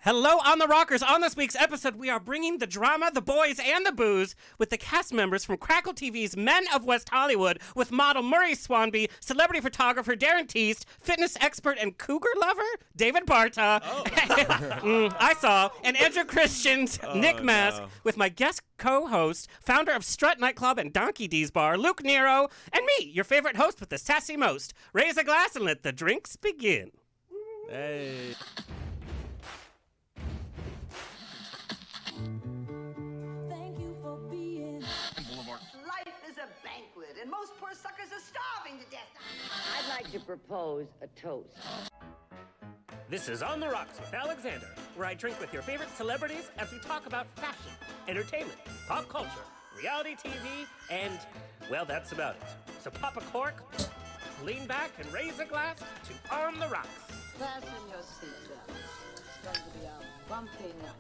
Hello on the Rockers. On this week's episode, we are bringing the drama, the boys, and the booze with the cast members from Crackle TV's Men of West Hollywood with model Murray Swanby, celebrity photographer Darren Teast, fitness expert and cougar lover David Barta. I saw. And Andrew Christian's Nick Mask with my guest co-host, founder of Strut Nightclub and Donkey D's Bar, Luke Nero, and me, your favorite host with the sassy most. Raise a glass and let the drinks begin. Hey. Life is a banquet, and most poor suckers are starving to death. I'd like to propose a toast. This is On the Rocks with Alexander, where I drink with your favorite celebrities as we talk about fashion, entertainment, pop culture, reality TV, and, well, that's about it. So pop a cork, lean back, and raise a glass to On the Rocks. Fasten your seatbelts. It's going to be a bumpy night.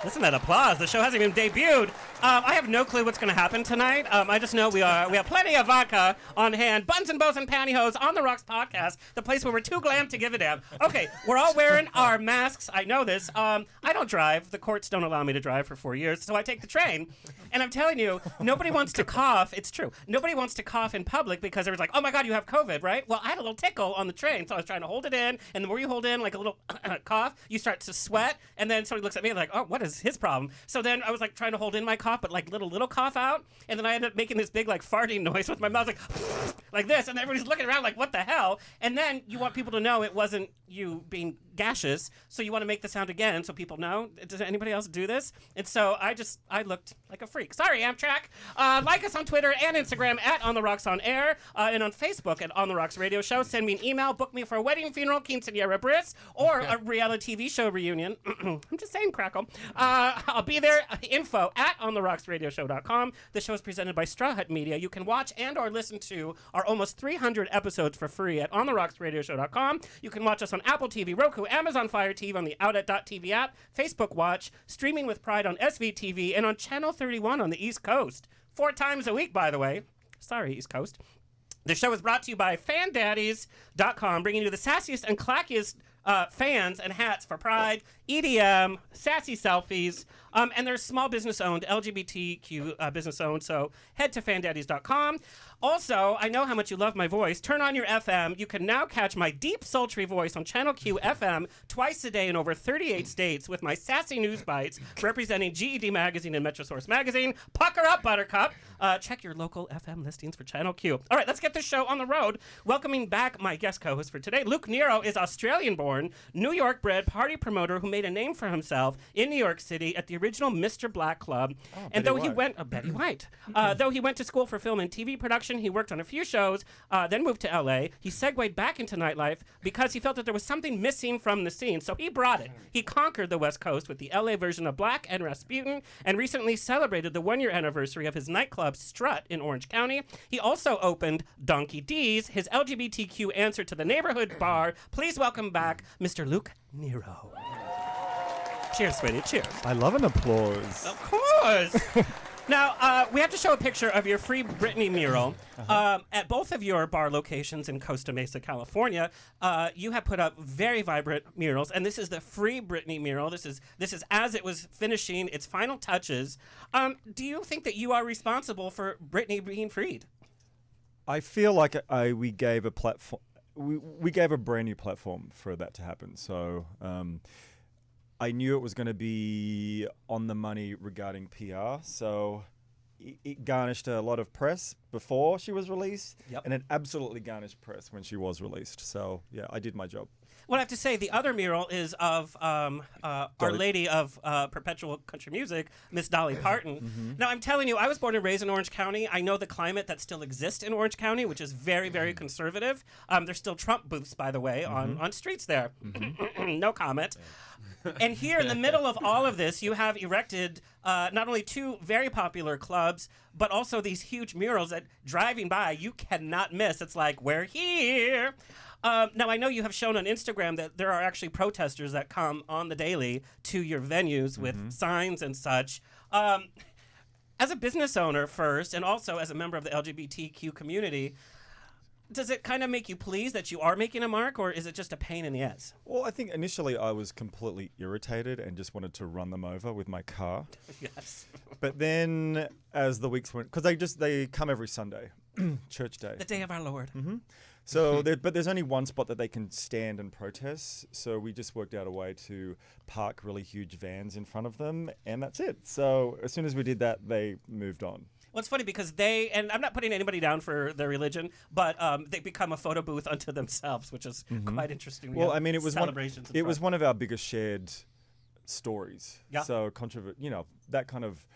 Listen to that applause. The show hasn't even debuted. I have no clue what's going to happen tonight. I just know we have plenty of vodka on hand. Buns and bows and pantyhose on the Rocks podcast, the place where we're too glam to give a damn. Okay, we're all wearing our masks. I know this. I don't drive. The courts don't allow me to drive for 4 years, so I take the train. And I'm telling you, nobody wants to cough. It's true. Nobody wants to cough in public because everyone's like, oh my God, you have COVID, right? Well, I had a little tickle on the train, so I was trying to hold it in. And the more you hold in, like a little cough, you start to sweat. And then somebody looks at me like, oh, what is his problem? So then I was like trying to hold in my cough, but like little cough out. And then I ended up making this big like farting noise with my mouth like this. And everybody's looking around like, what the hell? And then you want people to know it wasn't you being gaseous. So you want to make the sound again so people know. Does anybody else do this? And so I looked like a freak. Sorry, Amtrak. Like us on Twitter and Instagram at On The Rocks On Air. And on Facebook at On The Rocks Radio Show. Send me an email. Book me for a wedding, funeral, quinceañera, bris, or a reality TV show reunion. I'm just saying, Crackle. I'll be there. Info at ontherocksradioshow.com. The show is presented by Straw Hut Media. You can watch and or listen to our almost 300 episodes for free at ontherocksradioshow.com. You can watch us on Apple TV, Roku, Amazon Fire TV, on the Outlet.tv app, Facebook Watch, streaming with pride on SVTV, and on Channel 31 on the East Coast. 4 times a week, by the way. Sorry, East Coast. The show is brought to you by FanDaddies.com, bringing you the sassiest and clackiest fans and hats for Pride, EDM, sassy selfies, and they're small business owned, LGBTQ business owned, so head to FanDaddies.com. Also, I know how much you love my voice. Turn on your FM. You can now catch my deep, sultry voice on Channel Q FM twice a day in over 38 states with my sassy news bites representing GED Magazine and MetroSource Magazine. Pucker up, Buttercup. Check your local FM listings for Channel Q. All right, let's get this show on the road. Welcoming back my guest co-host for today. Luke Nero is Australian-born, New York-bred party promoter who made a name for himself in New York City at the original Mr. Black Club. And though he went, Betty White, though he went to school for film and TV production, he worked on a few shows, then moved to LA. He segued back into nightlife because he felt that there was something missing from the scene. So he brought it. He conquered the West Coast with the LA version of Black and Rasputin and recently celebrated the 1-year anniversary of his nightclub Strut in Orange County. He also opened Donkey D's, his LGBTQ answer to the neighborhood bar. Please welcome back Mr. Luke Nero. Cheers, sweetie. Cheers. I love an applause. Of course. Now, we have to show a picture of your Free Britney mural. At both of your bar locations in Costa Mesa, California, you have put up very vibrant murals, and this is the Free Britney mural. This is as it was finishing its final touches. Do you think that you are responsible for Britney being freed? I feel like we gave a platform. We gave a brand new platform for that to happen. So I knew it was going to be on the money regarding PR. So it garnished a lot of press before she was released, and it absolutely garnished press when she was released. So yeah, I did my job. Well, I have to say, the other mural is of Our Lady of Perpetual Country Music, Miss Dolly Parton. Now, I'm telling you, I was born and raised in Orange County. I know the climate that still exists in Orange County, which is very, very conservative. There's still Trump booths, by the way, on streets there. No comment. And here in the middle of all of this, you have erected not only 2 very popular clubs, but also these huge murals that driving by, you cannot miss. It's like, we're here. Now, I know you have shown on Instagram that there are actually protesters that come on the daily to your venues with signs and such. As a business owner first, and also as a member of the LGBTQ community, does it kind of make you pleased that you are making a mark, or is it just a pain in the ass? Well, I think initially I was completely irritated and just wanted to run them over with my car. Yes. But then as the weeks went, because they come every Sunday, church day. The day of our Lord. So, but there's only one spot that they can stand and protest. So we just worked out a way to park really huge vans in front of them, and that's it. So as soon as we did that, they moved on. Well, it's funny because and I'm not putting anybody down for their religion, but they become a photo booth unto themselves, which is quite interesting. Well, I mean, it was celebrations. one of our biggest shared stories. Yeah. So that kind of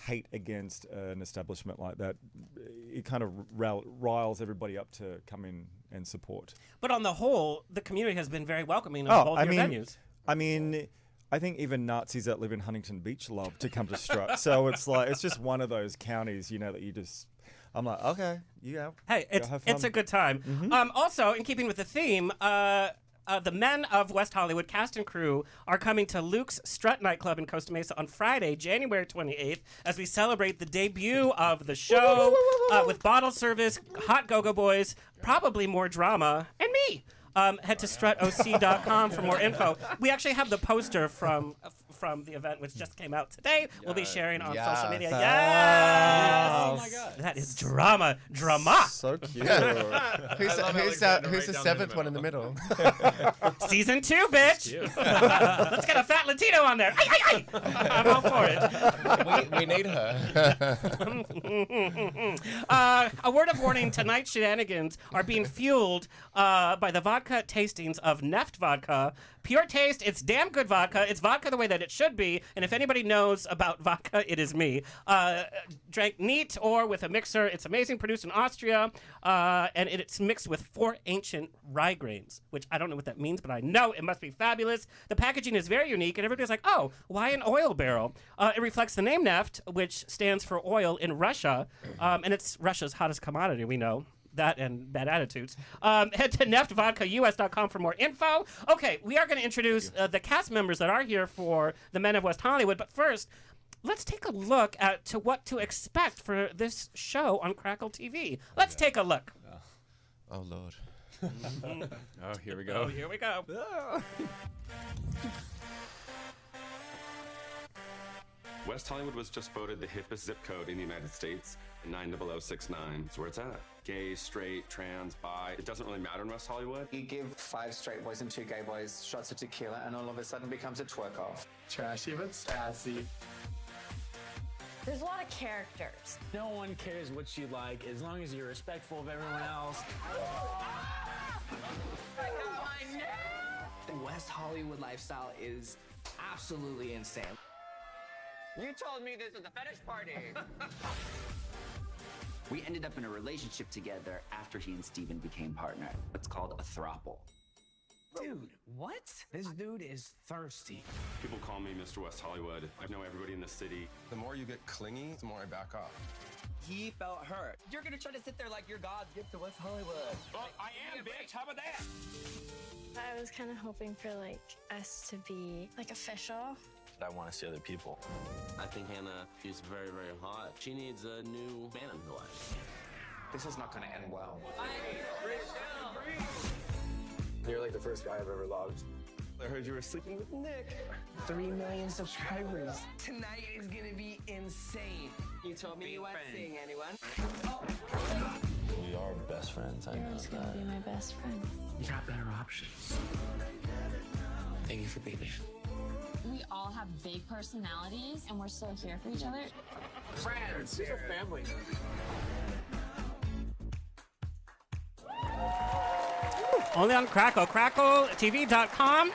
hate against an establishment like that, it kind of riles everybody up to come in and support. But on the whole, the community has been very welcoming of both your venues. I mean, I think even Nazis that live in Huntington Beach love to come to Strut. So it's just one of those counties, that you just. I'm like, okay, Hey, it's a good time. Also, in keeping with the theme, the men of West Hollywood cast and crew are coming to Luke's Strut nightclub in Costa Mesa on Friday, January 28th, as we celebrate the debut of the show with bottle service, hot go-go boys, probably more drama, and me. Head to strutoc.com for more info. We actually have the poster from the event, which just came out today. We'll be sharing on social media. Yes! Oh my God. That is drama. So cute. Who's the seventh one in the middle? Season 2, bitch. Let's get a fat Latino on there. Ay, ay, ay. I'm all for it. we need her. A word of warning, tonight's shenanigans are being fueled by the vodka tastings of Neft vodka. Pure taste, it's damn good vodka. It's vodka the way that it should be. And if anybody knows about vodka, it is me. Drank neat or with a mixer. It's amazing, produced in Austria. And it's mixed with 4 ancient rye grains, which I don't know what that means, but I know it must be fabulous. The packaging is very unique, and everybody's like, oh, why an oil barrel? It reflects the name Neft, which stands for oil in Russia. And it's Russia's hottest commodity, we know. That and bad attitudes. Head to neftvodkaus.com for more info. Okay, we are going to introduce the cast members that are here for the Men of West Hollywood. But first, let's take a look at what to expect for this show on Crackle TV. Let's take a look. Oh, Lord. Oh, here we go. Oh, here we go. West Hollywood was just voted the hippest zip code in the United States, 90069. That's where it's at. Gay, straight, trans, bi. It doesn't really matter in West Hollywood. You give 5 straight boys and 2 gay boys shots of tequila, and all of a sudden becomes a twerk off. Trashy but sassy. There's a lot of characters. No one cares what you like as long as you're respectful of everyone else. The West Hollywood lifestyle is absolutely insane. You told me this was a fetish party. We ended up in a relationship together after he and Steven became partner. It's called a throuple. Dude, what? This dude is thirsty. People call me Mr. West Hollywood. I know everybody in the city. The more you get clingy, the more I back off. He felt hurt. You're gonna try to sit there like you're God's gift to West Hollywood. Well, I am, bitch. How about that? I was kind of hoping for us to be official. I want to see other people. I think Hannah is very, very hot. She needs a new man in her life. This is not gonna end well. You're like the first guy I've ever loved. I heard you were sleeping with Nick. 3 million subscribers. Tonight is gonna be insane. You told me you weren't seeing anyone. We are best friends. I know You're gonna be my best friend. You got better options. Thank you for being here. We all have big personalities, and we're still here for each other. Friends. It's a family. Only on Crackle. CrackleTV.com.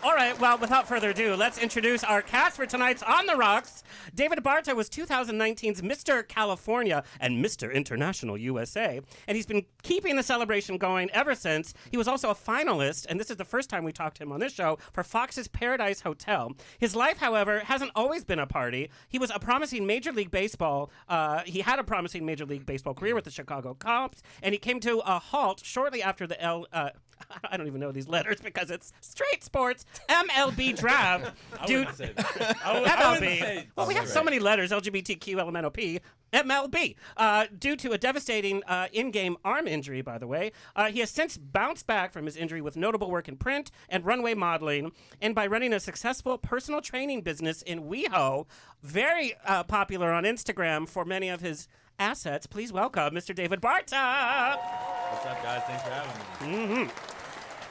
All right, well, without further ado, let's introduce our cast for tonight's On the Rocks. David Barta was 2019's Mr. California and Mr. International USA, and he's been keeping the celebration going ever since. He was also a finalist, and this is the first time we talked to him on this show, for Fox's Paradise Hotel. His life, however, hasn't always been a party. He was a promising Major League Baseball. He had a promising Major League Baseball career with the Chicago Cubs, and he came to a halt shortly after the I don't even know these letters because it's straight sports MLB draft. MLB. Well, we have so many letters, LGBTQ, LMNOP, MLB. Due to a devastating in-game arm injury, by the way. He has since bounced back from his injury with notable work in print and runway modeling, and by running a successful personal training business in WeHo, very popular on Instagram for many of his assets. Please welcome Mr. David Barta. What's up, guys? Thanks for having me.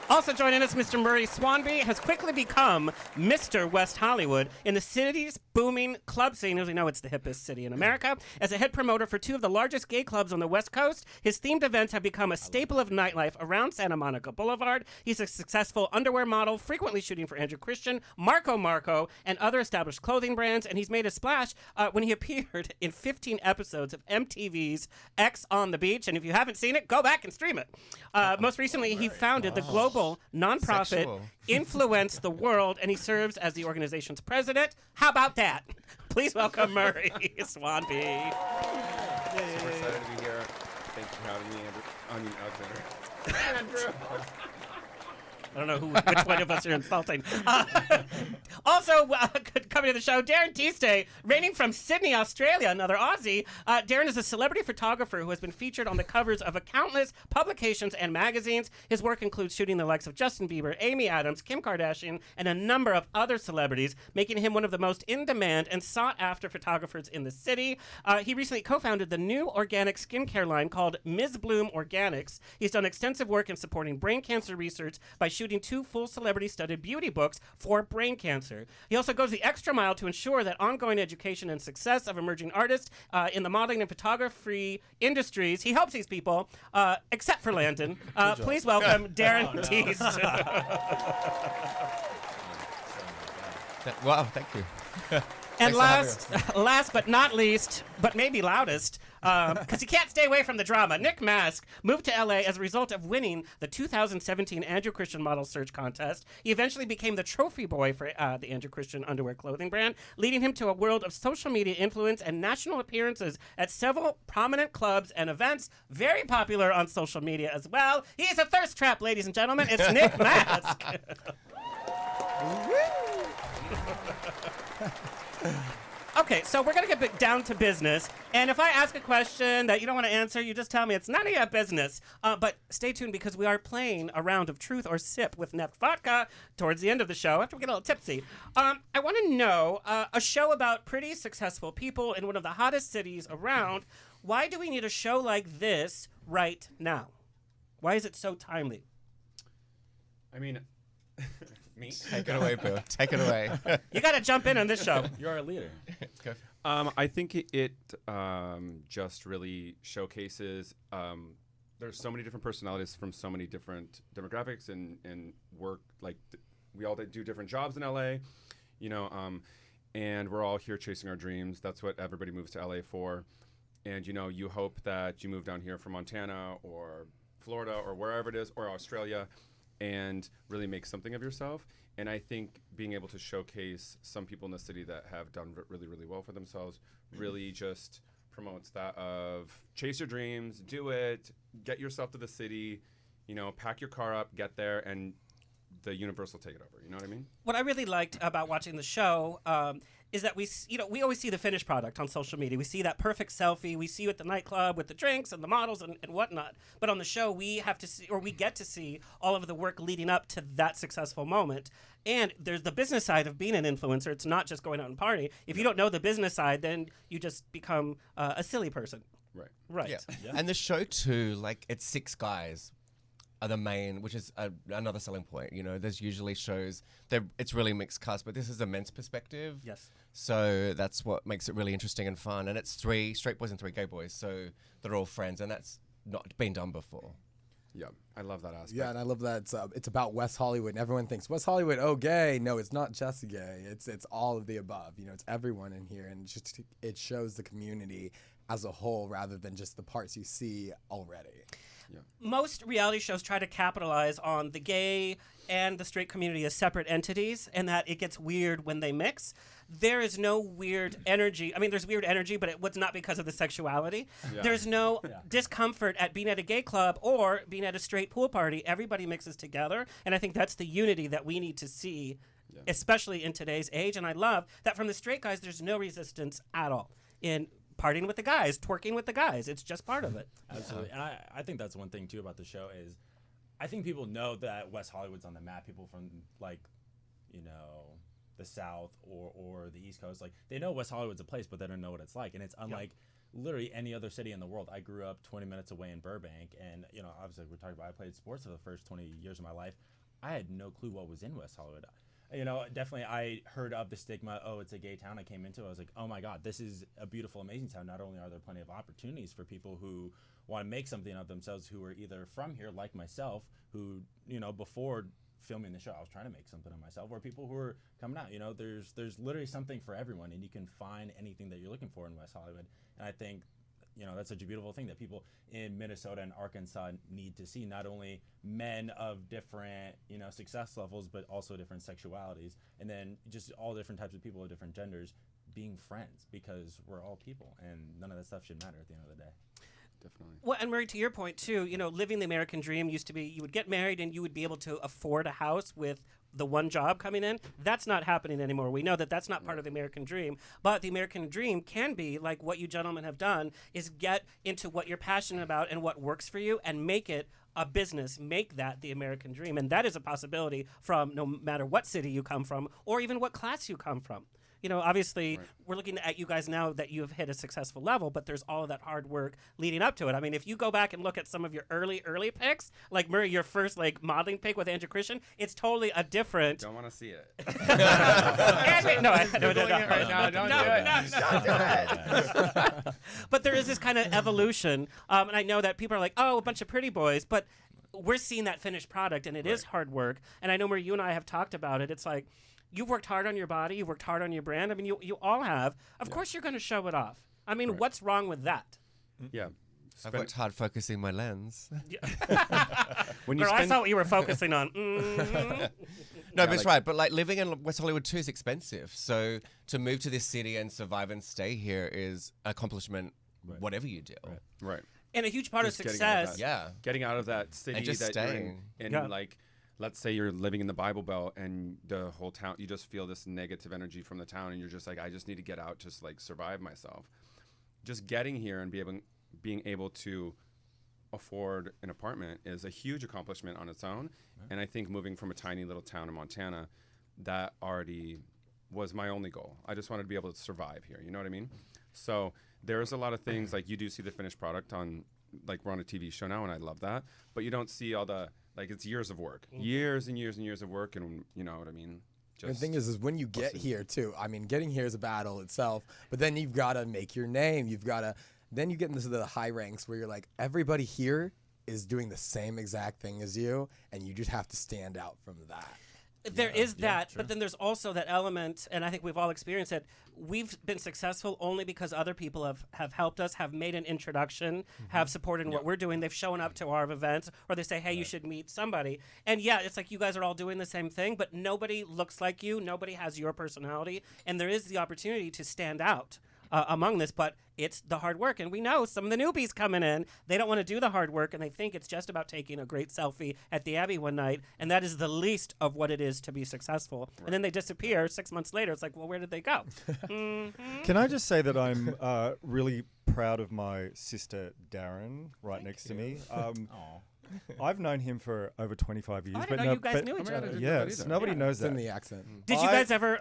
Also joining us, Mr. Murray Swanby has quickly become Mr. West Hollywood in the city's booming club scene. As we know, it's the hippest city in America. As a head promoter for two of the largest gay clubs on the West Coast, his themed events have become a staple of nightlife around Santa Monica Boulevard. He's a successful underwear model, frequently shooting for Andrew Christian, Marco, and other established clothing brands. And he's made a splash when he appeared in 15 episodes of MTV's X on the Beach. And if you haven't seen it, go back and stream it. Most recently, he founded the global nonprofit Influence the World, and he serves as the organization's president. How about that? Please welcome Murray Swanby. Super excited to be here. Thank you for having me, Alexander. Andrew. I don't know which one of us are insulting. Also, coming to the show, Darren Teestay, reigning from Sydney, Australia, another Aussie. Darren is a celebrity photographer who has been featured on the covers of countless publications and magazines. His work includes shooting the likes of Justin Bieber, Amy Adams, Kim Kardashian, and a number of other celebrities, making him one of the most in-demand and sought-after photographers in the city. He recently co-founded the new organic skincare line called Ms. Bloom Organics. He's done extensive work in supporting brain cancer research by shooting 2 full celebrity-studded beauty books for brain cancer. He also goes the extra mile to ensure that ongoing education and success of emerging artists in the modeling and photography industries. He helps these people, except for Landon. Please welcome Darren Teest. Wow, thank you. And last but not least, but maybe loudest, because he can't stay away from the drama, Nick Mask moved to LA as a result of winning the 2017 Andrew Christian Model Search Contest. He eventually became the trophy boy for the Andrew Christian underwear clothing brand, leading him to a world of social media influence and national appearances at several prominent clubs and events, very popular on social media as well. He's a thirst trap, ladies and gentlemen. It's Nick Mask. Okay, so we're going to get down to business, and if I ask a question that you don't want to answer, you just tell me it's none of your business. But stay tuned, because we are playing a round of Truth or Sip with Neft Vodka towards the end of the show, after we get a little tipsy. I want to know, a show about pretty successful people in one of the hottest cities around, why do we need a show like this right now? Why is it so timely? I mean... Me? Take it away, Bill. Take it away. You got to jump in on this show. You're our leader. I think it just really showcases there's so many different personalities from so many different demographics and work. Like we all do different jobs in LA, you know, and we're all here chasing our dreams. That's what everybody moves to LA for. And, you know, you hope that you move down here from Montana or Florida or wherever it is, or Australia, and really make something of yourself. And I think being able to showcase some people in the city that have done really, really well for themselves really just promotes that of chase your dreams, do it, get yourself to the city, you know, pack your car up, get there, and the universe will take it over. You know what I mean? What I really liked about watching the show is that we always see the finished product on social media. We see that perfect selfie. We see you at the nightclub with the drinks and the models and whatnot. But on the show, we have to see, or we get to see, all of the work leading up to that successful moment. And there's the business side of being an influencer. It's not just going out and party. If you don't know the business side, then you just become a silly person. Right. Yeah. And the show too, like, it's 6 guys are the main, which is another selling point. You know, there's usually shows that it's really mixed cast, but this is a men's perspective. Yes. So that's what makes it really interesting and fun. And it's 3 straight boys and 3 gay boys, so they're all friends, and that's not been done before. Yeah, I love that aspect. Yeah, and I love that it's about West Hollywood, and everyone thinks West Hollywood, oh, gay. No, it's not just gay. It's all of the above. You know, it's everyone in here, and it shows the community as a whole rather than just the parts you see already. most reality shows try to capitalize on the gay and the straight community as separate entities, and that it gets weird when they mix. There is no weird energy. I mean, there's weird energy, but it was not because of the sexuality. Yeah. There's no discomfort at being at a gay club or being at a straight pool party. Everybody mixes together, and I think that's the unity that we need to see, especially in today's age. And I love that from the straight guys, there's no resistance at all in partying with the guys, twerking with the guys. It's just part of it. Absolutely. And I think that's one thing, too, about the show is I think people know that West Hollywood's on the map. People from, like, you know, the South or the East Coast, like, they know West Hollywood's a place, but they don't know what it's like. And it's unlike literally any other city in the world. I grew up 20 minutes away in Burbank, and, you know, obviously we're talking about I played sports for the first 20 years of my life. I had no clue what was in West Hollywood. You know, definitely I heard of the stigma, oh, it's a gay town. I came into it, I was like, oh my God, this is a beautiful, amazing town. Not only are there plenty of opportunities for people who want to make something of themselves, who are either from here, like myself, who, you know, before filming the show, I was trying to make something of myself, or people who are coming out, you know, there's literally something for everyone, and you can find anything that you're looking for in West Hollywood. And I think, you know, that's such a beautiful thing that people in Minnesota and Arkansas need to see, not only men of different, you know, success levels, but also different sexualities, and then just all different types of people of different genders being friends, because we're all people, and none of that stuff should matter at the end of the day. Definitely. Well, and Murray, to your point too, you know, living the American dream used to be you would get married and you would be able to afford a house with the one job coming in. That's not happening anymore. We know that that's not part of the American dream. But the American dream can be like what you gentlemen have done is get into what you're passionate about and what works for you and make it a business, make that the American dream. And that is a possibility from no matter what city you come from or even what class you come from. You know, obviously, we're looking at you guys now that you have hit a successful level, but there's all of that hard work leading up to it. I mean, if you go back and look at some of your early picks, like Murray, your first like modeling pick with Andrew Christian, it's totally a different. Don't want to see it. No. But there is this kind of evolution, and I know that people are like, oh, a bunch of pretty boys, but we're seeing that finished product, and it is hard work. And I know, Murray, you and I have talked about it. It's like, you've worked hard on your body. You've worked hard on your brand. I mean, you all have. Of course, you're going to show it off. I mean, what's wrong with that? Yeah. I've worked hard focusing my lens. When you Girl, I saw what you were focusing on. Mm-hmm. No, but it's right. But like living in West Hollywood too is expensive. So to move to this city and survive and stay here is accomplishment, whatever you do. Right. And a huge part Just of getting out of success. that- Getting out of that city And just that staying. you're in, and like, let's say you're living in the Bible Belt and the whole town, you just feel this negative energy from the town, and you're just like, I just need to get out, just like survive myself. Just getting here and being able to afford an apartment is a huge accomplishment on its own. And I think moving from a tiny little town in Montana, that already was my only goal. I just wanted to be able to survive here. You know what I mean? So there's a lot of things, like you do see the finished product on, like we're on a TV show now, and I love that. But you don't see all the, like, it's years of work, years and years and years of work, and you know what I mean? The thing is when you get here too, I mean, getting here is a battle itself, but then you've got to make your name. Then you get into the high ranks where you're like, everybody here is doing the same exact thing as you, and you just have to stand out from that. There is that, but then there's also that element, and I think we've all experienced it. We've been successful only because other people have helped us, have made an introduction, have supported what we're doing. They've shown up to our events, or they say, hey, you should meet somebody. And yeah, it's like you guys are all doing the same thing, but nobody looks like you. Nobody has your personality. And there is the opportunity to stand out among this, but it's the hard work. And we know some of the newbies coming in, they don't want to do the hard work, and they think it's just about taking a great selfie at the Abbey one night, and that is the least of what it is to be successful. And then they disappear 6 months later. It's like, well, where did they go? Can I just say that I'm really proud of my sister Darren right next to me. I've known him for over 25 years. I didn't know you guys knew each other. Yeah, nobody knows It's that. in the accent. Did you guys ever...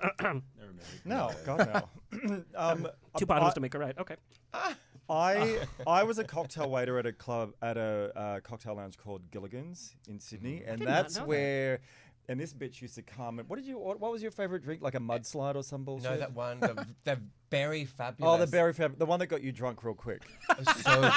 No, God no. Two bottoms to make a right. Okay. I was a cocktail waiter at a club at a cocktail lounge called Gilligan's in Sydney, and did not that's know where. And this bitch used to come. And what was your favorite drink? Like a mudslide or some bullshit? No, that one, the Berry Fabulous. Oh, the Berry Fabulous, the one that got you drunk real quick. It was so good.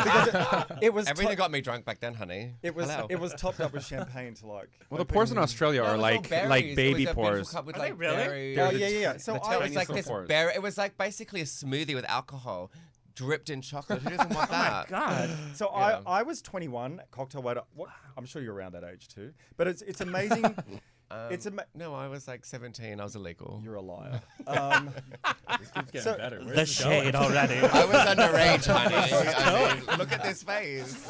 Because it was everything got me drunk back then, honey. It was topped up with champagne to like. Well, the pours in Australia are like baby pours. Cup with, Are like, they really? berries. Oh yeah. So It was like this berry. It was like basically a smoothie with alcohol. dripped in chocolate. Who doesn't want that? God. So Yeah. I was 21, cocktail waiter. What? I'm sure you're around that age too. But it's amazing. No, I was like 17. I was illegal. You're a liar. This keeps getting better. Where's The this going? shade already. I was underage, honey. I mean, look at this face.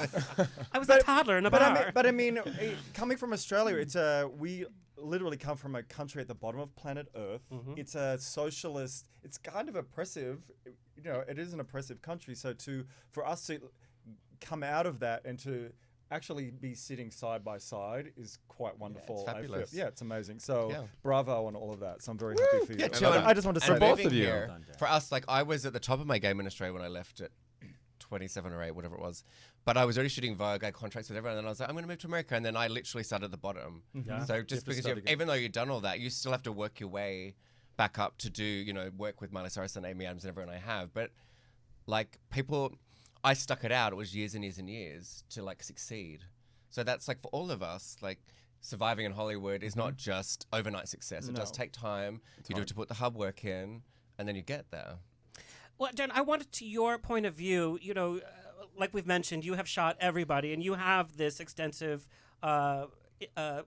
I was a toddler in a bar. But I mean, coming from Australia, we literally come from a country at the bottom of planet Earth. It's a socialist. It's kind of oppressive. You know, it is an oppressive country. So for us to come out of that and to actually be sitting side by side is quite wonderful. it's fabulous. Yeah, it's amazing. So Yeah. bravo on all of that. So I'm very happy for you. Yeah, And John, I just want to say and that. both moving of you. here, for us, like I was at the top of my game in Australia when I left at 27 or 8, whatever it was. But I was already shooting Vogue. I had contracts with everyone, and then I was like, I'm going to move to America, and then I literally started at the bottom. Yeah. So You just have to because start again. even though you've done all that, you still have to work your way back up to do, work with Miley Cyrus and Amy Adams and everyone I have. But like people, I stuck it out. It was years and years and years to like succeed. So that's like for all of us, like surviving in Hollywood is not just overnight success. It does No. take time. You do have to put the hard work in, and then you get there. Well, Jen, I wanted to your point of view. Like we've mentioned, you have shot everybody, and you have this extensive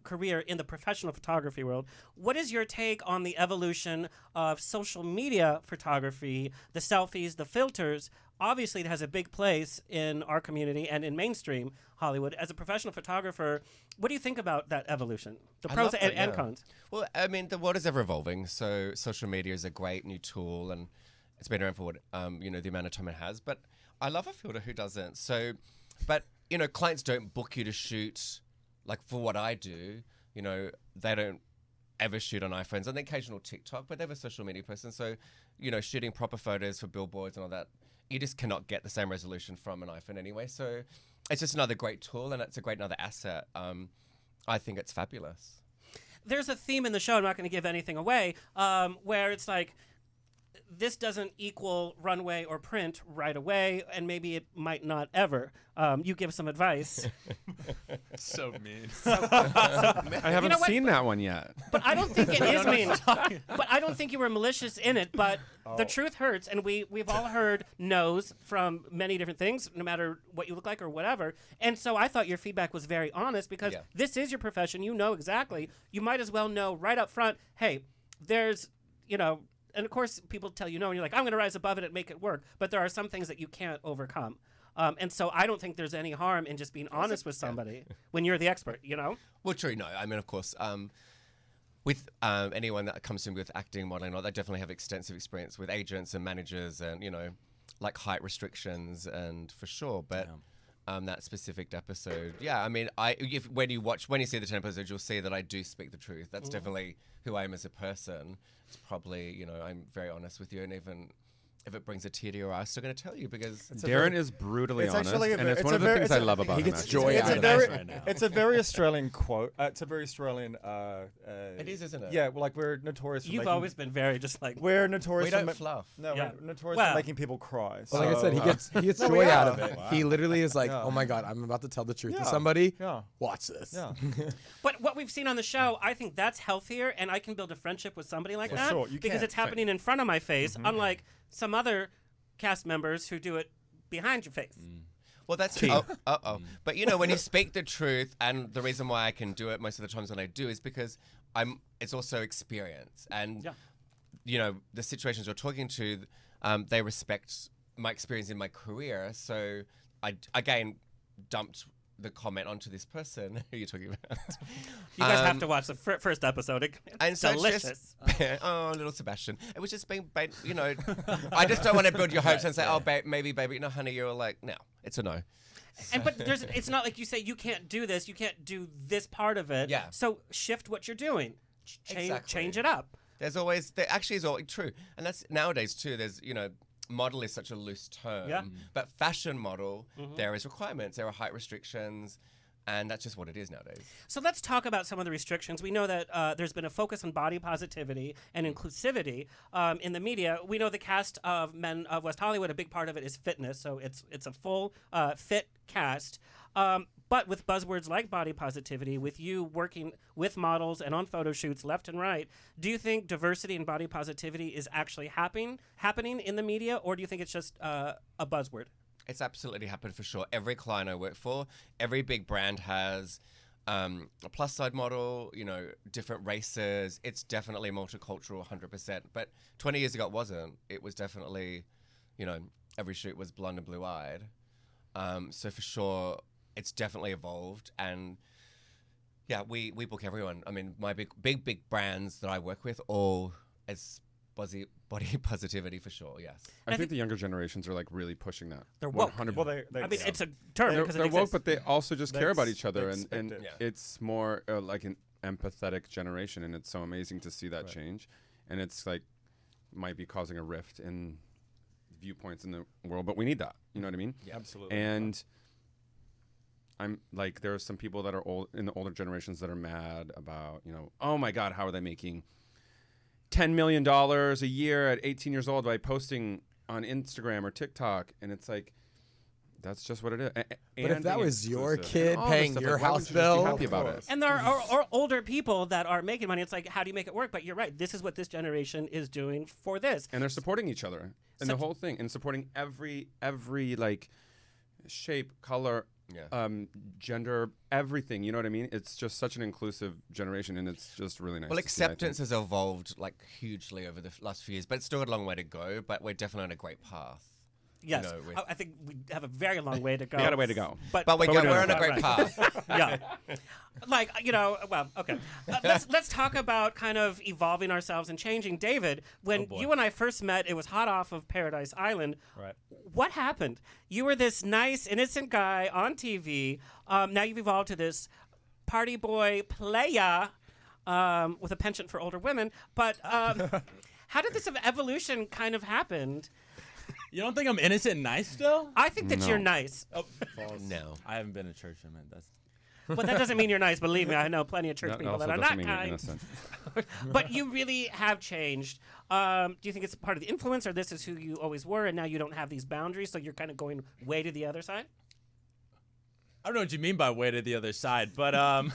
career in the professional photography world. What is your take on the evolution of social media photography, the selfies, the filters? Obviously, it has a big place in our community and in mainstream Hollywood. As a professional photographer, what do you think about that evolution? The I pros love and, that, and yeah. cons. Well, I mean, the world is ever evolving. So social media is a great new tool, and it's been around for what the amount of time it has. But I love a filter. Who doesn't? So, but clients don't book you to shoot like for what I do. They don't ever shoot on iPhones, on the occasional TikTok, but they're a social media person. So, shooting proper photos for billboards and all that, you just cannot get the same resolution from an iPhone anyway. So it's just another great tool, and it's a great another asset. I think it's fabulous. There's a theme in the show, I'm not going to give anything away, where it's like, this doesn't equal runway or print right away, and maybe it might not ever. You give some advice. So mean. I I haven't seen that one yet. But I don't think it is mean. But I don't think you were malicious in it. But the truth hurts, and we've all heard no's from many different things, no matter what you look like or whatever. And so I thought your feedback was very honest, because this is your profession. You know exactly. You might as well know right up front, hey, there's, and of course people tell you no, and you're like, I'm going to rise above it and make it work. But there are some things that you can't overcome. And so I don't think there's any harm in just being honest with somebody when you're the expert, Well, true. No, I mean, of course, with anyone that comes in with acting, modeling, they definitely have extensive experience with agents and managers and, like height restrictions and for sure. But that specific episode, I mean, when you see the 10 episodes, you'll see that I do speak the truth. That's definitely who I am as a person. It's probably, I'm very honest with you, and even if it brings a tear to your eye, I'm still going to tell you, because Darren is brutally honest, actually and it's one of the things I love about him. He gets actually. joy out of very, this right now. It's a very Australian quote. It's a very Australian. It is, isn't it? Yeah, like we're notorious for You've making, always been very just like... We're notorious We for don't fluff. No, Yeah. we're notorious Well- for making people cry. Well, like I said, he gets No, we joy out are. of it. Wow. He literally is like, Yeah. oh my God, I'm about to tell the truth to Yeah. somebody. Yeah. Watch this. Yeah. But what we've seen on the show, I think that's healthier, and I can build a friendship with somebody like For that sure, you because can. it's happening in front of my face, unlike some other cast members who do it behind your face. Well, that's But when you speak the truth, and the reason why I can do it most of the times when I do is because it's also experience, and the situations you're talking to, they respect my experience in my career. So I again dumped the comment onto this person who you're talking about. You guys have to watch the first episode. It's And so delicious. it's just, oh, little Sebastian. It was just being, I just don't want to build your hopes and say, oh, maybe, baby. No, honey, you're like, no, it's a no. But it's not like you say you can't do this, you can't do this part of it. Yeah. So shift what you're doing. Exactly. Change it up. There actually is all true. And that's nowadays too. There's, model is such a loose term. Yeah. But fashion model, there is requirements, there are height restrictions, and that's just what it is nowadays. So let's talk about some of the restrictions. We know that there's been a focus on body positivity and inclusivity in the media. We know the cast of Men of West Hollywood, a big part of it is fitness. So it's a full fit cast. But with buzzwords like body positivity, with you working with models and on photo shoots left and right, do you think diversity and body positivity is actually happening in the media, or do you think it's just a buzzword? It's absolutely happened for sure. Every client I work for, every big brand has a plus side model, different races. It's definitely multicultural, 100%. But 20 years ago, it wasn't. It was definitely, every shoot was blonde and blue eyed. So for sure, it's definitely evolved. And yeah, we book everyone. I mean, my big brands that I work with, all as body positivity for sure, yes. I think the younger generations are like really pushing that. They're woke. 100%. Well, I mean, it's a term because they're it woke, exists. but they also just care about each other, and expect it. it's more like an empathetic generation, and it's so amazing to see that change. And it's like might be causing a rift in viewpoints in the world, but we need that. You know what I mean? Yeah, absolutely. And I'm like, there are some people that are old in the older generations that are mad about, oh my God, how are they making $10 million a year at 18 years old by posting on Instagram or TikTok? And it's like, that's just what it is. But if that was your kid paying your house bill, happy about it. And there are older people that are making money. It's like, how do you make it work? But you're right. This is what this generation is doing for this. And they're supporting each other and the whole thing, and supporting every like shape, color, gender, everything. You know what I mean? It's just such an inclusive generation, and it's just really nice. Well, to see, I think. acceptance has evolved like hugely over the last few years, but it's still got a long way to go. But we're definitely on a great path. Yes, I think we have a very long way to go. We got a way to go. But we're on a great path. Yeah. Like, well, okay. Let's talk about kind of evolving ourselves and changing. David, when you and I first met, it was hot off of Paradise Island. Right. What happened? You were this nice, innocent guy on TV. Now you've evolved to this party boy playa with a penchant for older women. But how did this evolution kind of happen? You don't think I'm innocent and nice still? I think that you're nice. Oh, false. No. I haven't been to church in a minute. But that doesn't mean you're nice. Believe me, I know plenty of church people that are not mean kind. innocent. But you really have changed. Do you think it's part of the influence, or this is who you always were, and now you don't have these boundaries, so you're kind of going way to the other side? I don't know what you mean by way to the other side, but I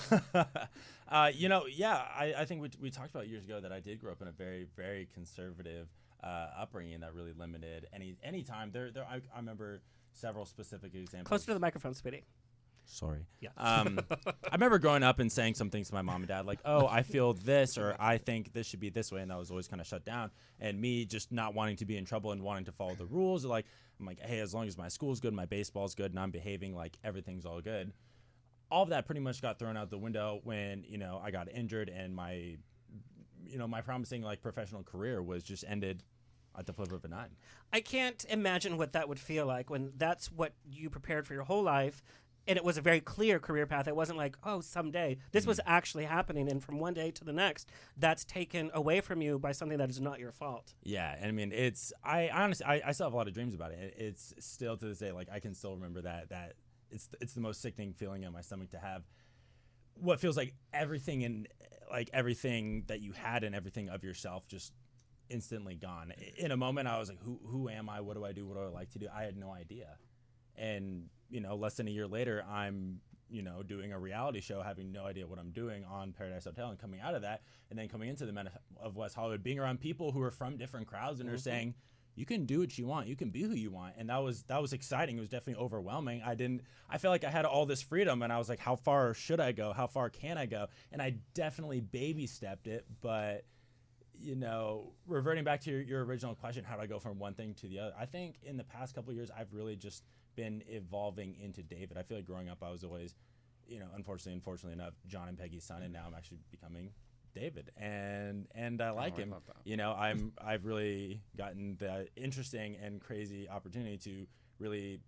think we talked about years ago that I did grow up in a very, very conservative upbringing that really limited any time. I remember several specific examples. Closer to the microphone, Speedy. Sorry. Yeah. I remember growing up and saying some things to my mom and dad, like, oh, I feel this, or I think this should be this way, and that was always kind of shut down. And me just not wanting to be in trouble and wanting to follow the rules. I'm like, hey, as long as my school's good, my baseball's good, and I'm behaving like everything's all good. All of that pretty much got thrown out the window when, I got injured, and my promising like professional career was just ended at the flip of a dime. I can't imagine what that would feel like when that's what you prepared for your whole life, and it was a very clear career path. It wasn't like, oh, someday. This was actually happening, and from one day to the next, that's taken away from you by something that is not your fault. Yeah, and I mean, I honestly still have a lot of dreams about it. It's still to this day, like I can still remember that it's the most sickening feeling in my stomach to have what feels like everything that you had and everything of yourself just instantly gone. In a moment, I was like, who am I? What do I do? What do I like to do? I had no idea. And, less than a year later, I'm, doing a reality show, having no idea what I'm doing on Paradise Hotel, and coming out of that, and then coming into the Men of West Hollywood, being around people who are from different crowds and are saying, you can do what you want. You can be who you want. And that was exciting. It was definitely overwhelming. I felt like I had all this freedom, and I was like, how far should I go? How far can I go? And I definitely baby stepped it, but reverting back to your original question, how do I go from one thing to the other? I think in the past couple of years, I've really just been evolving into David. I feel like growing up, I was always, unfortunately enough, John and Peggy's son, and now I'm actually becoming David, and I like him. I've really gotten the interesting and crazy opportunity to really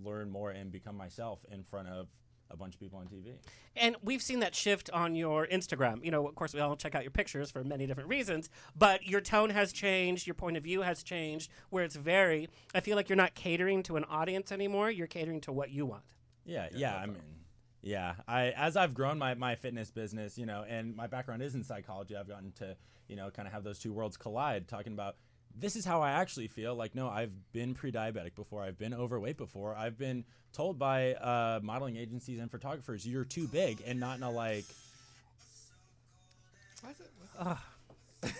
learn more and become myself in front of a bunch of people on TV. And we've seen that shift on your Instagram. Of course, we all check out your pictures for many different reasons, but your tone has changed, your point of view has changed, where I feel like you're not catering to an audience anymore, you're catering to what you want. As I've grown my fitness business, and my background is in psychology, I've gotten to, kind of have those two worlds collide, talking about this is how I actually feel. Like, no, I've been pre-diabetic before. I've been overweight before. I've been told by modeling agencies and photographers, you're too big, and not in a like. Why is it?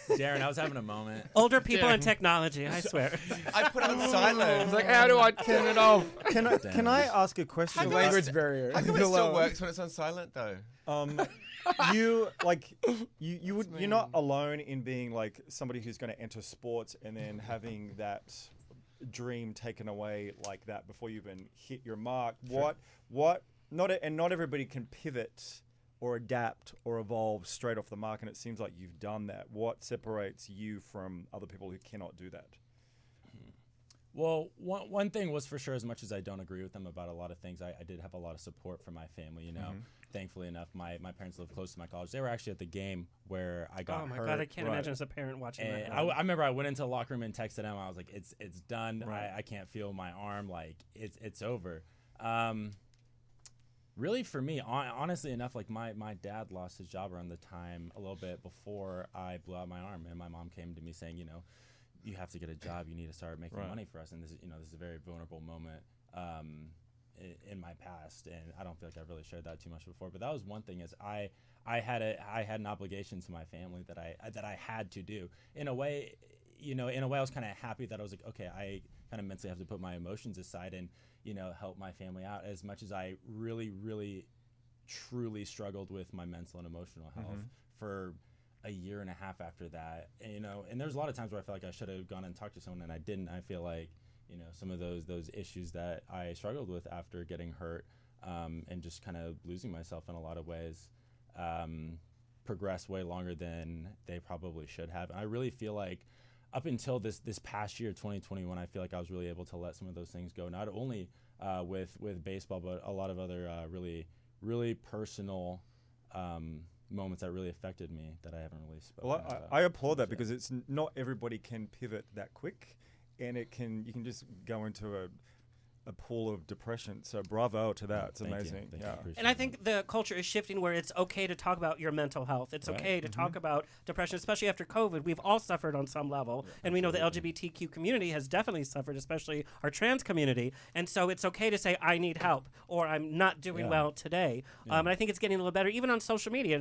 Darren, I was having a moment. Older people and technology, I swear. I put it on silent. It's like, how do I turn it off? Can I ask a question? The language barrier. How come it still works when it's on silent though? You're not alone in being like somebody who's going to enter sports and then having that dream taken away like that before you even hit your mark. Sure. Not everybody can pivot or adapt or evolve straight off the mark, and it seems like you've done that. What separates you from other people who cannot do that? Well, one thing was for sure, as much as I don't agree with them about a lot of things, I did have a lot of support from my family, you know. Thankfully enough, my parents live close to my college. They were actually at the game where I got hurt. Oh my God, I can't imagine as a parent watching and that. I remember I went into the locker room and texted them. I was like, it's done. Right. I can't feel my arm. Like, it's over. Really, for me, honestly enough, like my dad lost his job around the time a little bit before I blew out my arm, and my mom came to me saying, you know, you have to get a job. You need to start making money for us. And this is a very vulnerable moment in my past, and I don't feel like I've really shared that too much before. But that was one thing: is I had an obligation to my family that I had to do. In a way, I was kind of happy that I was like, okay, I kind of mentally have to put my emotions aside and help my family out. As much as I really, really, truly struggled with my mental and emotional health for a year and a half after that, and there's a lot of times where I felt like I should have gone and talked to someone and I didn't. I feel like some of those issues that I struggled with after getting hurt and just kind of losing myself in a lot of ways progressed way longer than they probably should have. And I really feel like up until this past year, 2021, I feel like I was really able to let some of those things go, not only with baseball, but a lot of other really, really personal moments that really affected me that I haven't really spoken about. I applaud that because it's not everybody can pivot that quick, and you can just go into a pool of depression. So bravo to that. It's amazing. Thank you. And I think the culture is shifting where it's okay to talk about your mental health. It's okay to talk about depression, especially after COVID. We've all suffered on some level. And we know the LGBTQ community has definitely suffered, especially our trans community. And so it's okay to say, I need help, or I'm not doing well today. And I think it's getting a little better, even on social media.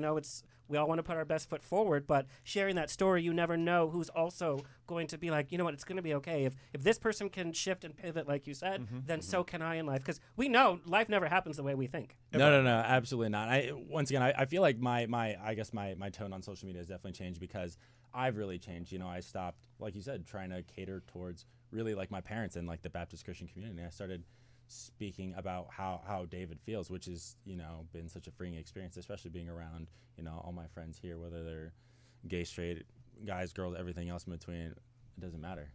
We all want to put our best foot forward, but sharing that story, you never know who's also going to be like, you know what, it's going to be okay. If this person can shift and pivot, like you said, then so can I in life. Because we know life never happens the way we think. No, absolutely not. Once again, I feel like my tone on social media has definitely changed because I've really changed. I stopped, like you said, trying to cater towards really like my parents and like the Baptist Christian community. I started speaking about how David feels, which is been such a freeing experience, especially being around all my friends here, whether they're gay, straight, guys, girls, everything else in between. It doesn't matter.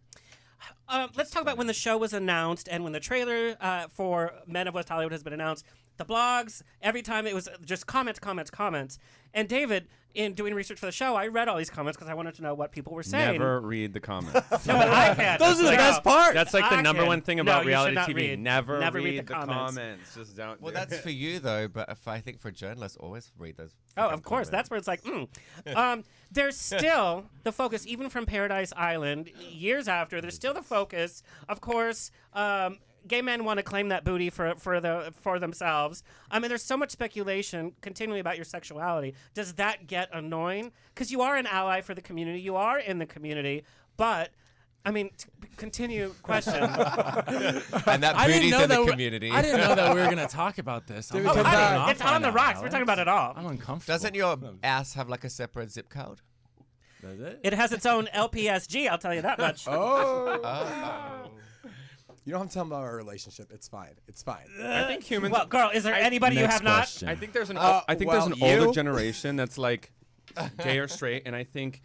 Let's talk about when the show was announced and when the trailer for Men of West Hollywood has been announced. The blogs, every time it was just comments. And David, in doing research for the show, I read all these comments because I wanted to know what people were saying. Never read the comments. No, but I can. Those are the best part. That's like the number one thing about reality TV. Read. Never read the comments. Just don't. Well, that's for you though, but I think for journalists, always read those. Oh, of course. That's where it's like, there's still the focus, even from Paradise Island, years after, there's still the focus. Of course, gay men want to claim that booty for themselves. I mean, there's so much speculation continually about your sexuality. Does that get annoying? Because you are an ally for the community. You are in the community. But, I mean, continue question. And that booty's in the community. I didn't know that we were going to talk about this. It's on the rocks. We're talking about it all. I'm uncomfortable. Doesn't your ass have like a separate zip code? Does it? It has its own LPSG, I'll tell you that much. You don't have to tell them about our relationship. It's fine. I think humans. Well, girl, is there anybody you have question. I think there's an. there's an older generation that's like gay or straight, and I think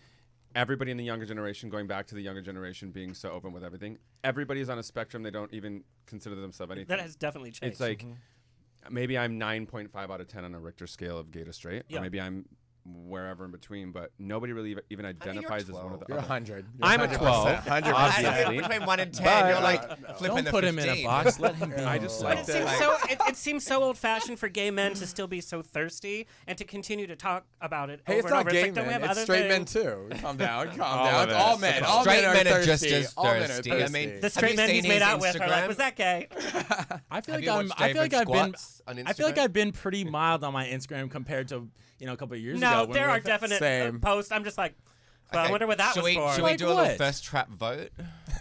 everybody in the younger generation, going back to the younger generation being so open with everything, everybody's on a spectrum. They don't even consider themselves anything. That has definitely changed. It's like maybe I'm 9.5 out of 10 on a Richter scale of gay to straight, or maybe I'm wherever in between, but nobody really even identifies as one of the You're other. 100. I'm a 100%. 12. 100%. Obviously. Between 1 and 10, But- you're like flipping Don't the put him in a 15. box. Let him be. I just But like it seems so. It seems so old-fashioned for gay men to still be so thirsty and to continue to talk about it Hey, over it's and not over. gay like, don't we men. have It's other straight men things? too. Calm down. Calm All down. of it. All men. All Straight men are just thirsty. as All men are thirsty. thirsty. I mean, The straight you men seen he's his made out with are like, Instagram? was that gay? I feel Have like you I'm. watched I feel like David I've been. Squats on I feel like Instagram? I've been pretty mild on my Instagram compared to a couple of years ago. No, when there we are were definite Same. posts. I'm just like, well, I Okay, wonder what that should was we, for. Should we Like do a little what? first trap vote?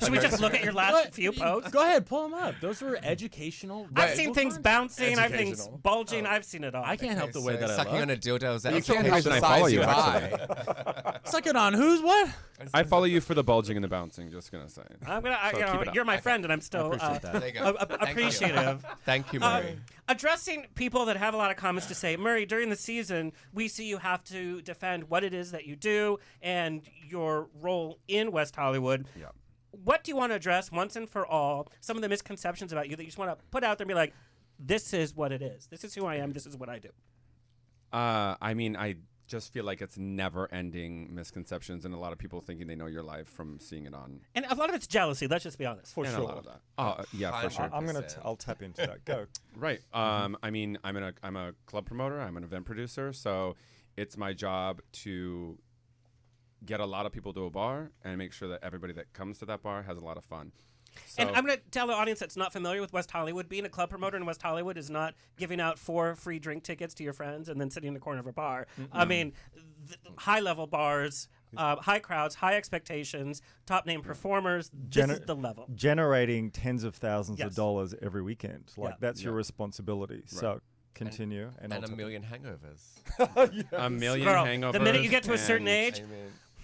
Should we just look at your last What? few posts? Go ahead, pull them up. Those were educational. I've seen valuable things content. bouncing. I've seen things Educational. bulging. I've seen it all. I can't help the way that I sucking look. on a dildo is that You okay? can't help reason the I follow size you, you actually. buy. Suck it on who's what? I follow you for the bulging and the bouncing. Just gonna say. I'm gonna. So keep it up. You're my friend, and I'm still appreciate that. There you go. Thank you. appreciative. Thank you, Murray. Addressing people that have a lot of comments to say, Murray, during the season, we see you have to defend what it is that you do and your role in West Hollywood. Yeah. What do you want to address once and for all? Some of the misconceptions about you that you just want to put out there and be like, this is what it is. This is who I am. This is what I do. I mean, I just feel like it's never-ending misconceptions, and a lot of people thinking they know your life from seeing it on. And a lot of it's jealousy. Let's just be honest. For and sure. a lot of that. Oh, yeah, for sure. I'm gonna. I'll tap into that. Go. Right. I mean, I'm a club promoter. I'm an event producer. So it's my job to get a lot of people to a bar and make sure that everybody that comes to that bar has a lot of fun. So, And I'm going to tell the audience that's not familiar with West Hollywood, being a club promoter in West Hollywood is not giving out 4 free drink tickets to your friends and then sitting in the corner of a bar. I mean, high-level bars, high crowds, high expectations, top-name performers. This is the level. Generating tens of thousands Yes. of dollars every weekend. Like Yeah. that's your responsibility. So continue. And I'll a tap million hangovers. a million Girl, hangovers. the minute you get to a certain and- age,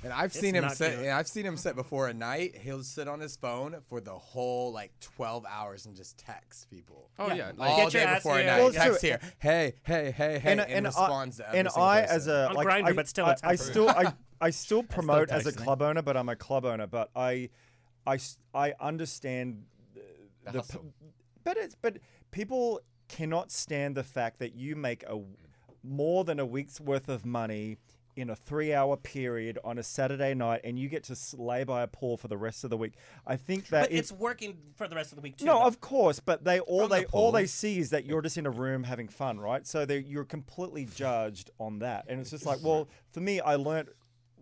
And I've It's seen him not sit. good. And I've seen him sit before a night. He'll sit on his phone for the whole 12 hours and just text people. Oh, yeah. All Get your day ass before a here. night. Well, text true. here. Hey, and responds to every and single I person. as a On like Grindr, I, but still I, it's I happening. still I still promote as a texting. club owner, but I'm a club owner. But I understand The hustle. but people cannot stand the fact that you make more than a week's worth of money in a 3-hour period on a Saturday night, and you get to lay by a pool for the rest of the week. I think that but it's working for the rest of the week, too. no, though. of course, but all the they pool. see is that you're just in a room having fun, right? So you're completely judged on that, and it's just like, well, for me, I learned.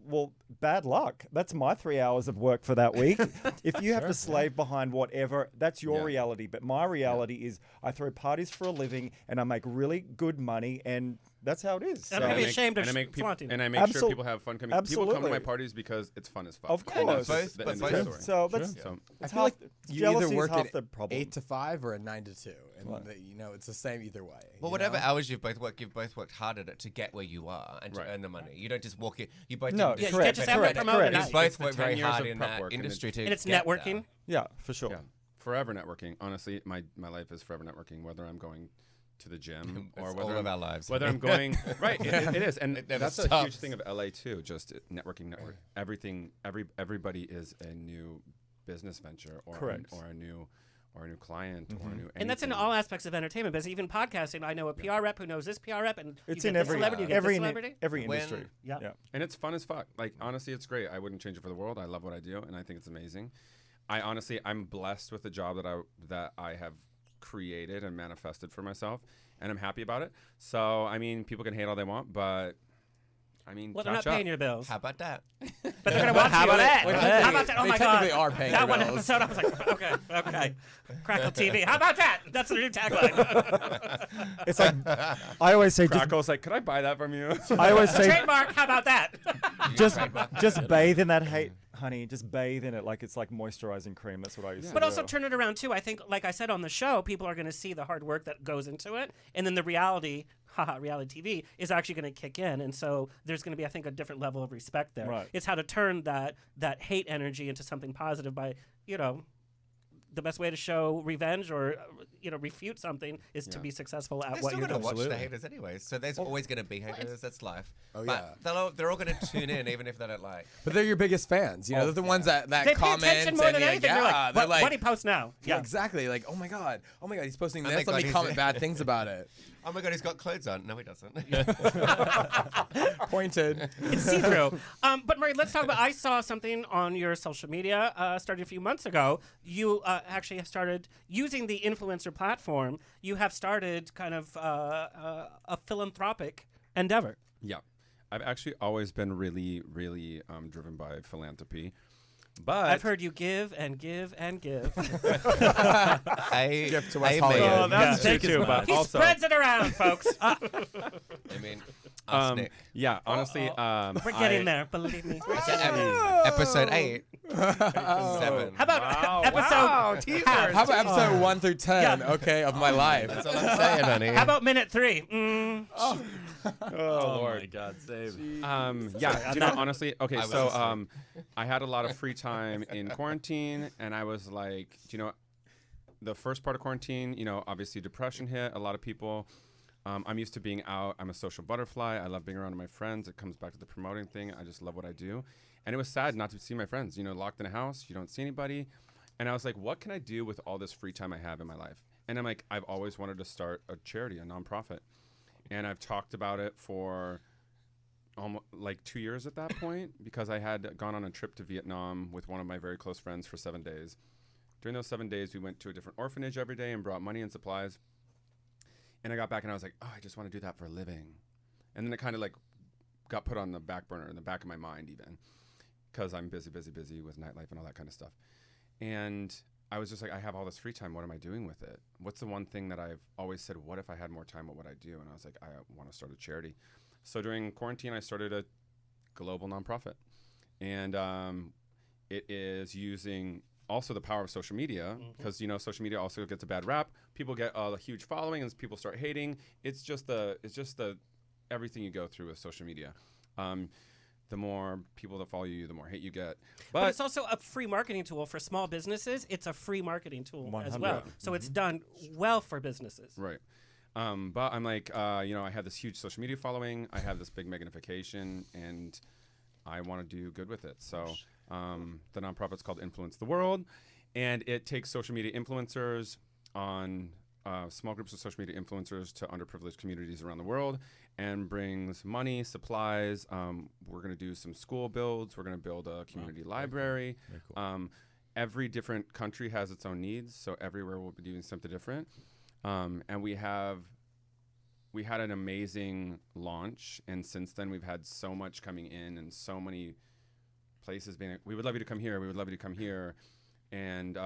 Well, bad luck. That's my 3 hours of work for that week. If you have to slave behind whatever, that's your Yeah. reality. But my reality is I throw parties for a living and I make really good money, and that's how it is. And So- I'm I ashamed of and I make people, flaunting and it. I make sure Absol- people have fun coming. People come to my absolutely. parties because it's fun as fuck. Of And course. that's Both- the but end of both- the story. So that's So, I it's feel like half- you jealousy either is work half at the problem. 8 to 5 or a 9 to 2, and it's the same either way. Well, you whatever know? hours you've both worked hard at it to get where you are and to Right. earn the money. You don't just walk in. You both No, didn't just correct, step just in have and that get promoted it. night. You both It's the worked very 10 years hard of in prep that work, and industry to And it's get networking. there. Yeah, for sure. yeah, forever networking. Honestly, my life is forever networking. Whether I'm going to the gym or It's whether all I'm, of our lives. whether I'm going right, it is, and It never that's a stops. huge thing of LA too. Just networking. Everything. Everybody is a new business venture or Correct. or a new client or a new. And that's in anything. all aspects of entertainment business, even podcasting. I know a PR rep who knows this PR rep, and It's you in get this every celebrity, you get this every celebrity. every When- industry. Yeah. And it's fun as fuck. Like, honestly, it's great. I wouldn't change it for the world. I love what I do, and I think it's amazing. I'm blessed with the job that I have created and manifested for myself, and I'm happy about it. So, I mean, people can hate all they want, but I mean, Well, they're not catch up. paying your bills. How about that? But they're going to watch How you. about that? How Hey, about that? Oh they my God. technically are paying that your one bills. episode, I was like, okay. Crackle TV. How about that? That's the new tagline. It's like I always say, just, Crackle's like, could I buy that from you? I always say, Trademark. How about that? just bathe in that hate, honey. Just bathe in it like it's like moisturizing cream. That's what I used to But do. also turn it around too. I think, like I said on the show, people are going to see the hard work that goes into it, and then the reality, reality TV is actually going to kick in, and so there's going to be, I think, a different level of respect there. Right. It's how to turn that hate energy into something positive by, the best way to show revenge or refute something is to be successful at They're what still you're going to doing. watch the haters anyway, so there's always going to be haters. That's life. Oh, But they're all going to tune in, even if they don't like. But they're your biggest fans. You know, they're the ones that They pay comment attention more and than you're anything. Like, They're yeah, like, they're what do you post now? Yeah, exactly. Like, oh my god, he's posting Oh my this. Let God, me he's- comment bad things about it. Oh my God, he's got clothes on. No, he doesn't. Pointed. It's see-through. But Marie, let's talk about. I saw something on your social media started a few months ago. You actually have started using the influencer platform. You have started kind of a philanthropic endeavor. Yeah. I've actually always been really, really driven by philanthropy. But I've heard you give and give and give. Gift to West Hollywood. Oh, that's Yeah. true too. But He also, spreads it around, folks. I mean, us, Nick. yeah. Honestly, We're getting there, believe me. Episode 8. 7. How about episode? half? How about episode 1 through 10? Yeah. Okay, of my life. That's all I'm saying, honey. How about minute 3? Oh my God, save. Yeah, do you know, honestly, okay, I was so asleep. I had a lot of free time in quarantine, and I was like, do you know, the first part of quarantine, you know, obviously depression hit a lot of people. I'm used to being out. I'm a social butterfly. I love being around my friends. It comes back to the promoting thing. I just love what I do. And it was sad not to see my friends, you know, locked in a house. You don't see anybody. And I was like, what can I do with all this free time I have in my life? And I'm like, I've always wanted to start a charity, a nonprofit. And I've talked about it for almost like 2 years at that point, because I had gone on a trip to Vietnam with one of my very close friends for 7 days. During those 7 days, we went to a different orphanage every day and brought money and supplies. And I got back and I was like, oh, I just want to do that for a living. And then it kind of like got put on the back burner, in the back of my mind even, because I'm busy with nightlife and all that kind of stuff. And I was just like, I have all this free time. What am I doing with it? What's the one thing that I've always said, what if I had more time? What would I do? And I was like, I want to start a charity. So during quarantine, I started a global nonprofit. And it is using also the power of social media, because, you know, social media also gets a bad rap. People get a huge following and people start hating. It's just the everything you go through with social media. The more people that follow you, the more hate you get. But it's also a free marketing tool for small businesses. It's a free marketing tool as well. So it's done well for businesses. Right. But I'm like, you know, I have this huge social media following. I have this big magnification, and I want to do good with it. So the nonprofit's called Influence the World, and it takes social media influencers on small groups of social media influencers to underprivileged communities around the world, and brings money, supplies. We're going to do some school builds. We're going to build a community library. Very cool. Every different country has its own needs, so everywhere we'll be doing something different. And we had an amazing launch, and since then we've had so much coming in and so many places being like, we would love you to come here, we would love you to come here. And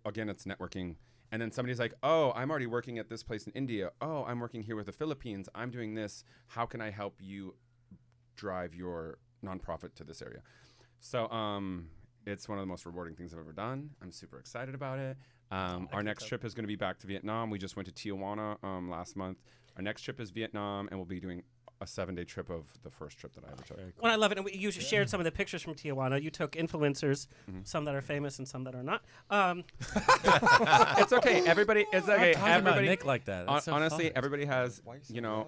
again, it's networking. And then somebody's like, oh, I'm already working at this place in India. Oh, I'm working here with the Philippines. I'm doing this. How can I help you drive your nonprofit to this area? So it's one of the most rewarding things I've ever done. I'm super excited about it. Our next trip is going to be back to Vietnam. We just went to Tijuana last month. Our next trip is Vietnam, and we'll be doing a 7-day trip of the first trip that I ever took. Well, I love it. And you shared some of the pictures from Tijuana. You took influencers, some that are famous and some that are not. It's okay. Everybody, it's okay. Talking about Everybody, Nick like that. That's so honestly, fun. everybody has, you know,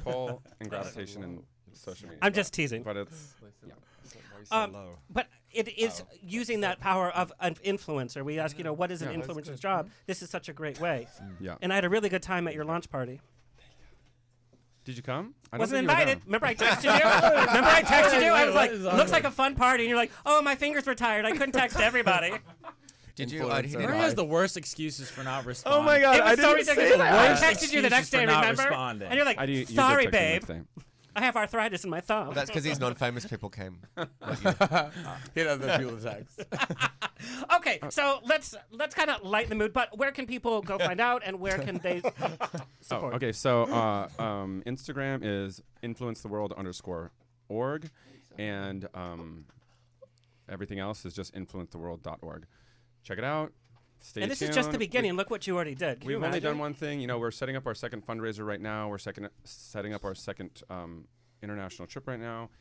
pull and gravitation and social media. I'm just teasing. But it's, yeah. But it is using that power of an influencer. We ask, you know, what is an influencer's job? This is such a great way. Yeah. And I had a really good time at your launch party. Did you come? I Wasn't don't think you were invited. Remember I texted you? Remember I texted you? I was like, looks like a fun party. And you're like, oh, my fingers were tired. I couldn't text everybody. Did you? Murray has the worst excuses for not responding. Oh my God! It was I so didn't ridiculous. say that. I texted you the next day, remember? And you're like, you did sorry, text me the babe. next day. I have arthritis in my thumb. That's because these non-famous people came. He doesn't feel the text. Okay, so let's kind of lighten the mood. But where can people go find out, and where can they support? Okay, so Instagram is influencetheworld_org, and everything else is just influencetheworld.org. Check it out. Stay And this tuned. is just the beginning. Look what you already did. Can We've you only imagine? done one thing. You know, we're setting up our second fundraiser right now. We're setting up our second international trip right now.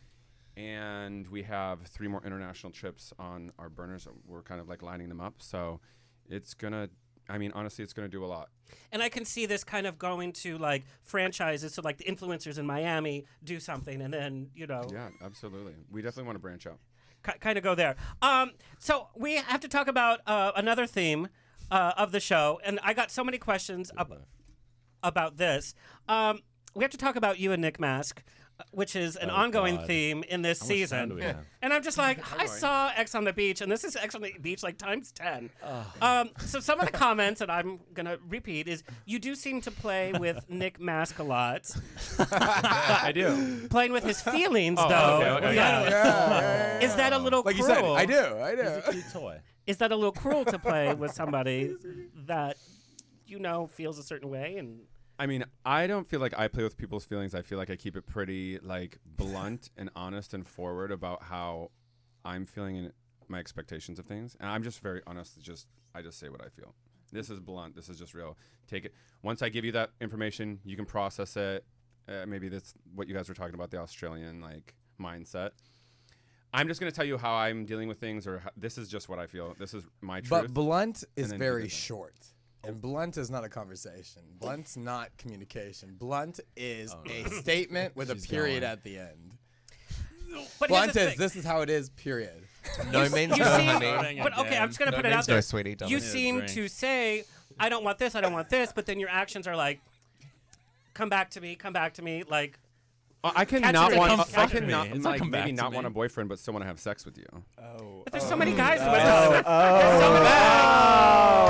And we have 3 more international trips on our burners. We're kind of like lining them up. So it's going to, I mean, honestly, it's going to do a lot. And I can see this kind of going to like franchises. So like the influencers in Miami do something, and then, you know. Yeah, absolutely. We definitely want to branch out. Kind of go there. So we have to talk about another theme of the show, and I got so many questions about this. We have to talk about you and Nick Mask, which is an ongoing theme in this How much time season. do we have? And I'm just like, I saw X on the Beach, and this is X on the Beach like times 10. So some of the comments that I'm going to repeat is, you do seem to play with Nick Mask a lot. I do. Playing with his feelings, Oh, though. okay. Yeah. Is that a little Like cruel? you said, I do. It's a cute toy. Is that a little cruel to play with somebody that feels a certain way? And I mean, I don't feel like I play with people's feelings. I feel like I keep it pretty like blunt and honest and forward about how I'm feeling and my expectations of things. And I'm just very honest. I just say what I feel. This is blunt. This is just real. Take it. Once I give you that information, you can process it. Maybe that's what you guys were talking about, the Australian like mindset. I'm just going to tell you how I'm dealing with things, or this is just what I feel. This is my truth. But blunt is then very you do that. short. And blunt is not a conversation. Blunt's not communication. Blunt is a statement with a period at the end. But Blunt is, this is how it is, period. No means you no, seem, honey. but okay, I'm just gonna No put it out means no, there. sweetie, don't You need a seem drink. to say, "I don't want this, I don't want this," but then your actions are like, come back to me," like. I can Catch not it, want. come I back to can me. not It's not like come back maybe to not me. want a boyfriend, but still want to have sex with you. But there's so many guys in West Oh, Hollywood.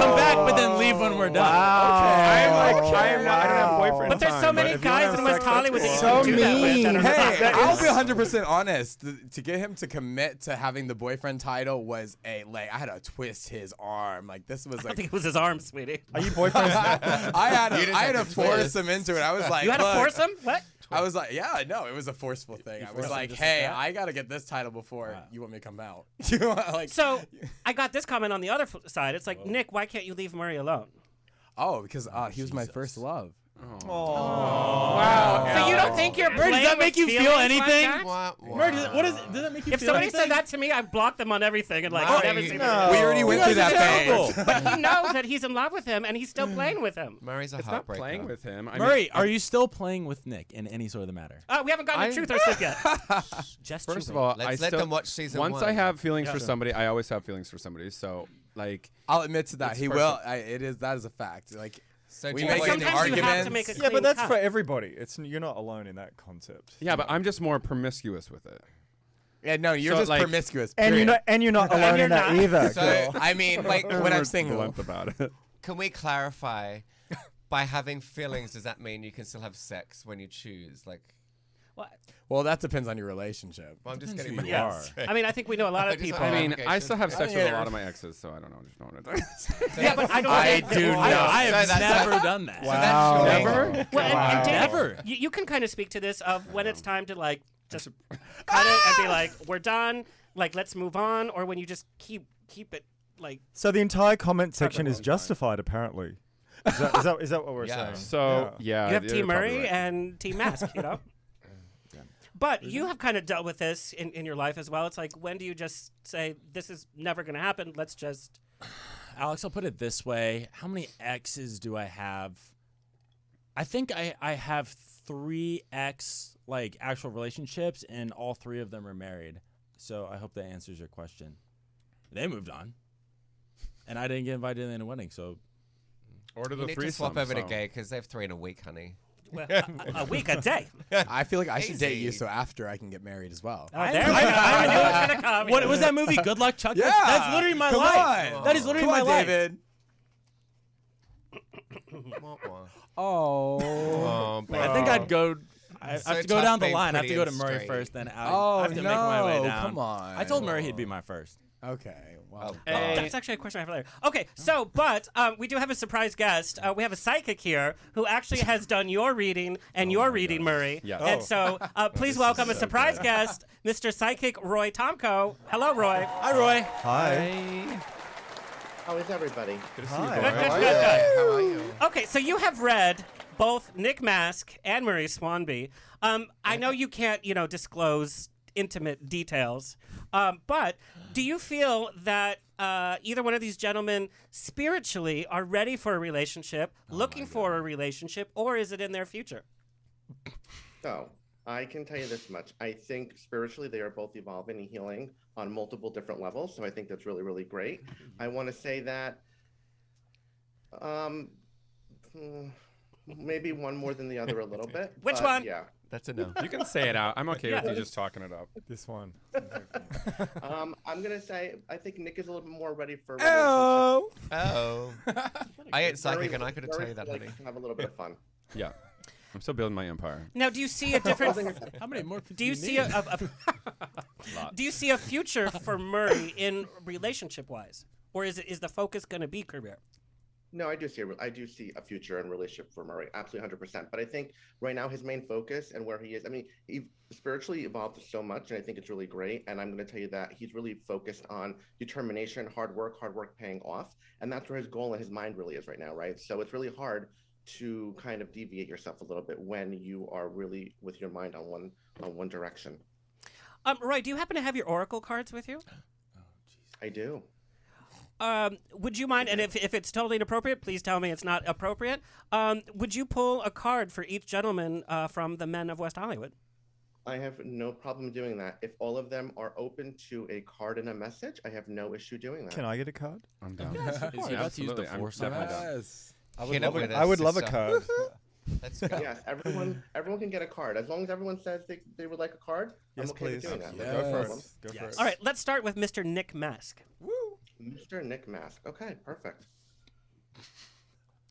Come back, but then leave when we're done. I'm like, I don't have a boyfriend. But there's so many if you wanna guys have in West sex, that's Hollywood that you cool. can do that with. that are Hey, not- I'll be 100% honest. To get him to commit to having the boyfriend title was I had to twist his arm. Like this was I like think it was his arm, sweetie. Are you boyfriends? I had You just to had to force twist. him into it. I was like, You had to "Look," force him? What? I was like, yeah, no, it was a forceful thing. I was forced him like, to hey, say that? I gotta get this title before you want me to come out. You know, like, So I got this comment on the other side. It's like, Nick, why can't you leave Murray alone? oh, because he was my first love. Wow. So you don't think you're Murray, does playing that make with you feel feelings anything? Like that? Murray, does that make you If feel somebody anything? said that to me, I'd block them on everything and like Wow. never see them. No. We already went You through guys that are terrible. phase. But he knows that he's in love with him and he's still playing with him. Murray's a It's not heartbreaker. playing with him. I Murray, mean, are you still playing with Nick in any sort of the matter? We haven't gotten I- the truth or slip yet. Just First truth. of all, Let's I let still, them watch season once one. I have feelings for somebody, I always have feelings for somebody. So like, I'll admit to that. It's He perfect. will. That is a fact. Like, So we do you make want- any sometimes you have to arguments. make a Yeah, but clean that's cut. for everybody. You're not alone in that concept. yeah, but I'm just more promiscuous with it. Yeah, no, you're So, just like- promiscuous. And period. you're not alone you're in that not. either. So- girl. I mean, like when We're I'm single. blunt about it. Can we clarify? By having feelings, does that mean you can still have sex when you choose? Like, What? Well, that depends on your relationship. well, I'm just Depends getting who you my are. I mean, I think we know a lot I of just people. want I mean, I Application. still have sex with Yeah. a lot of my exes, so I don't know. Just know what it is. Yeah, but I don't. I think do that- not. I have So that's- never done that. So that's your Never? angle. Well, and David, Never. You can kind of speak to this of when it's time to like just cut it and be like, we're done. Like, let's move on, or when you just keep it like. So the entire comment section is justified, apparently. Is that what we're Yeah. saying? So yeah, You have you're Team probably Murray right. and Team Mask, you know. But you have kind of dealt with this in your life as well. It's like, when do you just say, this is never going to happen? Let's just. Alex, I'll put it this way. How many exes do I have? I think I have 3 like actual relationships, and all 3 of them are married. So I hope that answers your question. They moved on, and I didn't get invited to any wedding. So Order You the need to threesome. swap over to so. gay because they have 3 in a week, honey. Well, a week, a day. I feel like I should date you Easy. so after I can get married as well. Oh, there we go. I knew it was going to come. what was that movie? Good Luck, Chuck. Yeah. That's literally my Come life. on. That is literally Come my on, life. David. Oh. Oh, I think I'd go. I So have to go tough down the being line. I have to pretty go to and Murray straight. first, then Alex. Oh, I have to make my way no, down. come on. I told Murray he'd be my first. Okay. Wow. That's actually a question I have later. Okay, so, but we do have a surprise guest. We have a psychic here who actually has done your reading and your reading, Murray. Yes. And so please welcome a surprise guest, Mr. Psychic Roy Tomko. Hello, Roy. Hi, Roy. Hi. How is everybody? Good to see Hi. you, Good, boy. good, How are good, you? good. How are you? Okay, so you have read both Nick Mask and Murray Swanby. I know you can't, disclose intimate details, but do you feel that either one of these gentlemen spiritually are ready for a relationship, looking for a relationship, or is it in their future? So, I can tell you this much. I think spiritually they are both evolving and healing on multiple different levels. So I think that's really, really great. I want to say that Maybe one more than the other a little bit. Which but one? Yeah. That's a no. You can say it out. I'm okay with Yeah. you just talking it up. This one. I'm gonna say I think Nick is a little bit more ready for. Oh. Oh. I ain't psychic, Murray- and I could have Murray tell you that, likes honey. to have a little bit of fun. Yeah. I'm still building my empire. Now, do you see a different? How many more? Do you see do you see a future for Murray in relationship-wise, or is the focus going to be career? No, I do see a future and relationship for Murray, absolutely 100%. But I think right now his main focus and where he is, I mean, he spiritually evolved so much, and I think it's really great. And I'm going to tell you that he's really focused on determination, hard work paying off, and that's where his goal and his mind really is right now, right? So it's really hard to kind of deviate yourself a little bit when you are really with your mind on one direction. Roy, do you happen to have your oracle cards with you? I do. Would you mind, and if it's totally inappropriate, please tell me it's not appropriate. Would you pull a card for each gentleman from the men of West Hollywood? I have no problem doing that. If all of them are open to a card and a message, I have no issue doing that. Can I get a card? I'm down. Yes, of course. Absolutely. I'm definitely down. Yes. I would love a card. Let's go. Yes, everyone can get a card as long as everyone says they would like a card. Yes, I'm okay with please. doing that. Yes. Go for it. Go for it. All right, let's start with Mr. Nick Mask. Mr. Nick Mask. Okay, perfect.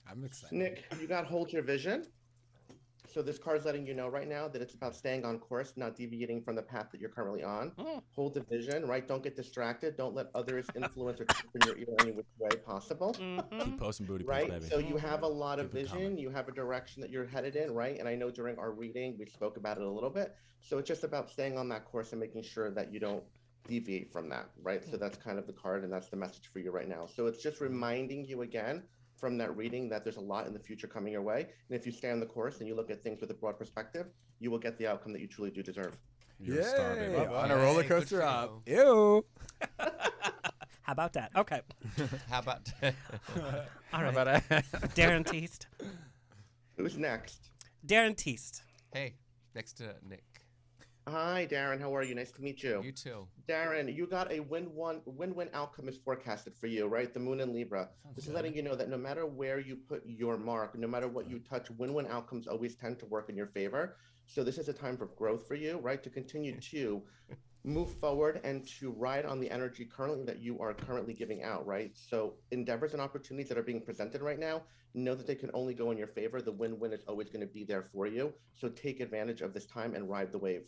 I'm excited. Nick, you got hold your vision. So this card's letting you know right now that it's about staying on course, not deviating from the path that you're currently on. Hold the vision, right? Don't get distracted. Don't let others influence or tip in your ear any which way possible. Keep posting booty pics, Right? baby. So you have a lot of Keep it vision. coming. You have a direction that you're headed in, right? And I know during our reading, we spoke about it a little bit. So it's just about staying on that course and making sure that you don't deviate from that, right? So that's kind of the card, and that's the message for you right now. So it's just reminding you again from that reading that there's a lot in the future coming your way. And if you stay on the course and you look at things with a broad perspective, you will get the outcome that you truly do deserve. You're a star, baby. Yay, on a Hey, roller good coaster for up. you. Ew. How about that? Okay. How about? All right. How about Darren Teast. Who's next? Darren Teast. Hey, next to Nick. Hi, Darren. How are you? Nice to meet you. You too. Darren, you got a win-win outcome is forecasted for you, right? The moon in Libra. This is letting you know that no matter where you put your mark, no matter what you touch, win-win outcomes always tend to work in your favor. So this is a time for growth for you, right? To continue to move forward and to ride on the energy currently that you are currently giving out, right? So endeavors and opportunities that are being presented right now, know that they can only go in your favor. The win-win is always going to be there for you. So take advantage of this time and ride the wave.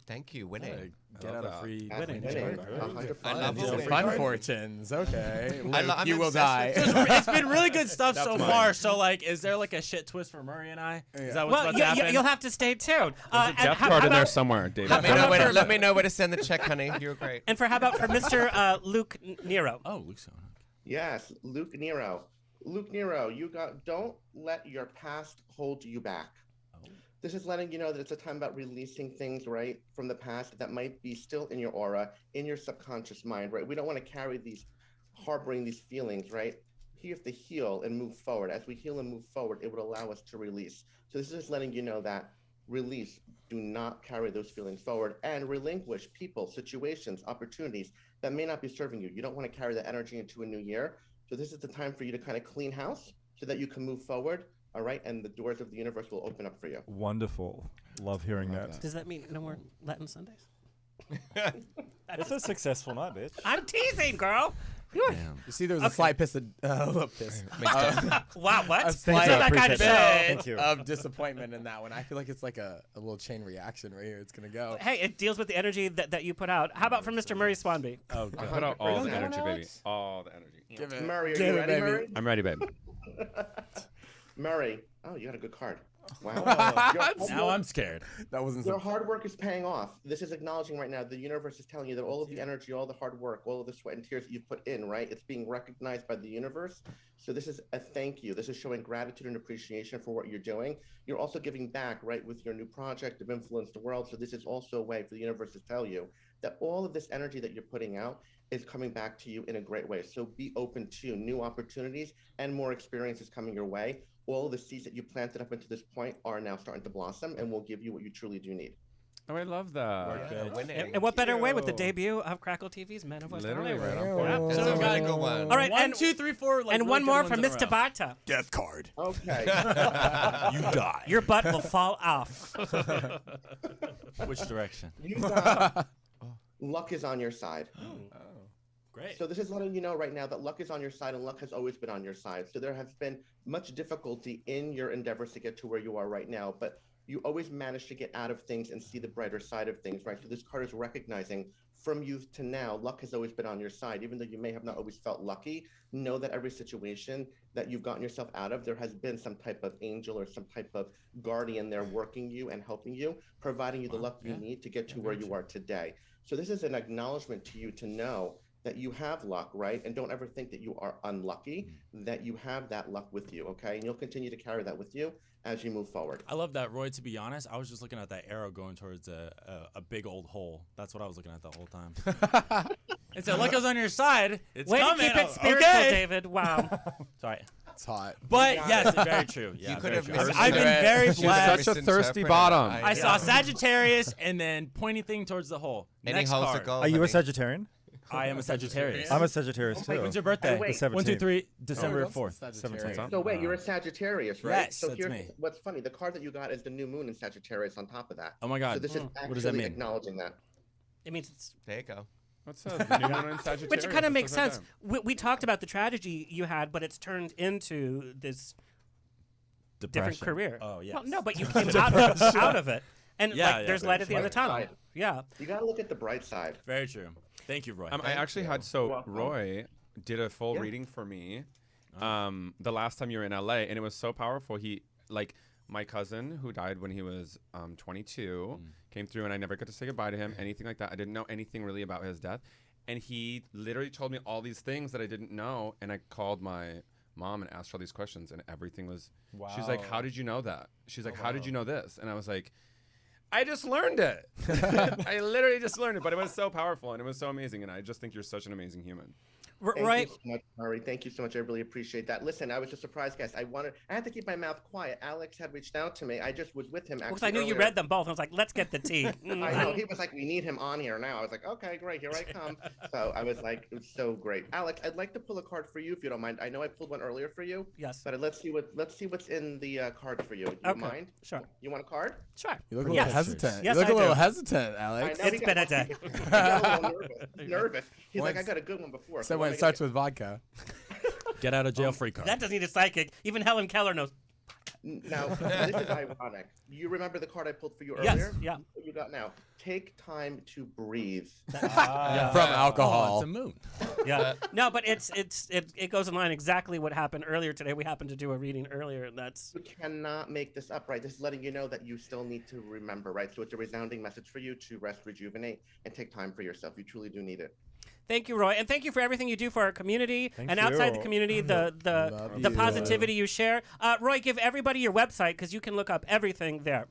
Thank you. Winning. Get out of free Winning. winning. I love These are winning. fun fortunes. Okay. Luke, I'm you will die. obsessed It's been really good stuff That's so mine. far. So, like, is there like a shit twist for Murray and I? Is that what's Well, about to happen? you'll have to stay tuned. There's a death card in there somewhere, David. Let me know where to send the check, honey. You're great. And for how about for Mr. Luke Nero? Oh, Luke's on. Yes, Luke Nero. Luke Nero, don't let your past hold you back. This is letting you know that it's a time about releasing things, right, from the past that might be still in your aura, in your subconscious mind, right? We don't want to carry harboring these feelings, right? You have to heal and move forward. As we heal and move forward, it would allow us to release. So this is just letting you know that release, do not carry those feelings forward, and relinquish people, situations, opportunities that may not be serving you. You don't want to carry that energy into a new year. So this is the time for you to kind of clean house so that you can move forward. All right, and the doors of the universe will open up for you. Wonderful. Love hearing that. Does that mean no more Latin Sundays? It's a successful night, bitch. I'm teasing, girl. You see, there was a slight Wow, what? a It's slight not that kind of show. Thank you. of disappointment in that one. I feel like it's like a little chain reaction right here. It's gonna go. Hey, it deals with the energy that you put out. How about for Mr. Murray Swanby? Oh, I put out all the energy, baby. All the energy. Give it, Murray, are give you it, ready, baby. Murray? I'm ready, babe. Murray. Oh, you got a good card. Wow. Now I'm scared. That wasn't. Your hard work is paying off. This is acknowledging right now. The universe is telling you that all of the energy, all the hard work, all of the sweat and tears that you've put in, right? It's being recognized by the universe. So this is a thank you. This is showing gratitude and appreciation for what you're doing. You're also giving back, right, with your new project of Influence the World. So this is also a way for the universe to tell you that all of this energy that you're putting out is coming back to you in a great way. So be open to new opportunities and more experiences coming your way. All of the seeds that you planted up until this point are now starting to blossom and will give you what you truly do need. Oh, I love that. And what better way with the debut of Crackle TV's Men of West Literally Hollywood? right on point. That's a really good one. All right, One, and two, three, four. Like, and really one good more ones from in a Mr. row. Bata. Death card. Okay. You die. Your butt will fall off. Which direction? You got luck is on your side. Great. So this is letting you know right now that luck is on your side, and luck has always been on your side. So there has been much difficulty in your endeavors to get to where you are right now, but you always manage to get out of things and see the brighter side of things, right? So this card is recognizing from youth to now, luck has always been on your side. Even though you may have not always felt lucky, know that every situation that you've gotten yourself out of, there has been some type of angel or some type of guardian there working you and helping you, providing you the luck you need to get to where you are today. So this is an acknowledgement to you to know that you have luck, right? And don't ever think that you are unlucky, that you have that luck with you, okay? And you'll continue to carry that with you as you move forward. I love that, Roy. To be honest, I was just looking at that arrow going towards a big old hole. That's what I was looking at the whole time. It said, luck is on your side. It's Way coming. to keep it spiritual, David. Wow. Sorry. It's hot. But yes, it's very true. Yeah, You could very have true. missed I've been it. very She's blessed. Such a thirsty bottom. I saw Sagittarius and then pointing thing towards the hole. Any Next holes card. are gold. Are you a Sagittarian? I am a Sagittarius. I'm a Sagittarius too. When's your birthday? Wait. The 1, 2, 17th. 3, December Oh, 4th. Sagittarius. 17th. So wait, you're a Sagittarius, right? Yes, so that's here's me. what's funny. The card that you got is the new moon in Sagittarius on top of that. Oh my God. So this is What does that actually mean? acknowledging that. It means it's. There you go. What's up? The new moon in Sagittarius. Which kind of makes That's sense. right We talked about the tragedy you had, but it's turned into this different Depression. career. Oh, yes. Well, no, but you came out of it. And Yeah, like, yeah, there's very light at the end of the tunnel. Right. Yeah. You got to look at the bright side. Very true. Thank you, Roy. I actually had welcome. Roy did a full Yeah. reading for me the last time you were in LA, and it was so powerful. He like my cousin who died when he was 22 came through, and I never got to say goodbye to him, anything like that. I didn't know anything really about his death, and he literally told me all these things that I didn't know, and I called my mom and asked her all these questions, and everything was. She's like, "How did you know that?" She's like, "How did you know this?" And I was like, I just learned it. I literally just learned it, but it was so powerful and it was so amazing. And I just think you're such an amazing human. Right. Thank you so much, Murray. Thank you so much. I really appreciate that. Listen, I was a surprise guest. I had to keep my mouth quiet. Alex had reached out to me. I just was with him. Because I knew you read them both. I was like, let's get the tea. I know. He was like, we need him on here now. I was like, okay, great. Here I come. So I was like, it was so great. Alex, I'd like to pull a card for you if you don't mind. I know I pulled one earlier for you. Yes. But let's see what's in the cards for you. Do you Okay. mind? Sure. You want a card? Sure. You look a Yes. little hesitant. Yes, you look I a little do. hesitant, Alex. I know It's been a day. He got a little nervous. He's nervous. He's like, I got a good one before. So what when am it I starts gonna with vodka. Get out of jail free card. That doesn't need a psychic. Even Helen Keller knows. Now, this is ironic. You remember the card I pulled for you Yes, earlier? yeah. What you got now? Take time to breathe. From alcohol. Oh, it's a moon. Yeah. No, but it goes in line exactly what happened earlier today. We happened to do a reading earlier, and that's. You cannot make this up, right? This is letting you know that you still need to remember, right? So it's a resounding message for you to rest, rejuvenate, and take time for yourself. You truly do need it. Thank you, Roy, and thank you for everything you do for our community Thank and outside the you. community. The you. positivity you share. Roy, give everybody your website because you can look up everything there.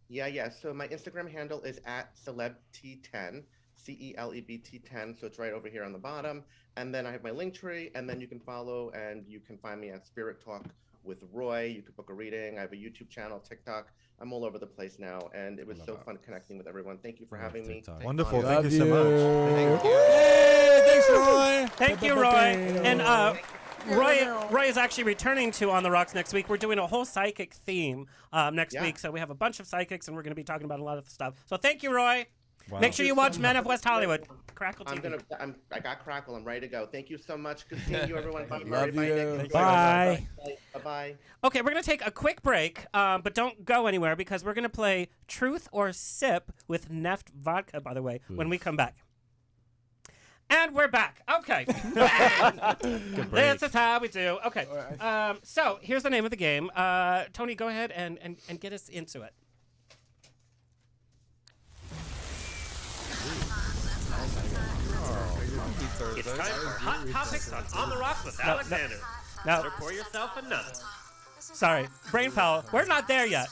Yeah. So my Instagram handle is @celebT10, CELEBT10. So it's right over here on the bottom. And then I have my link tree, and then you can follow, and you can find me at Spirit Talk with Roy. You can book a reading. I have a YouTube channel, TikTok. I'm all over the place now, and it was so fun connecting with everyone. Thank you for having me. Wonderful. Love Thank you so much. Thank you. Hey, thanks, Roy. Thank you, Roy. And Roy is actually returning to On the Rocks next week. We're doing a whole psychic theme next Yeah. week, so we have a bunch of psychics, and we're going to be talking about a lot of stuff. So thank you, Roy. Wow. Make sure you watch Men of West Hollywood. Crackle TV. I got Crackle. I'm ready to go. Thank you so much. Good seeing you, everyone. Bye, Love Murray. Bye, you. Nick. Bye. Bye. Okay, we're going to take a quick break, but don't go anywhere because we're going to play Truth or Sip with Neft Vodka, by the way, when we come back. And we're back. Okay. This is how we do. Okay. So here's the name of the game. Tony, go ahead and get us into it. It's time for Hot Topics on the Rocks with Alexander. No. So pour yourself another. Sorry, brain foul. We're not there yet.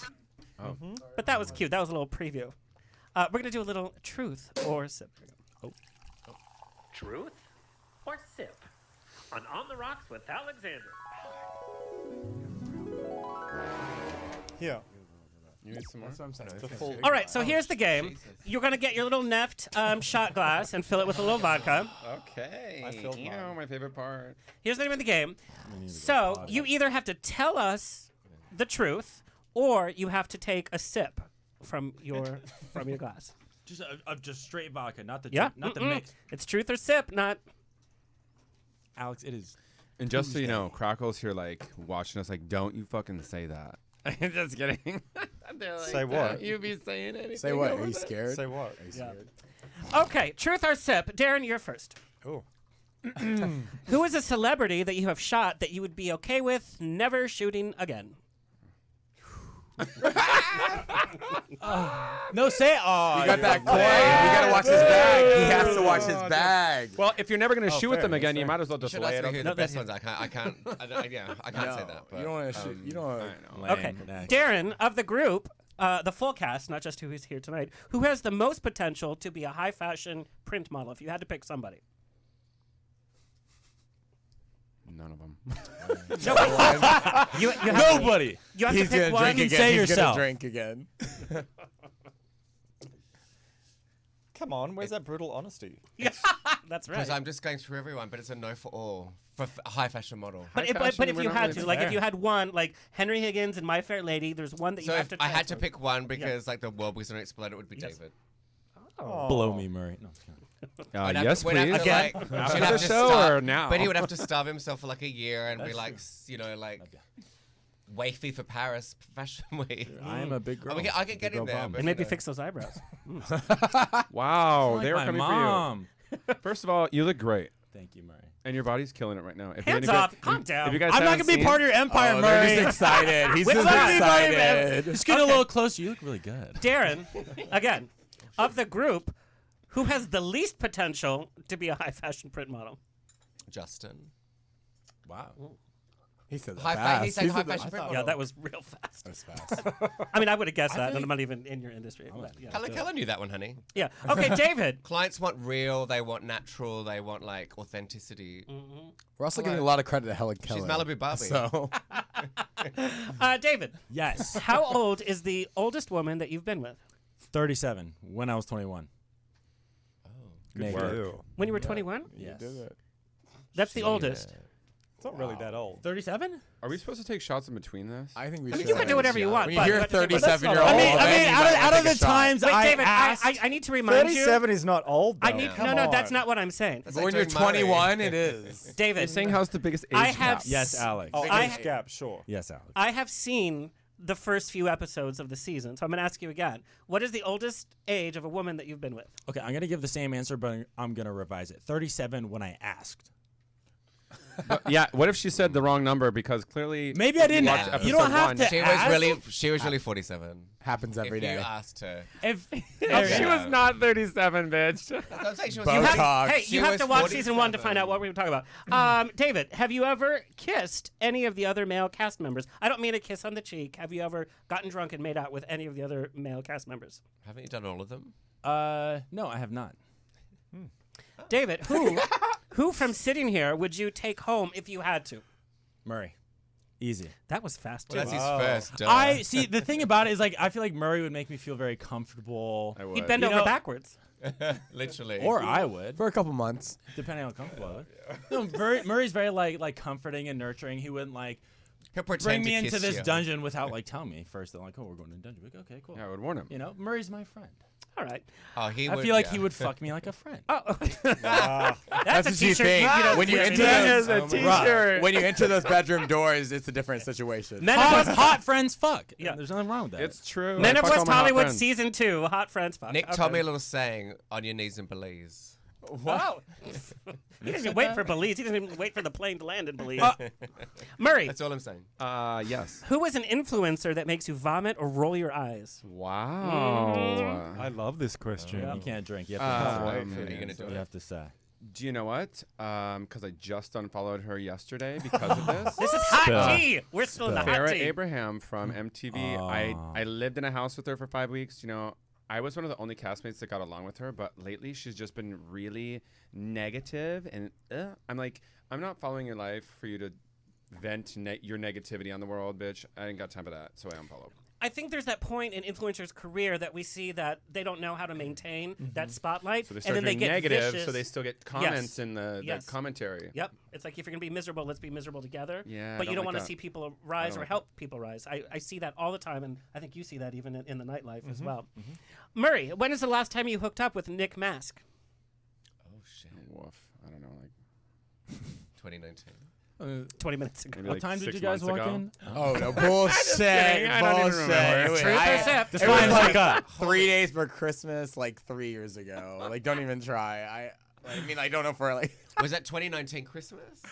But that was cute. That was a little preview. We're going to do a little Truth or Sip. Truth or Sip on the Rocks with Alexander. Here. You need some more? That's what I'm saying. The full- All right, so here's the game. You're gonna get your little Neft shot glass and fill it with a little vodka. Okay. I filled mine. My favorite part. Here's the name of the game. So you either have to tell us the truth, or you have to take a sip from your glass. Just straight vodka, not the not the Mm-mm. mix. It's truth or sip, not. Alex, it is. And just so you know, Crackle's here, like, watching us, like, don't you fucking say that. I'm just kidding. They're like, Say what? You be saying anything. Say what? over Are you there." scared? Say what? Are you scared? Okay, truth or sip. Darren, you're first. Oh. Who is a celebrity that you have shot that you would be okay with never shooting again? No, say it. Oh, You got that coin. You gotta watch his bag. He has to watch his bag. Well, if you're never going to shoot with fair, them that's again, you fair. might as well You just should lay ask it me up. who the best ones. I can't say that. But, You don't want to shoot. You don't. I know. Okay, Darren, of the group, the full cast, not just who is here tonight, who has the most potential to be a high fashion print model? If you had to pick somebody. None of them. You have Nobody. You have He's to pick gonna one. drink again. Say He's yourself. gonna drink again. Come on, where's that brutal honesty? That's right. Because I'm just going through everyone, but it's a no for all for a high fashion model. But if you had to, like, if you had one, like Henry Higgins and My Fair Lady, there's one that you So have if to. I had to transfer. pick one because like the world was going to explode, it would be David. Blow me, Murray. No, I'd have yes, to- we'd have please. to, Again? like, After she'd the have to show starve- or now? But he would have to starve himself for like a year and be like, like wafy for Paris Fashion Week. I am a big girl. I can get in there. But And maybe you know. fix those eyebrows. Wow, Like they were my coming mom. for you. First of all, you look great. Thank you, Murray. And your body's killing it right now. If Hands you off. Calm down. If you guys I'm not haven't gonna be seen- part of your empire, Oh, Murray. they're just excited. He's Which just one? excited. Just get a little closer. You look really good. Darren, again, of the group, who has the least potential to be a high fashion print model? Justin. Wow. He said that High fast. he said high fashion print Yeah, model. that was real fast. That's fast. I mean, I would have guessed I that, and think- I'm not even in your industry. But, yeah. Keller knew that one, honey. Yeah. Okay, David. Clients want real, they want natural, they want like authenticity. We're also giving a lot of credit to Helen Keller. She's Malibu Barbie. So David. Yes. How old is the oldest woman that you've been with? 37 when I was 21. Good Make for it. you. When you were 21? Yes. did it. That's the oldest. It's not really that old. 37? Are we supposed to take shots in between this? I think we I should. mean, you can do whatever you want. When you but- hear but- 37-year-old, I mean, out of the times Wait, I David, asked, I need to remind you. 37 is not old, though. I need Come no, that's on. not what I'm saying. That's But like when you're doing Murray. 21, it is. David, You're saying how's the biggest age I have gap? yes, Alex. Oh, I- age gap, sure. Yes, Alex. I have seen the first few episodes of the season, so I'm going to ask you again. What is the oldest age of a woman that you've been with? Okay, I'm gonna give the same answer, but I'm gonna revise it. 37 when I asked. Yeah. What if she said the wrong number because clearly Maybe I didn't. watch You don't episode have one. to She ask. was really 47. Happens every if day. you asked her. If She was not 37, bitch. I'm saying she was Botox. Hey, She you have was to watch season 1 to 47. find out what we were talking about. David, have you ever kissed any of the other male cast members? I don't mean a kiss on the cheek. Have you ever gotten drunk and made out with any of the other male cast members? Haven't you done all of them? No, I have not. David, who from sitting here would you take home if you had to? Murray, easy. That was fast, too. Well, that's his first. Duh. I see. The thing about it is, like, I feel like Murray would make me feel very comfortable, I would. He'd bend You over know- backwards. Literally. or I would, For a couple months. depending on how comfortable I would. No, Murray's very like comforting and nurturing. He wouldn't like He'll pretend bring to me into kiss this you. dungeon without like telling me first. They're like, oh, we're going to the dungeon. Like, okay, cool. Yeah, I would warn him. You know, Murray's my friend. All right. Oh, he I would, feel like yeah. he would fuck me like a friend. Oh, That's that's a what you t-shirt. think. don't When you wear enter anymore. those, t-shirt. when you enter those bedroom doors, it's a different situation. Men of hot, West, hot friends fuck. Yeah. There's nothing wrong with that. It's true. Men I of fuck all West my hot Hollywood friends. season 2, Hot Friends Fuck. Nick Okay. told me a little saying on your knees in Belize. Wow. He didn't even wait for Belize. He didn't even wait for the plane to land in Belize. Murray, That's all I'm saying. Yes. who is an influencer that makes you vomit or roll your eyes? Wow. I love this question. You can't drink. You have to Um, decide. Are you gonna do You it? have to say. Do you know what? Because I just unfollowed her yesterday because of this. This is hot Spill. tea. We're still in the hot Farrah tea. Abraham from MTV. I lived in a house with her for 5 weeks. You know, I was one of the only castmates that got along with her, but lately she's just been really negative, and I'm like, I'm not following your life for you to vent your negativity on the world, bitch. I ain't got time for that, so I unfollowed. I think there's that point in influencers' career that we see that they don't know how to maintain that spotlight, So they and start then they doing get negative, vicious. so they still get comments in the commentary. Yep. It's like if you're gonna be miserable, let's be miserable together. Yeah, I But you don't don't like want to that. see people rise or like help people rise. I see that all the time, and I think you see that even in the nightlife as Mhm, well. Murray, when is the last time you hooked up with Nick Mask? Oh shit. Woof. I don't know, like 2019. 20 minutes ago. maybe What like time did 6 you guys months walk ago. in? Oh no, bullshit! kidding. I don't even Bullshit. remember. Wait, Truth or sip? It was like like 3 days for Christmas, like 3 years ago. Like, don't even try. I mean, I don't know for like. Was that 2019 Christmas?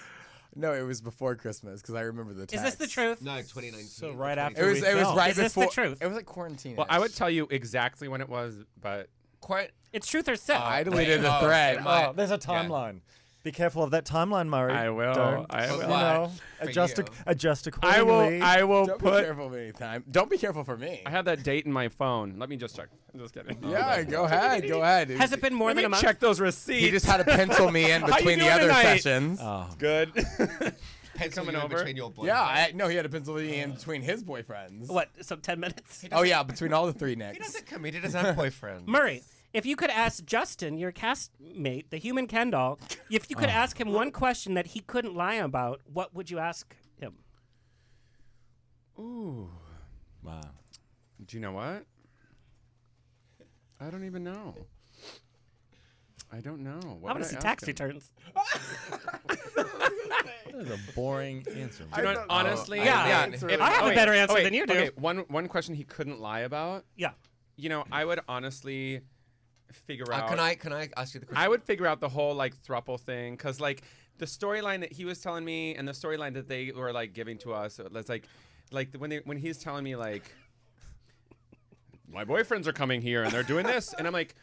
No, it was before Christmas because I remember the text. Is this the truth? No, 2019. So right after It was. we It was filmed. right Is this the before. truth? It was like quarantine. Well, I would tell you exactly when it was, but Quite. It's truth or sip. I deleted the oh, thread. it might- Oh, there's a timeline. Be careful of that timeline, Murray. I will. Don't, I you will. know, For adjust you. adjust accordingly. I will Don't be put. careful anytime. Don't be careful for me. I have that date in my phone. Let me just check. I'm just kidding. Yeah, go ahead. Go ahead. Has it been more Let than me a month? check those receipts. He just had to pencil me in How you between the doing other tonight? sessions. Oh. Good. Pencil Coming you in over? between your boyfriends. Yeah, no, he had to pencil me in between his boyfriends. What? So 10 minutes? Oh yeah, between all the three He Nicks. doesn't commit. He doesn't have boyfriend. Murray, if you could ask Justin, your castmate, the human Ken doll, if you could ask him one question that he couldn't lie about, what would you ask him? Ooh. Wow. Do you know what? I don't even know. I don't know. I What want would to see ask tax him? returns. That is a boring answer. Do you know what? Honestly, Yeah. if- I have a wait, better answer wait, than you do. Okay, one question he couldn't lie about. Yeah. You know, I would honestly figure out. Can I ask you the question? I would figure out the whole like throuple thing, because like the storyline that he was telling me and the storyline that they were like giving to us, it's like when he's telling me like my boyfriends are coming here and they're doing this, and I'm like,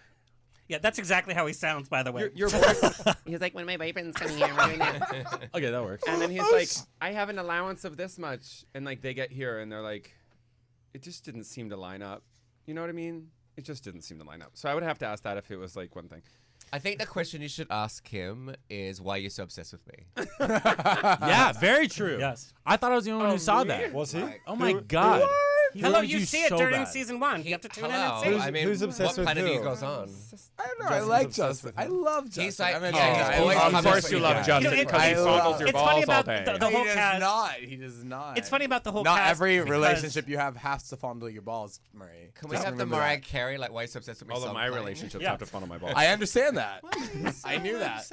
Yeah, that's exactly how he sounds, by the way. your boyfriend. He's like, when my boyfriend's coming here, we're doing it. Okay, that works. And then he's like, I have an allowance of this much, and like they get here and they're like, it just didn't seem to line up. You know what I mean? It just didn't seem to line up. So I would have to ask that if it was like one thing. I think the question you should ask him is why you're so obsessed with me. Yeah, very true. Yes. I thought I was the only one who saw that. Was he? Oh my god. He Hello, wanted you see it so during bad. season 1. You have to tune in and Hello. see. I mean, who's obsessed what with planet do you who? goes on? I don't know. I Justin's like obsessed Justin. with I him. love Justin. He's like, I mean, yeah, he's always Of coming course with you me, love guys. Justin You know, because he it's- fondles your it's funny balls all about day. the whole he does cast. not. He does not. It's funny about the whole Not cast. every because- relationship you have has to fondle your balls, Murray. Can we Just have the remember Mariah that. Carey, like, why you're so obsessed with me? All of song my playing? relationships Yeah. have to funnel my balls. I understand that. I knew that.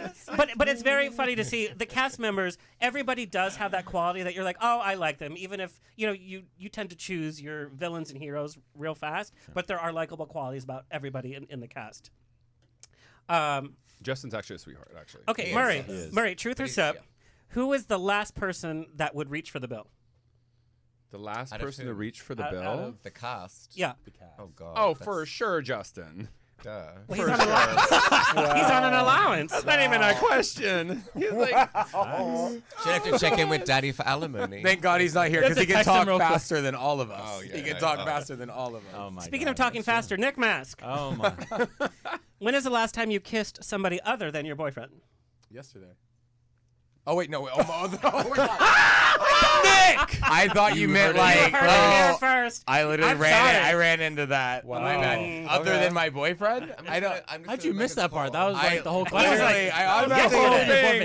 But it's very funny to see the cast members. Everybody does have that quality that you're like, oh, I like them. Even if you tend to choose your villains and heroes real fast, but there are likable qualities about everybody in the cast. Justin's actually a sweetheart, actually. Okay, He Murray. is. Murray, truth or But he- sip? yeah. Who is the last person that would reach for the bill? The last Out of person who? to reach for the Out bill? of- The cast. Yeah. Oh, God. Oh, that's- for sure, Justin. Duh. Well, he's on an allowance. He's on an allowance. That's not even a question. He's like, Should have to check in with Daddy for alimony. Thank God he's not here because he can text him talk real quick. faster than all of us. Oh, yeah, he can yeah, talk yeah. faster than all of us. Oh my Speaking god. of talking faster, Nick Mask. Oh my. When is the last time you kissed somebody other than your boyfriend? Yesterday. Oh wait, no. Oh, Nick! I thought you meant like. You heard it here first. I literally I'm ran. sorry. I ran into that. Wow. My bad. Other Okay. than my boyfriend, I don't. How'd you miss that part? That was like the whole question. Literally, I automatically.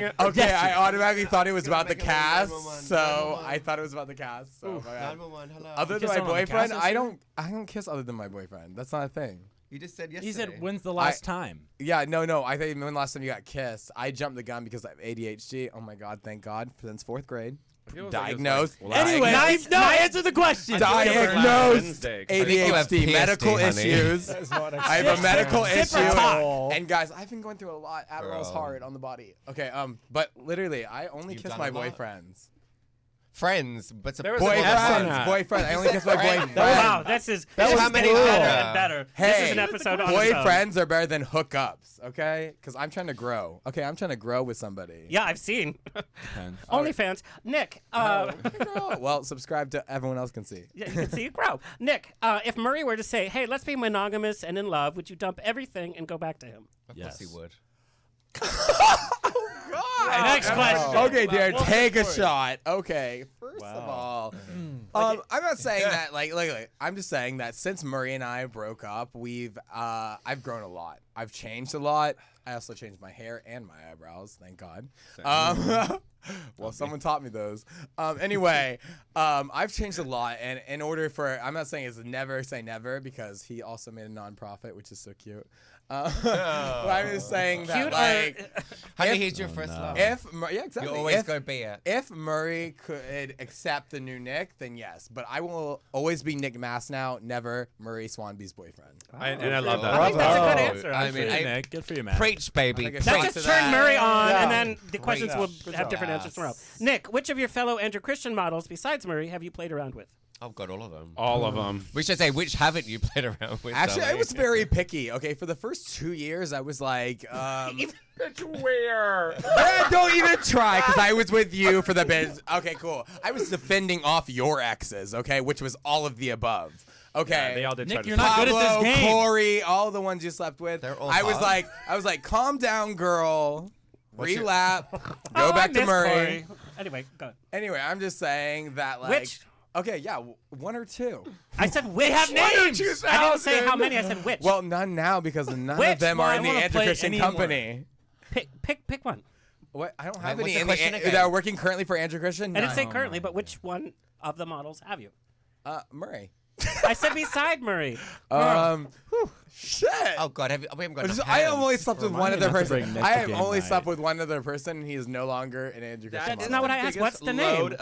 Yes, Okay, I automatically thought it was about the Make it cast, 911, so 911. I thought it was about the cast. So my bad. 911, hello. Other You than kissed my someone on the boyfriend, cast I yesterday? don't kiss other than my boyfriend. That's not a thing. You just said yesterday. He said, "When's the last time?" Yeah, no. I think when last time you got kissed, I jumped the gun because I have ADHD. Oh my God, thank God, since 4th grade. feels like it's Diagnosed. like Anyway, Diagnosed. answer the question. Diagnosed Wednesday. I think you have ADHD, PTSD, medical honey. issues. That is not I have a medical Sip or issue. talk? And guys, I've been going through a lot. Adderall's Bro. hard on the body. Okay, but literally, I only You've kiss done my a lot. boyfriends. Friends, but There was a Boyfriends. Boyfriend. I only kiss my Friend. boyfriend. Wow, this is How many better other- and better. Hey, This is an episode on its own. boyfriends are better than hookups, okay? Because I'm trying to grow. Okay, I'm trying to grow with somebody. Yeah, I've seen. Depends. OnlyFans. Nick, Grow. Well, subscribe to everyone else can see. yeah, you can see it grow. Nick, if Murray were to say, hey, let's be monogamous and in love, would you dump everything and go back to him? Of Yes. course he would. Next question. Okay, Darren, We'll take a support it. shot. Okay, First of all, I'm not saying that like I'm just saying that since Murray and I broke up, I've grown a lot. I've changed a lot. I also changed my hair and my eyebrows, thank God. Well, someone taught me those. Anyway, I've changed a lot, and in order for, I'm not saying it's never say never, because he also made a nonprofit, which is so cute. But I'm just saying that, Cute like, honey, he's your first love. yeah, exactly. You're always going to be it. If Murray could accept the new Nick, then yes. But I will always be Nick Masnow, never Murray Swanbee's boyfriend. And I love that. I think that's a good answer. I mean, Nick, good for you, man. Preach, baby. Like a Preach. shot Let's to just turn that. Murray on, Yeah. and then the questions will Good have job. different answers tomorrow. Nick, which of your fellow Andrew Christian models besides Murray have you played around with? I've got all of them. All of them. We should say, which haven't you played around with? Actually, I Zoe? was very picky. Okay, for the first 2 years, I was like, Where? don't even try, because I was with you for the biz. Okay, cool. I was defending off your exes, okay, which was all of the above. Okay, Yeah, they all did Nick, try to you're not good at this Pablo, game. Corey, all the ones you slept with. They're all I was hot. like, calm down, girl. What's your- Relap. Oh, Go I back to miss Murray. Corey. Anyway, go. Anyway, I'm just saying that, like, Which? Okay, yeah, one or two. I said which. They have names. I didn't say how many. I said which. Well, none now because none Which? of them Well, are I in the wanna Andrew play Christian any more. company. Pick one. What? I don't Wait, have what's any the in question again? that are working currently for Andrew Christian. I didn't say None. currently, but which one of the models have you? Murray. I said beside Murray. Shit. Oh God, we haven't got enough I have hands. only slept with one Remind me other not to person. bring Nick I to have game only night. slept with one other person, and he is no longer an Andrew Christian That's model. not what I asked. What's the name?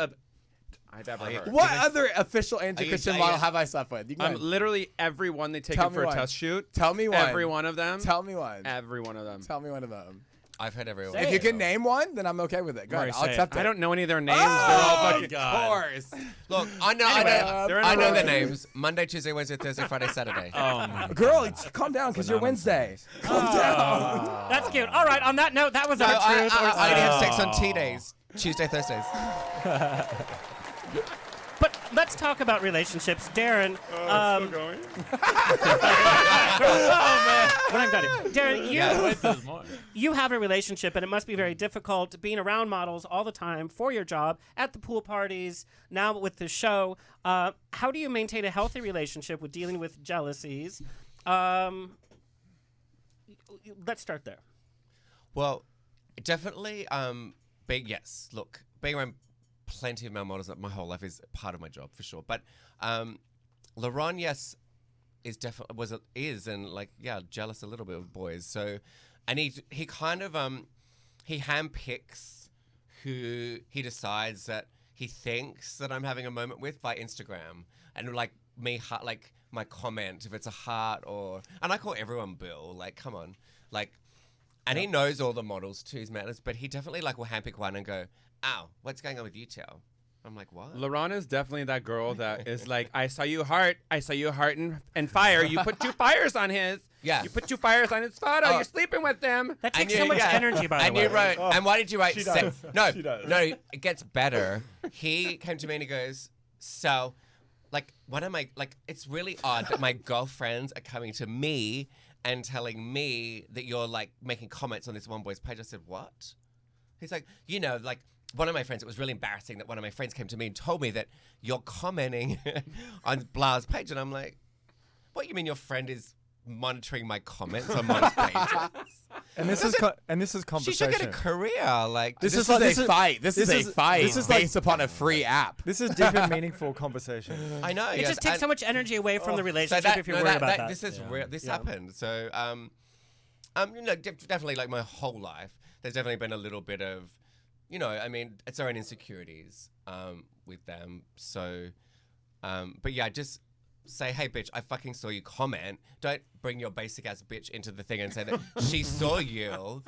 I've ever heard. What other official Andrew Are you- Christian are model you- have I slept with? You can go ahead. Literally every one they take Tell in me for a one. test shoot. Tell me one. Every one of them. Tell me one. Every one of them. Tell me one of them. I've heard everyone. If you can name one, then I'm okay with it. Go ahead. Murray, I'll say it. accept it. I don't know any of their names. Oh, They're all fucking. of course. Look, I know, they're in I a know row. their names. Monday, Tuesday, Wednesday, Thursday, Friday, Saturday. Oh my Girl, calm down, because you're Wednesday. Calm down. That's cute. All right. On that note, that was No, our I truth. or only have something. sex on T days. Tuesday, Thursdays. But let's talk about relationships, Darren. Still going? When I'm done here. Darren, Yeah. you have a relationship, and it must be very difficult being around models all the time for your job, at the pool parties, now with the show. How do you maintain a healthy relationship with dealing with jealousies? Let's start there. Well, definitely. Look, being around plenty of male models my whole life is part of my job for sure. But LaRon, yes, is definitely and like jealous a little bit of boys. So, and he kind of he handpicks who he decides that he thinks that I'm having a moment with by Instagram, and like like my comment if it's a heart and I call everyone Bill. Like, come on, like. And he knows all the models too, his madness, but he definitely like will handpick one and go, "Ow, what's going on with you two?" I'm like, "What?" LaRon is definitely that girl that is like, I saw you heart and fire. You put 2 fires on his. Yeah. You put 2 fires on his photo. You're sleeping with them. That takes so much energy, by the And way. you wrote, and why did you write? She does. No, She does. no, it gets better. He came to me and he goes, "So, like, one of my it's really odd that my girlfriends are coming to me and telling me that you're like making comments on this one boy's page." I said, "What?" He's like, like one of my friends, it was really embarrassing that one of my friends came to me and told me that you're commenting on Bla's page. And I'm like, what, you mean your friend is monitoring my comments on my page? And this is She conversation. should get a career. Like, This is a fight. This is a fight This is like based upon a free app. This is deep and meaningful conversation. I know. It yes, just takes and- so much energy away from the So relationship if you're worried about that. This is real. This Yeah. happened. So, definitely like my whole life, there's definitely been a little bit of, I mean, it's our own insecurities with them. So, but yeah, just say, hey, bitch, I fucking saw you comment. Don't bring your basic ass bitch into the thing and say that she saw you.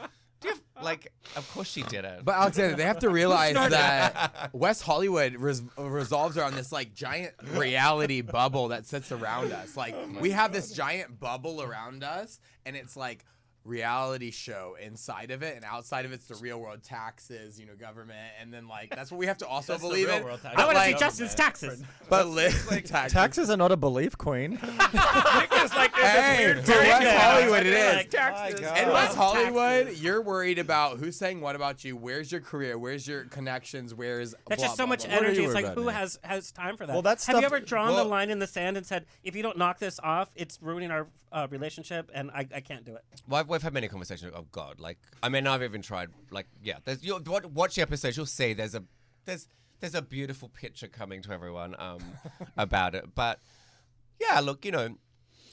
Of course she didn't. But Alexander, they have to realize that West Hollywood resolves around this like giant reality bubble that sits around us. Like we have this giant bubble around us, and it's like reality show inside of it, and outside of it's the real world taxes, government, and then like that's what we have to also believe in. I want to see Justin's taxes. But taxes are not a belief, Queen. It's like hey, for West Hollywood it is. Taxes. In West Hollywood, you're worried about who's saying what about you, where's your career, where's your connections, where's That's blah, just so blah, much blah. energy. It's like who has time for that? Well, that's have you stuff- ever drawn the line in the sand and said, if you don't knock this off, it's ruining our relationship, and I can't do it. Well, we've had many conversations. Oh God, I've even tried. Watch the episodes. You'll see there's a beautiful picture coming to everyone about it. But yeah, look,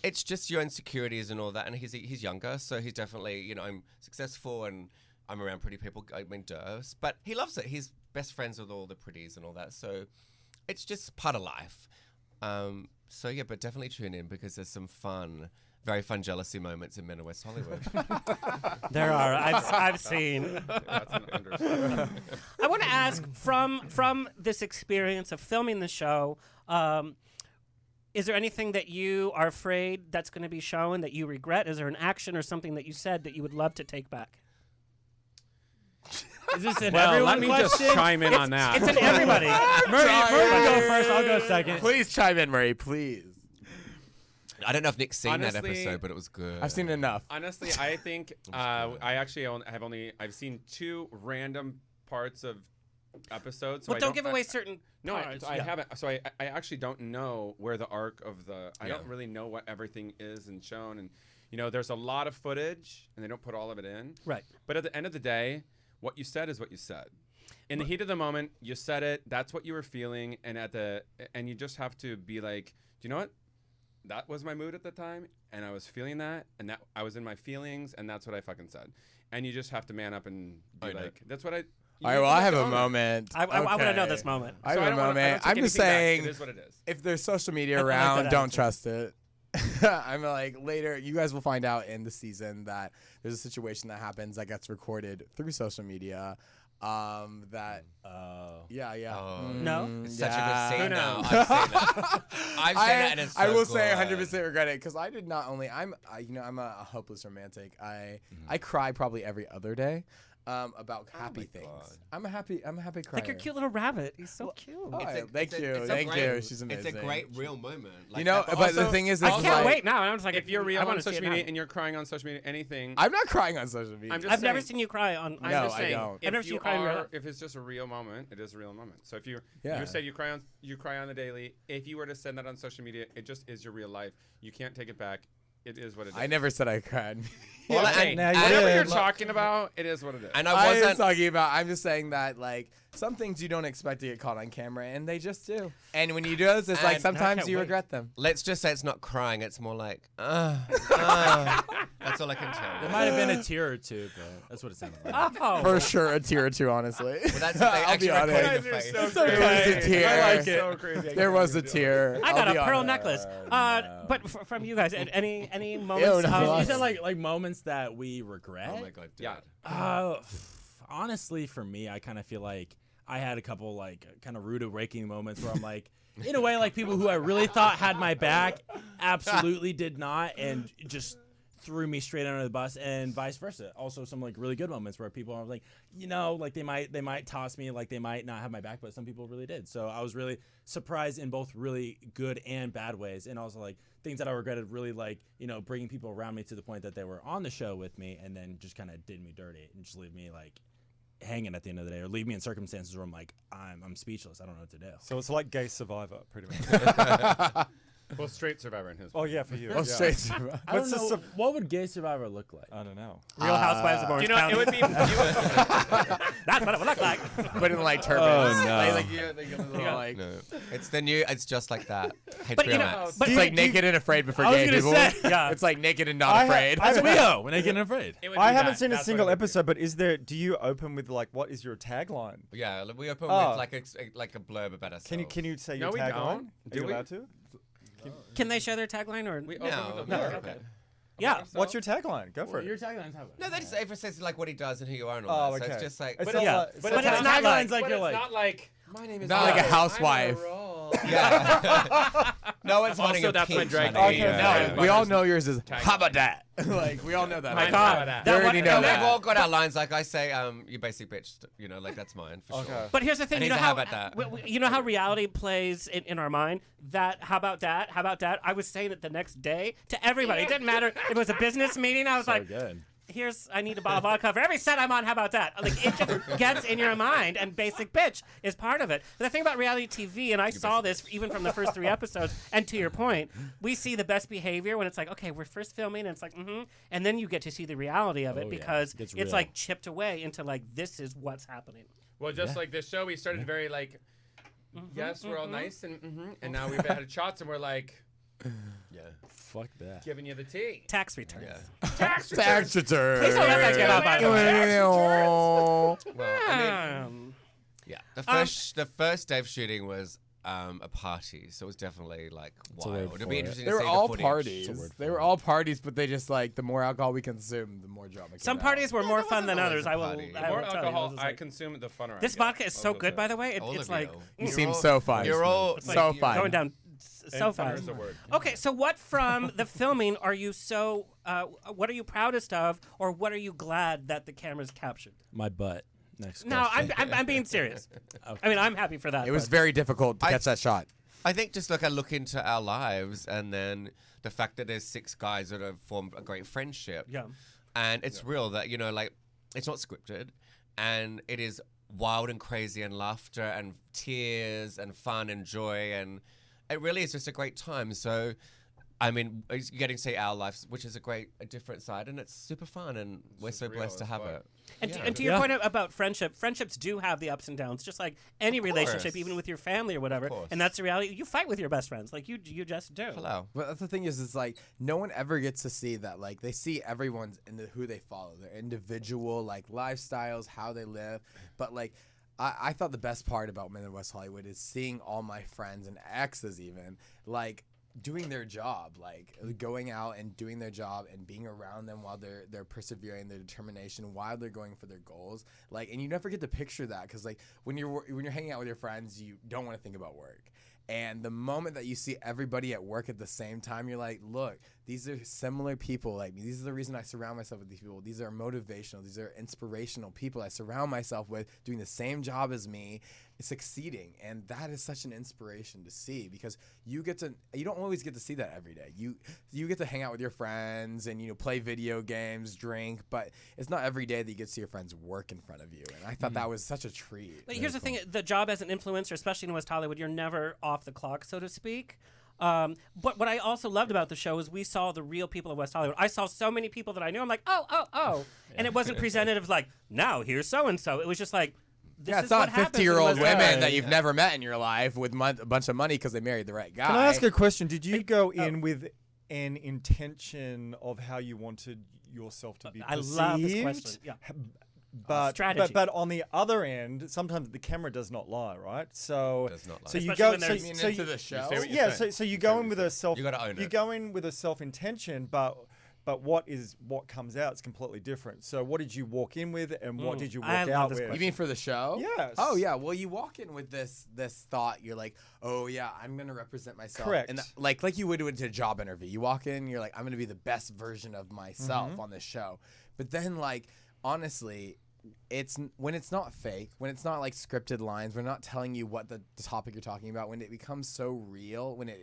it's just your insecurities and all that. And he's younger, so he's definitely I'm successful and I'm around pretty people. I mean, but he loves it. He's best friends with all the pretties and all that. So it's just part of life. So yeah, but definitely tune in because there's some very fun jealousy moments in Men of West Hollywood. There are. I've seen. That's an understatement. I want to ask from this experience of filming the show, is there anything that you are afraid that's going to be shown that you regret? Is there an action or something that you said that you would love to take back? Is this an Well, everyone let me question? just chime in on that. It's an everybody. Murray, go first. I'll go second. Please chime in, Murray, please. I don't know if Nick's seen that Honestly, episode, but it was good. I've seen enough. Honestly, I think I've seen 2 random parts of episodes. So Well, don't give away certain parts. I Yeah. haven't. So I actually don't know where the arc of the. I Yeah. don't really know what everything is and shown, and there's a lot of footage, and they don't put all of it in. Right. But at the end of the day, what you said is what you said. In the heat of the moment, you said it. That's what you were feeling, and you just have to be like, do you know what? That was my mood at the time, and I was feeling that, and that I was in my feelings, and that's what I fucking said. And you just have to man up and be like, that's what I. All right, well, I have a moment. I want to know this moment. I have So I a don't wanna- I moment. don't take I'm just anything back. saying, It is what it is. if there's social media I like around, that don't attitude. trust it. I'm like, later, you guys will find out in the season that there's a situation that happens that gets recorded through social media. Yeah. No? It's such a good scene Who now. knows? I've seen it. I've seen it, and it's so I will say good. 100% regret it because I did not only I'm a hopeless romantic. I cry probably every other day. About happy things. God. I'm a happy crier. Like your cute little rabbit. He's so cute. Oh, thank you. She's amazing. It's a great real moment. Like but also, the thing is, I it's can't like, wait now. I was like, If you're I real wanna on see it social now. media and you're crying on social media, anything. I'm not crying on social media. I'm just I've never saying- seen you cry on. I'm No, just I saying, don't. I've never If seen you you cry in real are, life. if it's just a real moment, it is a real moment. So if you Yeah. said you cry on the daily, if you were to send that on social media, it just is your real life. You can't take it back. It is what it is. I never said I cried. Well, Okay, and- whatever and- you're look- talking about, it is what it is. And I I was wasn't. talking about. I'm just saying that like some things you don't expect to get caught on camera, and they just do. And when you do those, it's like And- sometimes can't you wait. regret them. Let's just say it's not crying. It's more like, that's all I can tell. There might have been a tear or two, but that's what it sounded like. Oh. For sure, a tear or two, honestly. Well, that's if they I'll be actually honest. recorded the face. There was a tear. I like it. So crazy. There was a tear. I got I'll a be pearl honest. necklace. But from you guys, any moments? no, You us. said like moments that we regret. Oh my God, dude. Yeah. Honestly, for me, I kind of feel like I had a couple like kind of rude awakening moments where I'm like, in a way, like people who I really thought had my back absolutely did not, and just threw me straight under the bus, and vice versa. Also, some like really good moments where people are like, like they might toss me, like they might not have my back, but some people really did. So I was really surprised in both really good and bad ways, and also like things that I regretted, really like bringing people around me to the point that they were on the show with me, and then just kind of did me dirty and just leave me like hanging at the end of the day, or leave me in circumstances where I'm like I'm speechless. I don't know what to do. So it's like Gay Survivor, pretty much. Well, straight survivor in his. Oh yeah, for you. Oh, yeah. straight Survivor. I don't know. What would Gay Survivor look like? I don't know. Real Housewives of Orange County. It would be. That's what it would look like. But in like turbans. Oh, no. No, it's the new. It's just like that. But HBO Max. but It's like Naked and Afraid but for I was gay gonna people. say, yeah. It's like Naked and Not I ha- Afraid. I- That's Leo when I get afraid. It would I be haven't that. seen a That's single what it would be. episode, but do you open with like what is your tagline? Yeah, we open Oh. with like a blurb about ourselves. Can you say No, your we tagline? don't. Are Do you we? allowed to? Can they share their tagline or? We open No, with a no, blurb. okay. Yeah. What's your tagline? Go for Well, it. your tagline's how No, they just say says like what he does and who you are and all Oh, that. So okay. it's just like. It's But not yeah. like- But so it's not tagline's like like you're like. Not like my name is. Not like a Alex. housewife. I'm a role. well, yeah. No one's wanting Also, a that's my peach, drag honey. queen. No, we all know yours is how about that? Like we all know that. My God, we already know And we've all that. got our lines. Like I say, you basic bitch. You know, like that's mine for sure. But here's the thing, And you know he's a how about that. you know how reality plays in our mind. That how about that? How about that? I was saying it the next day to everybody. It didn't matter if it was a business meeting. I was like, good. I need a bottle of vodka for every set I'm on. How about that? Like it just gets in your mind, and basic bitch is part of it. But the thing about reality TV, and I saw this even from the first 3 episodes, and to your point, we see the best behavior when it's like, okay, we're first filming, and it's like, and then you get to see the reality of it Oh, yeah. because It's it's real. like chipped away into like this is what's happening. Well, just like this show, we started very like, yes, we're all nice, and now we've had shots, and we're like, Yeah. Fuck that. giving you the tea. Tax returns. Tax Tax return. Please don't let that get out by the way. Well, I mean, yeah. The Um, first day of shooting was a party, so it was definitely like a word wild. It'd for be it. interesting They to were see all the footage. parties. They were all parties, but they just like the more alcohol we consume, the more drama. came Some out. parties were more fun than always others. a I will. party. The I more will tell you. alcohol It was I like- consume, the funner. This I get. vodka is so I'll good, say. by the way. All It's of like you. You seem so fun. You're all it's like so fun. going down so And funner fast. is the word. Okay, so what from the filming are you so? What are you proudest of, or what are you glad that the cameras captured? My butt. Next No, question. I'm being serious. I mean, I'm happy for that. It was but- very difficult to catch that shot. I think just like I look into our lives, and then the fact that there's 6 guys that have formed a great friendship. Yeah. And it's real that, you know, like, it's not scripted, and it is wild and crazy and laughter and tears and fun and joy, and it really is just a great time. So, I mean, it's getting to see our lives, which is a different side, and it's super fun, and we're so real blessed to as have fuck. it. And to your point about friendships do have the ups and downs, just like any relationship, even with your family or whatever. course. And that's the reality. You fight with your best friends, like you just do. Hello. But that's the thing is, it's like no one ever gets to see that. Like they see everyone's in who they follow, their individual like lifestyles, how they live. But like, I thought the best part about Men in West Hollywood is seeing all my friends and exes even like doing their job, like going out and doing their job and being around them while they're persevering their determination while they're going for their goals. Like, and you never get to picture that because like when you're hanging out with your friends, you don't want to think about work. And the moment that you see everybody at work at the same time, you're like, look, these are similar people like me. These are the reason I surround myself with these people. These are motivational. These are inspirational people I surround myself with doing the same job as me, succeeding. And that is such an inspiration to see because you don't always get to see that every day. You get to hang out with your friends and, you know, play video games, drink, but it's not every day that you get to see your friends work in front of you. And I thought that was such a treat. But here's the thing: the job as an influencer, especially in West Hollywood, you're never off the clock, so to speak. But what I also loved about the show is we saw the real people of West Hollywood. I saw so many people that I knew. I'm like, oh, and it wasn't presented as like, now here's so and so. It was just like, this yeah, is it's what not happens in 50-year-old West women Hollywood. that you've never met in your life with a bunch of money because they married the right guy. Can I ask a question? Did you go in with an intention of how you wanted yourself to be I perceived? love this question. Yeah. Strategy. But on the other end, sometimes the camera does not lie, right? So Does not lie. so you Especially go when so, they're so into you, the show. say what you yeah, say. so you go in with a self. You gotta own You it. go in with a self intention, but what comes out is completely different. So what did you walk in with, and what did you I walk love out this with? You mean for the show? Yes. Oh yeah. Well, you walk in with this thought. You're like, oh yeah, I'm gonna represent myself. Correct. And like you would into a job interview. You walk in, you're like, I'm gonna be the best version of myself on this show. But then like honestly, when it's not fake, when it's not like scripted lines, we're not telling you what the topic you're talking about. When it becomes so real, when it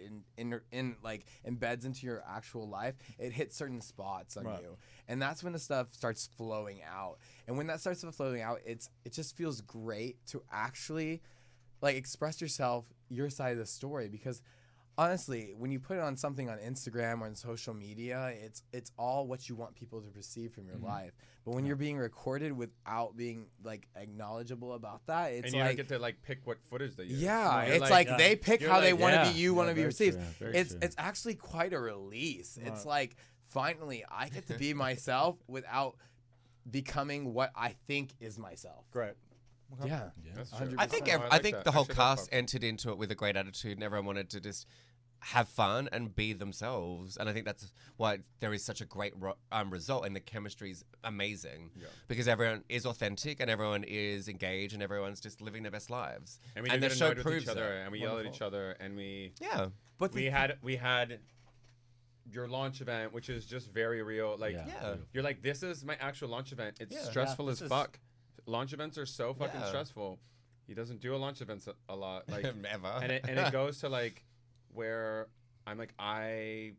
like embeds into your actual life, it hits certain spots on you, and that's when the stuff starts flowing out. And when that starts flowing out, it just feels great to actually like express yourself, your side of the story, because honestly, when you put it on something on Instagram or on social media, it's all what you want people to perceive from your life. But when you're being recorded without being like acknowledgeable about that, it's And you like don't get to like pick what footage they use. yeah, You're it's like they pick you're how they like, want to yeah. be. You want to be very received. true, very It's true. it's actually quite a release. It's like finally I get to be myself without becoming what I think is myself. Great. Yeah, That's true. 100%. I think I like I think that. the whole Actually, that's cast awesome. entered into it with a great attitude, and everyone wanted to just have fun and be themselves. And I think that's why there is such a great result, and the chemistry is amazing because everyone is authentic and everyone is engaged and everyone's just living their best lives. And we the get show annoyed with proves each other, it. and we yell at each other, and we But we had your launch event, which is just very real. Like you're like, this is my actual launch event. It's stressful as fuck. Launch events are so fucking stressful. He doesn't do a launch events a lot, like ever. And it goes to like where I'm like I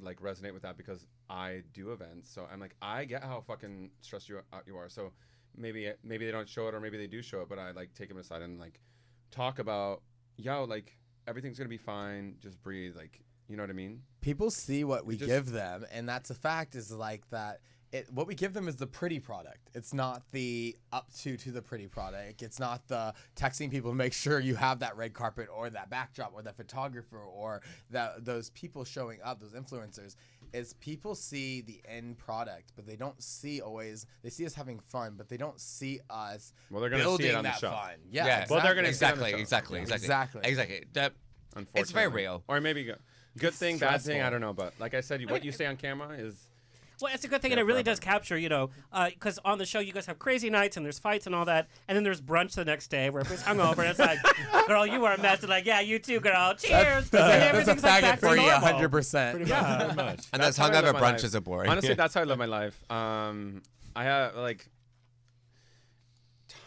like resonate with that because I do events. So I'm like, I get how fucking stressed you are. So maybe they don't show it, or maybe they do show it, but I like take them aside and like talk about, like everything's gonna be fine. Just breathe, like, you know what I mean? People see what we give them, and that's a fact. Is like that. What we give them is the pretty product. It's not the up to the pretty product. It's not the texting people to make sure you have that red carpet or that backdrop or that photographer or those people showing up, those influencers. Is people see the end product, but they don't see always. They see us having fun, but they don't see us building see it on that the show. fun. Yeah, Exactly. Well, they're gonna exactly. Unfortunately, It's very real. Or maybe good thing, bad thing. I don't know, but like I said, what you say on camera is. Well, it's a good thing, and it really does capture, because on the show you guys have crazy nights and there's fights and all that, and then there's brunch the next day where everybody's hungover and it's like, girl, you were a mess, and like, yeah, you too, girl, cheers. That's a faggot for you, 100%. Yeah, pretty much. And those hungover brunches are boring. Honestly, that's how I live my life. I have like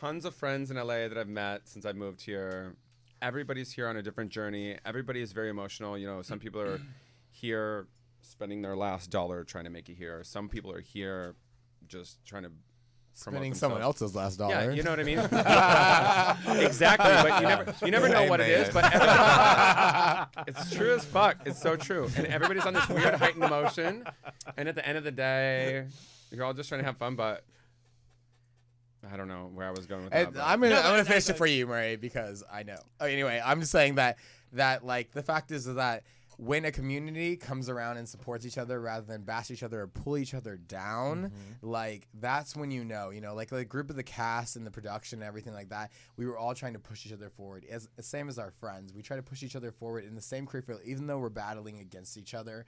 tons of friends in LA that I've met since I moved here. Everybody's here on a different journey. Everybody is very emotional. Some people are here spending their last dollar trying to make it here. Some people are here just trying to spending someone else's last dollar. Yeah, you know what I mean? Exactly, but you never know what it is, but it's true as fuck. It's so true. And everybody's on this weird heightened emotion, and at the end of the day, you're all just trying to have fun, but I don't know where I was going with that. I'm gonna finish it for you, Murray, because I know. Anyway, I'm just saying that like the fact is that when a community comes around and supports each other rather than bash each other or pull each other down, like that's when like the group of the cast and the production and everything like that, we were all trying to push each other forward. As same as our friends, we try to push each other forward in the same career field, even though we're battling against each other.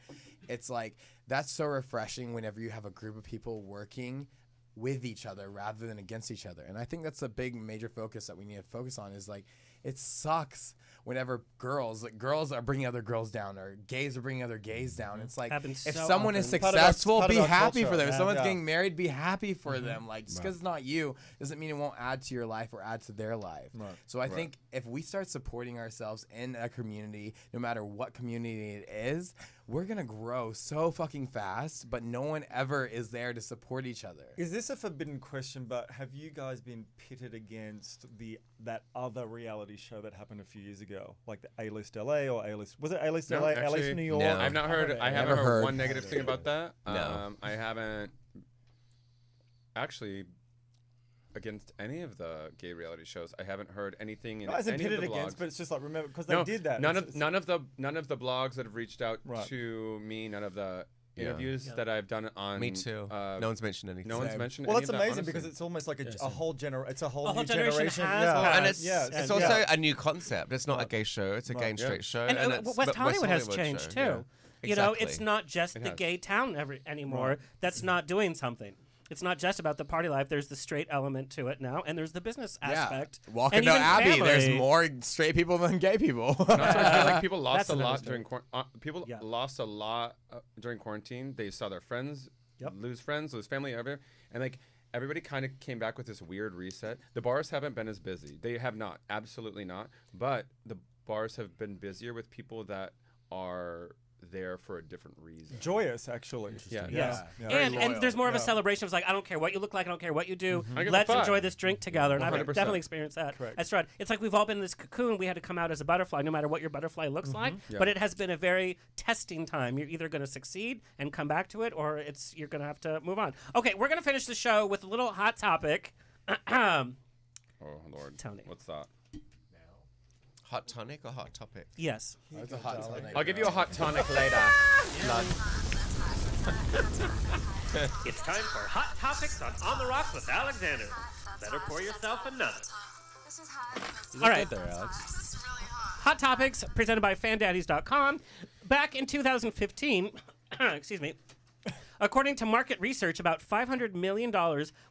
It's like that's so refreshing whenever you have a group of people working with each other rather than against each other. And I think that's a big major focus that we need to focus on is like, it sucks whenever girls are bringing other girls down or gays are bringing other gays down. It's like, if someone is successful, be happy for them. If someone's getting married, be happy for them. Like, just because it's not you doesn't mean it won't add to your life or add to their life. So I think if we start supporting ourselves in a community, no matter what community it is, we're going to grow so fucking fast, but no one ever is there to support each other. Is this a forbidden question, but have you guys been pitted against that other reality show that happened a few years ago? Like the A-List LA or A-List... Was it A-List LA? Actually, A-List New York? No. I've not heard... I haven't heard one negative thing about that. No. I haven't... Actually... against any of the gay reality shows. I haven't heard anything in any pitted of the blogs. against, but it's just like, remember, because they did that. None of the blogs that have reached out to me, none of the interviews that I've done on... Me too. No one's mentioned anything. No one's mentioned well, any that's of that, amazing honestly. because it's almost like a whole generation. It's a whole new generation generation. has And it's also a new concept. It's not a gay show. It's a gay and straight show. And it's West Hollywood has changed too. Yeah. It's not just the gay town anymore that's not doing something. It's not just about the party life. There's the straight element to it now, and there's the business aspect. Walking to Abbey, there's more straight people than gay people. Like people lost a lot during lost a lot during quarantine. They saw their friends lose family, and like everybody kind of came back with this weird reset. The bars haven't been as busy. They have not, absolutely not. But the bars have been busier with people that are there for a different reason. Joyous, actually. Yeah. And there's more of a celebration. It's like, I don't care what you look like, I don't care what you do. Let's enjoy this drink together. And I've definitely experienced that. Correct. That's right. It's like we've all been in this cocoon. We had to come out as a butterfly, no matter what your butterfly looks like. But it has been a very testing time. You're either going to succeed and come back to it, or you're going to have to move on. Okay, we're going to finish the show with a little hot topic. Oh, Lord. Tony. What's that? Hot tonic or hot topic? Yes. It's a hot tonic. I'll give you a hot tonic later. It's time for Hot Topics on the Rocks with Alexander. Better pour yourself another. All right. There, Alex. Hot Topics presented by FanDaddies.com. Back in 2015, excuse me, according to market research, about $500 million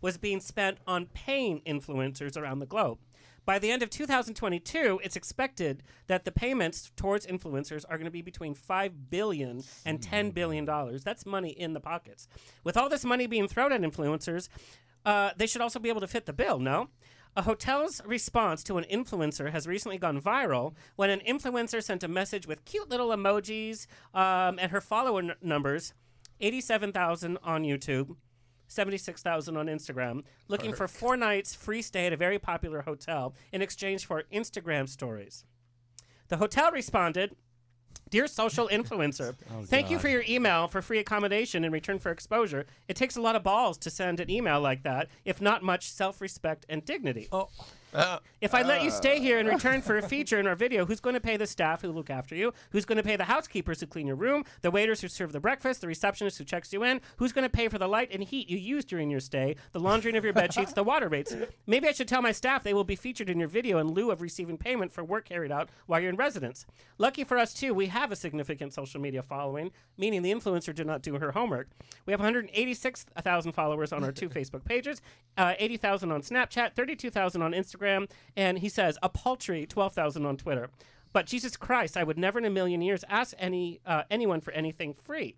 was being spent on paying influencers around the globe. By the end of 2022, it's expected that the payments towards influencers are going to be between $5 billion and $10 billion. That's money in the pockets. With all this money being thrown at influencers, they should also be able to fit the bill, no? A hotel's response to an influencer has recently gone viral when an influencer sent a message with cute little emojis and her follower numbers, 87,000 on YouTube, 76,000 on Instagram, looking for 4 nights free stay at a very popular hotel in exchange for Instagram stories. The hotel responded, "Dear social influencer, thank you for your email for free accommodation in return for exposure. It takes a lot of balls to send an email like that, if not much self-respect and dignity. If I let you stay here in return for a feature in our video, who's going to pay the staff who look after you? Who's going to pay the housekeepers who clean your room? The waiters who serve the breakfast? The receptionist who checks you in? Who's going to pay for the light and heat you use during your stay? The laundering of your bed sheets? The water rates? Maybe I should tell my staff they will be featured in your video in lieu of receiving payment for work carried out while you're in residence. Lucky for us, too, we have a significant social media following, meaning the influencer did not do her homework. We have 186,000 followers on our 2 Facebook pages, 80,000 on Snapchat, 32,000 on Instagram, and he says a paltry 12,000 on Twitter. But Jesus Christ, I would never in a million years ask anyone for anything free."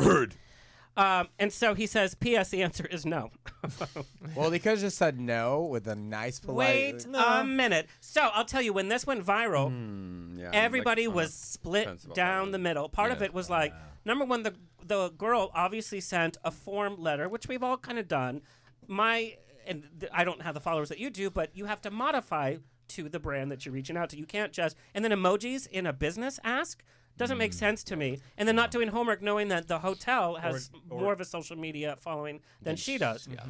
Heard. And so he says, "P.S. The answer is no." Well, they could have just said no with a nice, polite. Wait a minute. So I'll tell you, when this went viral, everybody was split down the middle. Part of it was like, number one, the girl obviously sent a form letter, which we've all kind of done. I don't have the followers that you do, but you have to modify to the brand that you're reaching out to. You can't just, and then emojis in a business ask doesn't make sense to me. And then not doing homework, knowing that the hotel has more of a social media following than she does. Yeah.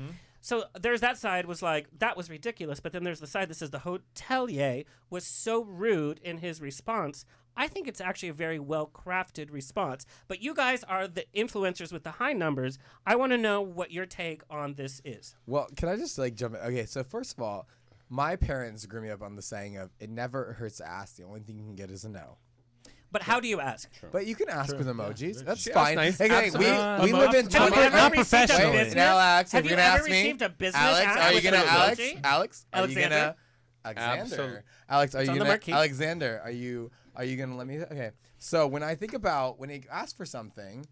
So there's that side was like, that was ridiculous. But then there's the side that says the hotelier was so rude in his response. I think it's actually a very well-crafted response. But you guys are the influencers with the high numbers. I want to know what your take on this is. Well, can I just jump in? Okay, so first of all, my parents grew me up on the saying of, it never hurts to ask. The only thing you can get is a no. But how do you ask? But you can ask with emojis. That's She fine. asked nice. Hey, we live in 20. Not professionally. Wait, now, Alex, Have if you you're gonna ever ask me, received a business Alex, ask are you with gonna an emoji? Alex? Are you gonna Alexander? Alex, are It's you on the gonna marquee. Alexander? Are you gonna let me? Okay. So when I think about when he asked for something,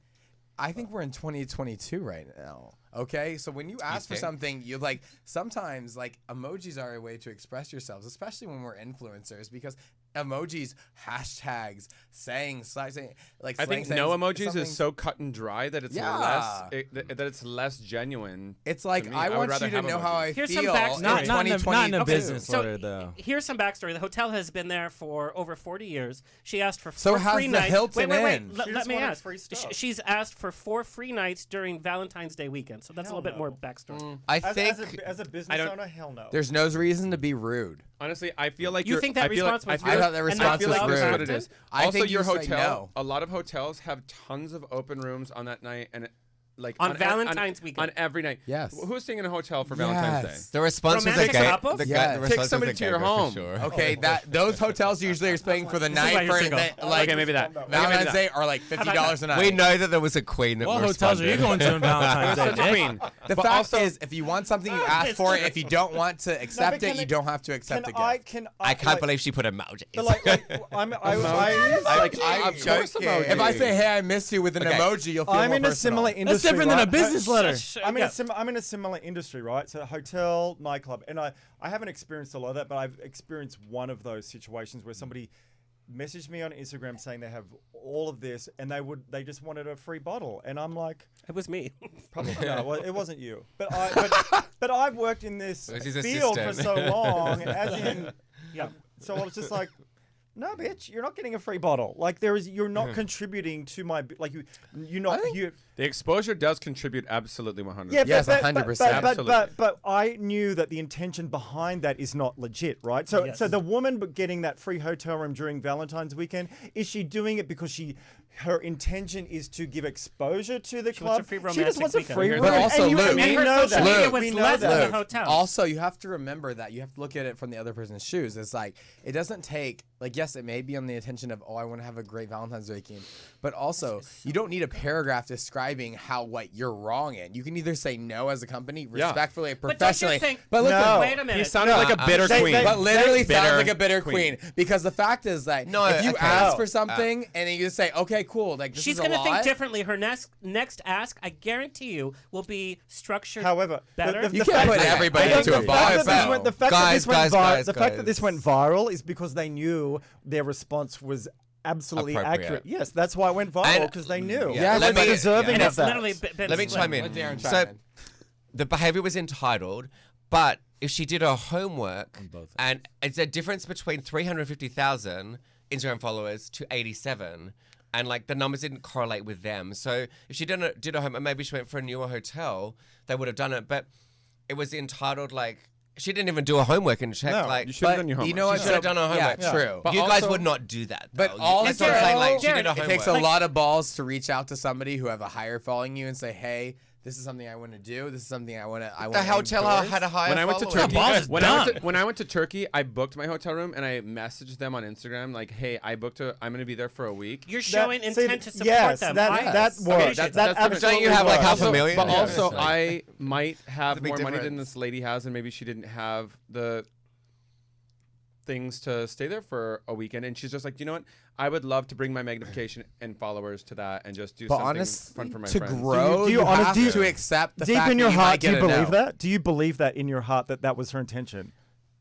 I think we're in 2022 right now. Okay, so when you ask for something, you sometimes emojis are a way to express yourselves, especially when we're influencers, because emojis, hashtags, saying I think no emojis is so cut and dry that it's less genuine. It's like, to me. I would want rather you to have know emojis. how I Here's feel some backstory. in 2020. Not in a Okay, business so letter, though. Here's some backstory. The hotel has been there for over 40 years. She asked for 4 So how's free the nights. Hilton wait. Inn? Let She just me wanted ask. free stuff. She's asked for 4 free nights during Valentine's Day weekend. So that's a little bit more backstory. I As think a business owner, hell no. there's no reason to be rude. Honestly, I feel like You think that response was I rude? thought that And response I feel was like rude. that's what it is. I Also, think your you say hotel. no. A lot of hotels have tons of open rooms on that night, and On Valentine's weekend. on every night. Yes. Who's staying in a hotel for Valentine's Day? The response was Romantic okay. couples? The Yes. the Take response somebody was to your okay, home. For sure. Okay, those hotels usually are paying for the This is why night you're for single. Okay, maybe that. Valentine's Day are $50 a night. We know that there was a queen that What hotels are you going to on Valentine's Day? Such a Nick? queen. The But fact also- is, if you want something, you ask for it. If you don't want to accept it, you don't have to accept it. I can't believe she put emojis. I'm joking. If I say, "Hey, I miss you" with an emoji, you'll feel I'm more in a personal. similar industry. That's different than a right? business letter. I'm in a similar industry, right? So hotel, nightclub, and I haven't experienced a lot of that, but I've experienced one of those situations where somebody messaged me on Instagram saying they have all of this and they just wanted a free bottle, and I'm like, It was me. probably no, well, it wasn't you, but I've worked in this This is a field for system. so long, as in, yeah. So I was just like, no, bitch, you're not getting a free bottle. Like you're not contributing to my you're not you. The exposure does contribute absolutely 100%. Yeah, Yes, but, 100%. But I knew that the intention behind that is not legit, right? So Yes. so the woman getting that free hotel room during Valentine's weekend, is she doing it because her intention is to give exposure to the She club. wants a free She romantic just wants a weekend. free But romantic. also, and you, Luke, and we and her know social that. media was We know less than that. the hotels. Also, you have to remember that you have to look at it from the other person's shoes. It's like it doesn't take yes, it may be on the intention of I want to have a great Valentine's weekend, but also you don't need a paragraph describing what you're wrong in. You can either say no as a company, respectfully, But don't you professionally. think- But listen, No. Wait a minute. He sounded like a bitter queen. but literally Bitter sounds like a bitter queen. queen because the fact is that No, if you okay. ask No. for something and then you just say okay, cool, like this She's is a gonna lot. think differently. Her next ask, I guarantee you, will be structured. However, better. You can't put everybody into a box. The fact that this went Guys, the fact that this went viral is because they knew their response was absolutely Appropriate. accurate. Yes, that's why it went viral And- because they knew. Yeah, It let was me- deserving and of it's that. literally been Let me split. chime in. Let Darren chime So in. the behavior was entitled, but if she did her homework, and it's a difference between 350,000 Instagram followers to 87, and the numbers didn't correlate with them. So if she did her homework, maybe she went for a newer hotel, they would have done it. But it was entitled she didn't even do her homework and check. No, you should have done your homework. You know what? She should have done her homework. Yeah, true. But you guys also- would not do that. But though. also, That's what I'm saying. She did her it homework. takes a lot of balls to reach out to somebody who have a higher following you and say, "Hey, this is something I want to do. This is something I want to." The hotel had a higher When I went to following. Turkey, when I went to Turkey, I booked my hotel room and I messaged them on Instagram "Hey, I'm going to be there for a week." You're showing intent to support yes, them. that I works. appreciate That Don't absolutely you have works. half a million? But Yeah. also, It's like- I might have It's a big more money than difference. this lady has, and maybe she didn't have the things to stay there for a weekend. And she's just like, you know what? I would love to bring my magnification and followers to that and just do But something honestly, fun for my to friends. grow, Do you have honestly- to accept the Deep fact in your that you might heart, do get you a believe no. that? Do you believe that in your heart that was her intention?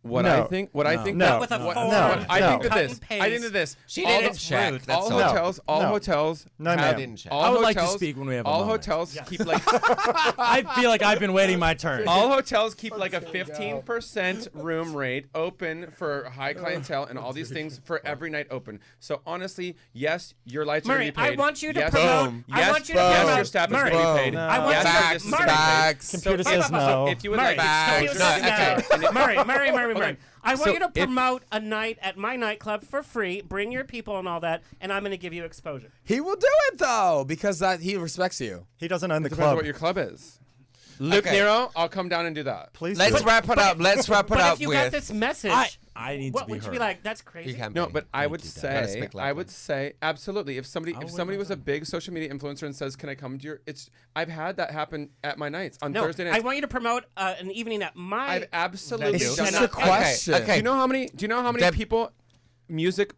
What No. I think, what I think, No. With a No. form, No. I think that cut this. and paste. I think that this. She all didn't the- check. rude. That's all all. hotels, all No. hotels. No, have- ma'am. Didn't check. all I would like to hotels- speak when we have a all moment. hotels keep I feel like I've been waiting my turn. all hotels keep a 15% room rate open for high clientele and all these things for every night open. So honestly, yes, your lights are Murray, going to be paid. I want you to yes, promote. Boom. I yes, want you to yes, promote. your staff is Murray, going to be paid. No. I want yes, you to- your business is Murray. gonna be paid. Facts. Computer So says if- no. If you would Murray, like, excuse No, me now. okay. Murray. I want So you to if- promote a night at my nightclub for free. Bring your people and all that, and I'm going to give you exposure. He will do it though because he respects you. He doesn't own the depends on club. what your club is. Luke Okay. Nero, I'll come down and do that. Please Let's do. wrap it up. Let's wrap it But up if you with. got this message, I need what to be would you heard. be like? That's crazy. You can No, be. but I would Gotta say, speak I loudly. would say, absolutely. If somebody wait was a big social media influencer and says, "Can I come to your?" I've had that happen at my nights on No, Thursday nights. I want you to promote an evening at my. I've absolutely It's done just that. a question. Okay. Do you know how many Deb- people, music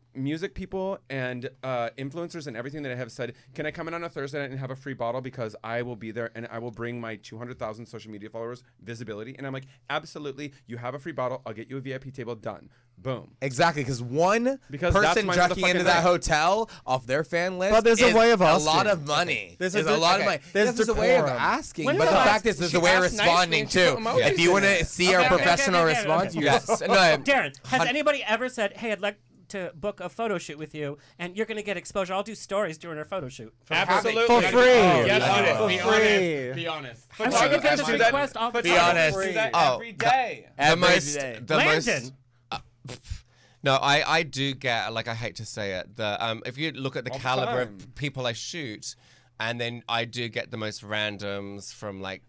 people and influencers and everything that have said, "Can I come in on a Thursday night and have a free bottle because I will be there and I will bring my 200,000 social media followers visibility?" And I'm like, absolutely. You have a free bottle. I'll get you a VIP table. Done. Boom. Exactly, because one Because that's person my checking into motherfucking that right. hotel off their fan list. But there's a is way of a asking. lot of money. There's There's a a lot of okay. money. There's There's a way of decorum. asking, When but the was- fact is, there's she a way of asked nicely responding and she put too. emojis If you in want there. to see our professional response, you Yes. got. No, Darren, has anybody ever said, "Hey, I'd like to book a photo shoot with you, and you're going to get exposure. I'll do stories during our photo shoot Absolutely. For free. Yes, For be free. honest. Be honest. I'm sure you get this do that- request all the Be time. honest. Do that Oh, every day. The most. The most. Landon. No, I do get, like, I hate to say it, if you look at the All the caliber time. of people I shoot, and then I do get the most randoms from, like,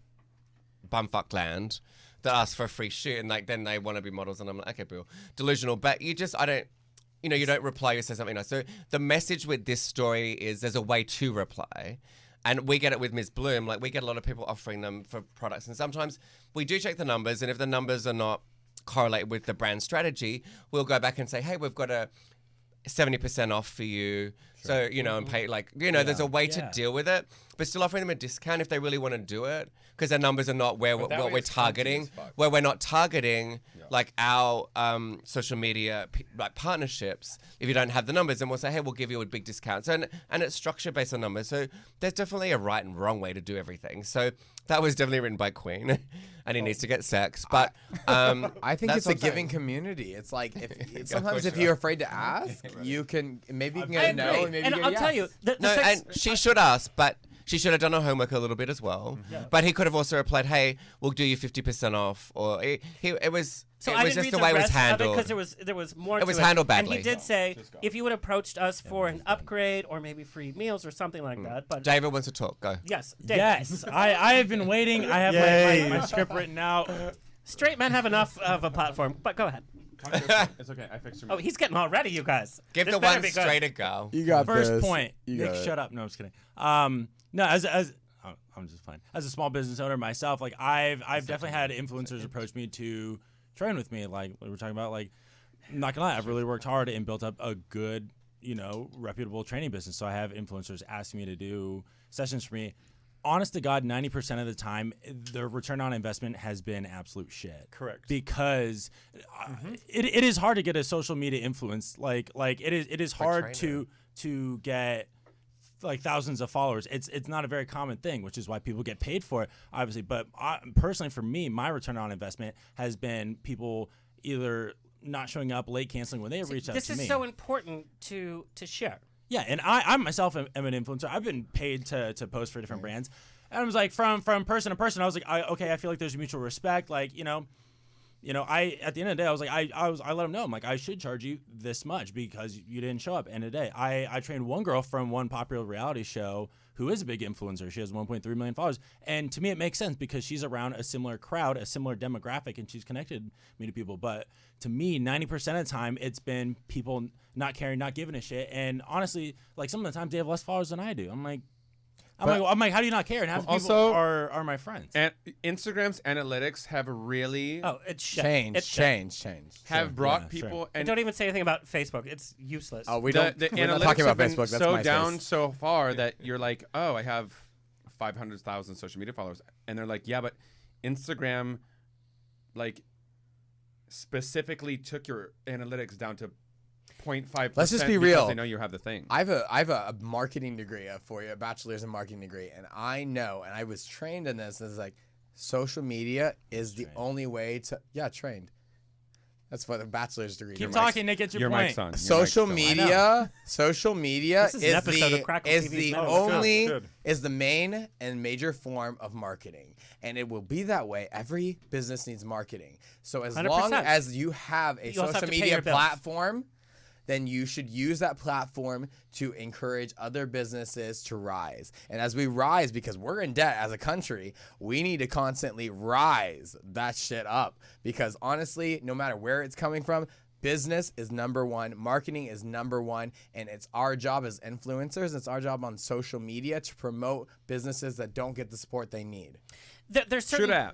bumfuck land that ask for a free shoot, and, like, then they want to be models, and I'm like, okay, Bill, delusional, but you don't reply, you say something nice. So the message with this story is there's a way to reply. And we get it with Ms. Bloom. Like, we get a lot of people offering them for products, and sometimes we do check the numbers, and if the numbers are not correlated with the brand strategy, we'll go back and say, hey, we've got a 70% off for you. Sure. So, and pay, there's a way to deal with it, but still offering them a discount if they really want to do it, because their numbers are not what we're targeting, where we're not targeting like our social media partnerships. If you don't have the numbers, then we'll say, hey, we'll give you a big discount. So, and it's structured based on numbers. So there's definitely a right and wrong way to do everything. So that was definitely written by Queen, and he needs to get sex. But I think it's a giving saying. community. It's like Of sometimes course if you you're are. afraid to ask, you can maybe you can I get a no, agree. and maybe And you get I'll a tell yes. you, No, and she should ask, but she should have done her homework a little bit as well. But he could have also replied, hey, we'll do you 50% off. Or it was So It I was didn't just read the way it was rest of handled. because there was more. It was to handled And badly. he did say if you would have approached us for an upgrade or maybe free meals or something like that. But David wants to talk. Go. yes, David. Yes, I have been waiting. I have Yay. my script written out. Straight men have enough of a platform. But go ahead. It's okay. I fixed your. Oh, he's getting all ready, you guys. Give This the better one be good. straight a go. You got First this. point. You Nick, got it. shut up. No, I'm just kidding. No, I'm just playing. As a small business owner myself, like I've definitely had influencers approach me to train with me. Like we were talking about, like I'm not gonna lie, I've really worked hard and built up a good, reputable training business. So I have influencers asking me to do sessions for me. Honest to God, 90% of the time, the return on investment has been absolute shit. Correct. Because it is hard to get a social media influence. Like it is hard trainer. to get like thousands of followers. It's not a very common thing, which is why people get paid for it, obviously. But personally, for me, my return on investment has been people either not showing up, late canceling when they reach out to me. This is so important to share. Yeah, and I myself am an influencer. I've been paid to post for different brands. And I was like, from person to person, I was like, I feel like there's mutual respect. Like, I at the end of the day, I was like, I let them know. I'm like, I should charge you this much because you didn't show up. End of the day, I trained one girl from one popular reality show who is a big influencer. She has 1.3 million followers, and to me, it makes sense because she's around a similar crowd, a similar demographic, and she's connected me to people. But to me, 90% of the time, it's been people not caring, not giving a shit. And honestly, like some of the times, they have less followers than I do. I'm like, how do you not care? And half the people Also, are my friends. And Instagram's analytics have really it's changed. have brought people And don't even say anything about Facebook. It's useless. Oh, we the don't. We're not analytics talking about have been Facebook. That's so MySpace. down so far that you're like, oh, I have 500,000 social media followers, and they're like, yeah, but Instagram, like, specifically took your analytics down to 0.5%. Let's just be real. They know you have the thing. I have a marketing degree for you, a bachelor's in marketing degree, and I know, and I was trained in this. It's like social media is the only way to trained. That's what a bachelor's degree. Keep talking, Nick. Get your point. mic's on. Social media This is an episode of Crackle is TV's the Metal. only Good. is the main and major form of marketing, and it will be that way. Every business needs marketing. So as 100%. long as you have a You also have social to pay media your bills. platform, then you should use that platform to encourage other businesses to rise. And as we rise, because we're in debt as a country, we need to constantly rise that shit up. Because honestly, no matter where it's coming from, business is number one, marketing is number one, and it's our job as influencers, it's our job on social media to promote businesses that don't get the support they need. There's certain,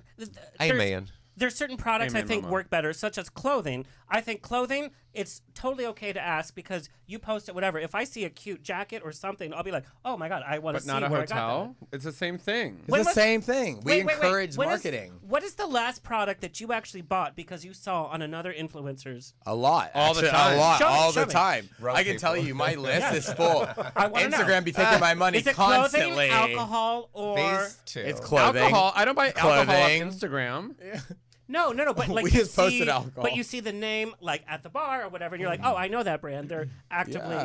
Amen. There's certain products Amen, I think Mama. work better, such as clothing. I think clothing, it's totally okay to ask because you post it, whatever. If I see a cute jacket or something, I'll be like, oh my God, I want to But see not a where I got hotel. It's the same thing. It's When the was- same thing. We Wait. encourage What is- marketing. What is the last product that you actually bought because you saw on another influencer's? A lot. All the Actually, time. A lot. Show me, all show the me. time. Rough I can tell people. you my list is full. I wanna know. Instagram be taking my money Is it constantly. clothing, alcohol, or These two. It's clothing. Alcohol. I don't buy alcohol Clothing. off Instagram. No, but like We you just posted see, alcohol. but you see the name like at the bar or whatever, and you're like, oh, I know that brand. They're actively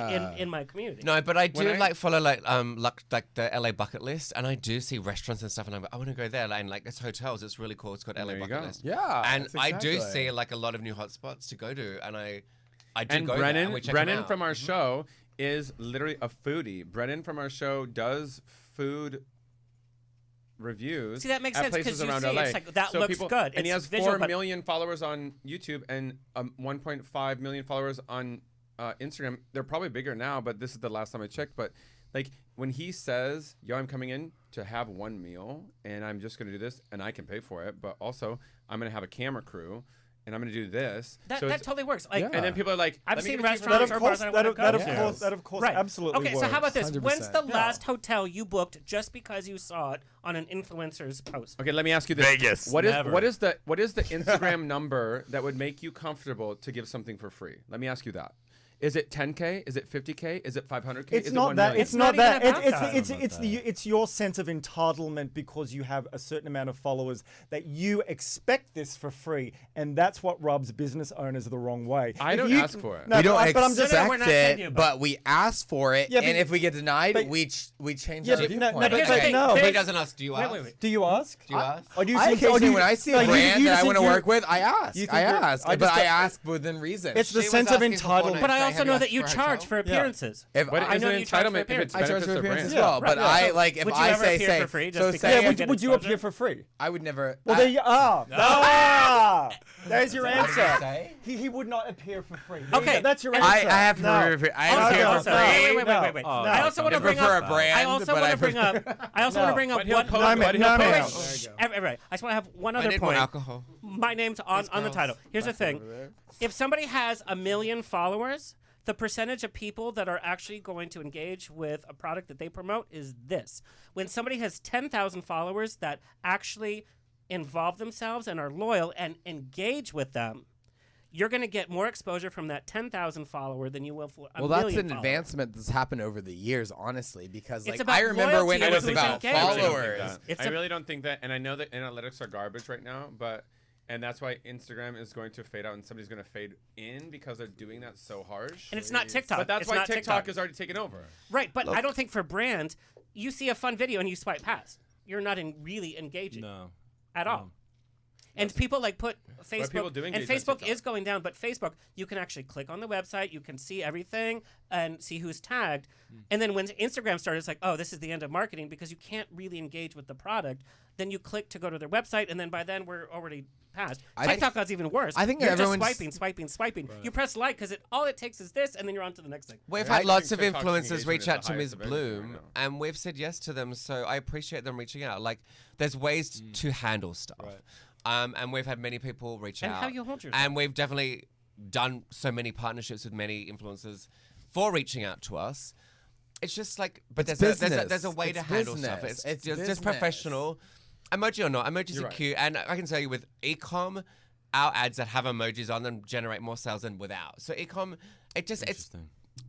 in my community. No, but I do When I- follow like the LA bucket list, and I do see restaurants and stuff, and I'm like, I want to go there. And like it's hotels, it's really cool. It's got LA There you bucket go. list. Yeah, and that's I do exactly. see like a lot of new hotspots to go to, and I do And go there. And Brennan, we check them Brennan out. from our show is literally a foodie. Brennan from our show does food reviews. See, that makes at sense, 'cause places you around see, LA. it's like, that So looks people, good. And he It's has visual, 4 but- million followers on YouTube and 1.5 million followers on Instagram. They're probably bigger now, but this is the last time I checked. But like when he says, "Yo, I'm coming in to have one meal, and I'm just gonna do this, and I can pay for it, but also I'm gonna have a camera crew." And I'm going to do this. That So it's- totally works. Like, And then people are like, I've "Let me seen get a cheaper restaurants That or of bars course, that I that wanna of, go that of to. course, that of course, Right. absolutely Okay, works. so how about this? When's the 100%. last hotel you booked just because you saw it on an influencer's post? Okay, let me ask you this. Vegas. What is Never. what is the Instagram number that would make you comfortable to give something for free? Let me ask you that. Is it 10K? Is it 50K? Is it 500K? It's Is not it 1 that. million? It's not that. It's It's your sense of entitlement because you have a certain amount of followers that you expect this for free, and that's what rubs business owners the wrong way. I If don't you- ask for it. No, we don't but I'm just expect we're not saying you, it, but- but we ask for it, Yeah, and but- if we get denied, but- we change Yeah, our but viewpoint. no, but Here's the but thing. no. He There's- doesn't ask. Do you ask? Wait. Do you ask? Do you ask? Or do you I think- or do occasionally, you- when I see no, a you- brand you that just I want to think work with, I ask. you think I you're- ask, I but just I don't- ask within reason. It's the She was sense of asking for entitlement. Fortnite. But I Say, also have know you that asked you for her charge help? for appearances. If But I it's know an you charge for entitlement if appearances. it's I charge benefits for their appearance brand. as Yeah, well, but right, I so- like if Would you I ever say appear for free just so because say you if- get Would you exposure? appear for free? I would never. Well, there you are. Ah, there's your What did you answer. say? He would not appear for free. There you Okay, go. That's your and- answer. I have No. I Also, appear for also, free. wait. No. I also want to I bring prefer up. a brand, I also but want I to bring up. I also want to bring up But he'll one. post- No, but he'll no, post- no. Right. I just want to have one other I need more point. alcohol. My name's on the girls. title. Here's the thing: if somebody has 1 million followers, the percentage of people that are actually going to engage with a product that they promote is this. When somebody has 10,000 followers that actually involve themselves and are loyal and engage with them, you're going to get more exposure from that 10,000 follower than you will for a Well, that's million an followers. advancement that's happened over the years, honestly, because It's like about I remember when loyalty it was and about who's engaged. followers. It's I a- really don't think that, and I know that analytics are garbage right now, and that's why Instagram is going to fade out and somebody's going to fade in because they're doing that so harsh. And it's not TikTok. But that's It's why not TikTok is already taken over. Right, but I don't think for brands, you see a fun video and you swipe past. You're not really engaging at all. And people like put Facebook, people do and engage on Facebook TikTok. is going down, but Facebook, you can actually click on the website, you can see everything and see who's tagged. And then when Instagram started, it's like, oh, this is the end of marketing because you can't really engage with the product. Then you click to go to their website, and then by then we're already past. TikTok is even worse. I think you're just everyone's- swiping. You press like because all it takes is this, and then you're on to the next thing. We've I had lots of think TikTok's influencers engagement reach is out the to Ms. highest of anything right Bloom, now. and we've said yes to them. So I appreciate them reaching out. Like, there's ways to handle stuff. And we've had many people reach And out. how you hold yourself. And we've definitely done so many partnerships with many influencers for reaching out to us. It's just like, but It's there's business. a way to It's handle stuff. business. It's just business. professional. Emoji or not, emojis You're are right. cute. And I can tell you with ecom, our ads that have emojis on them generate more sales than without. So ecom, it's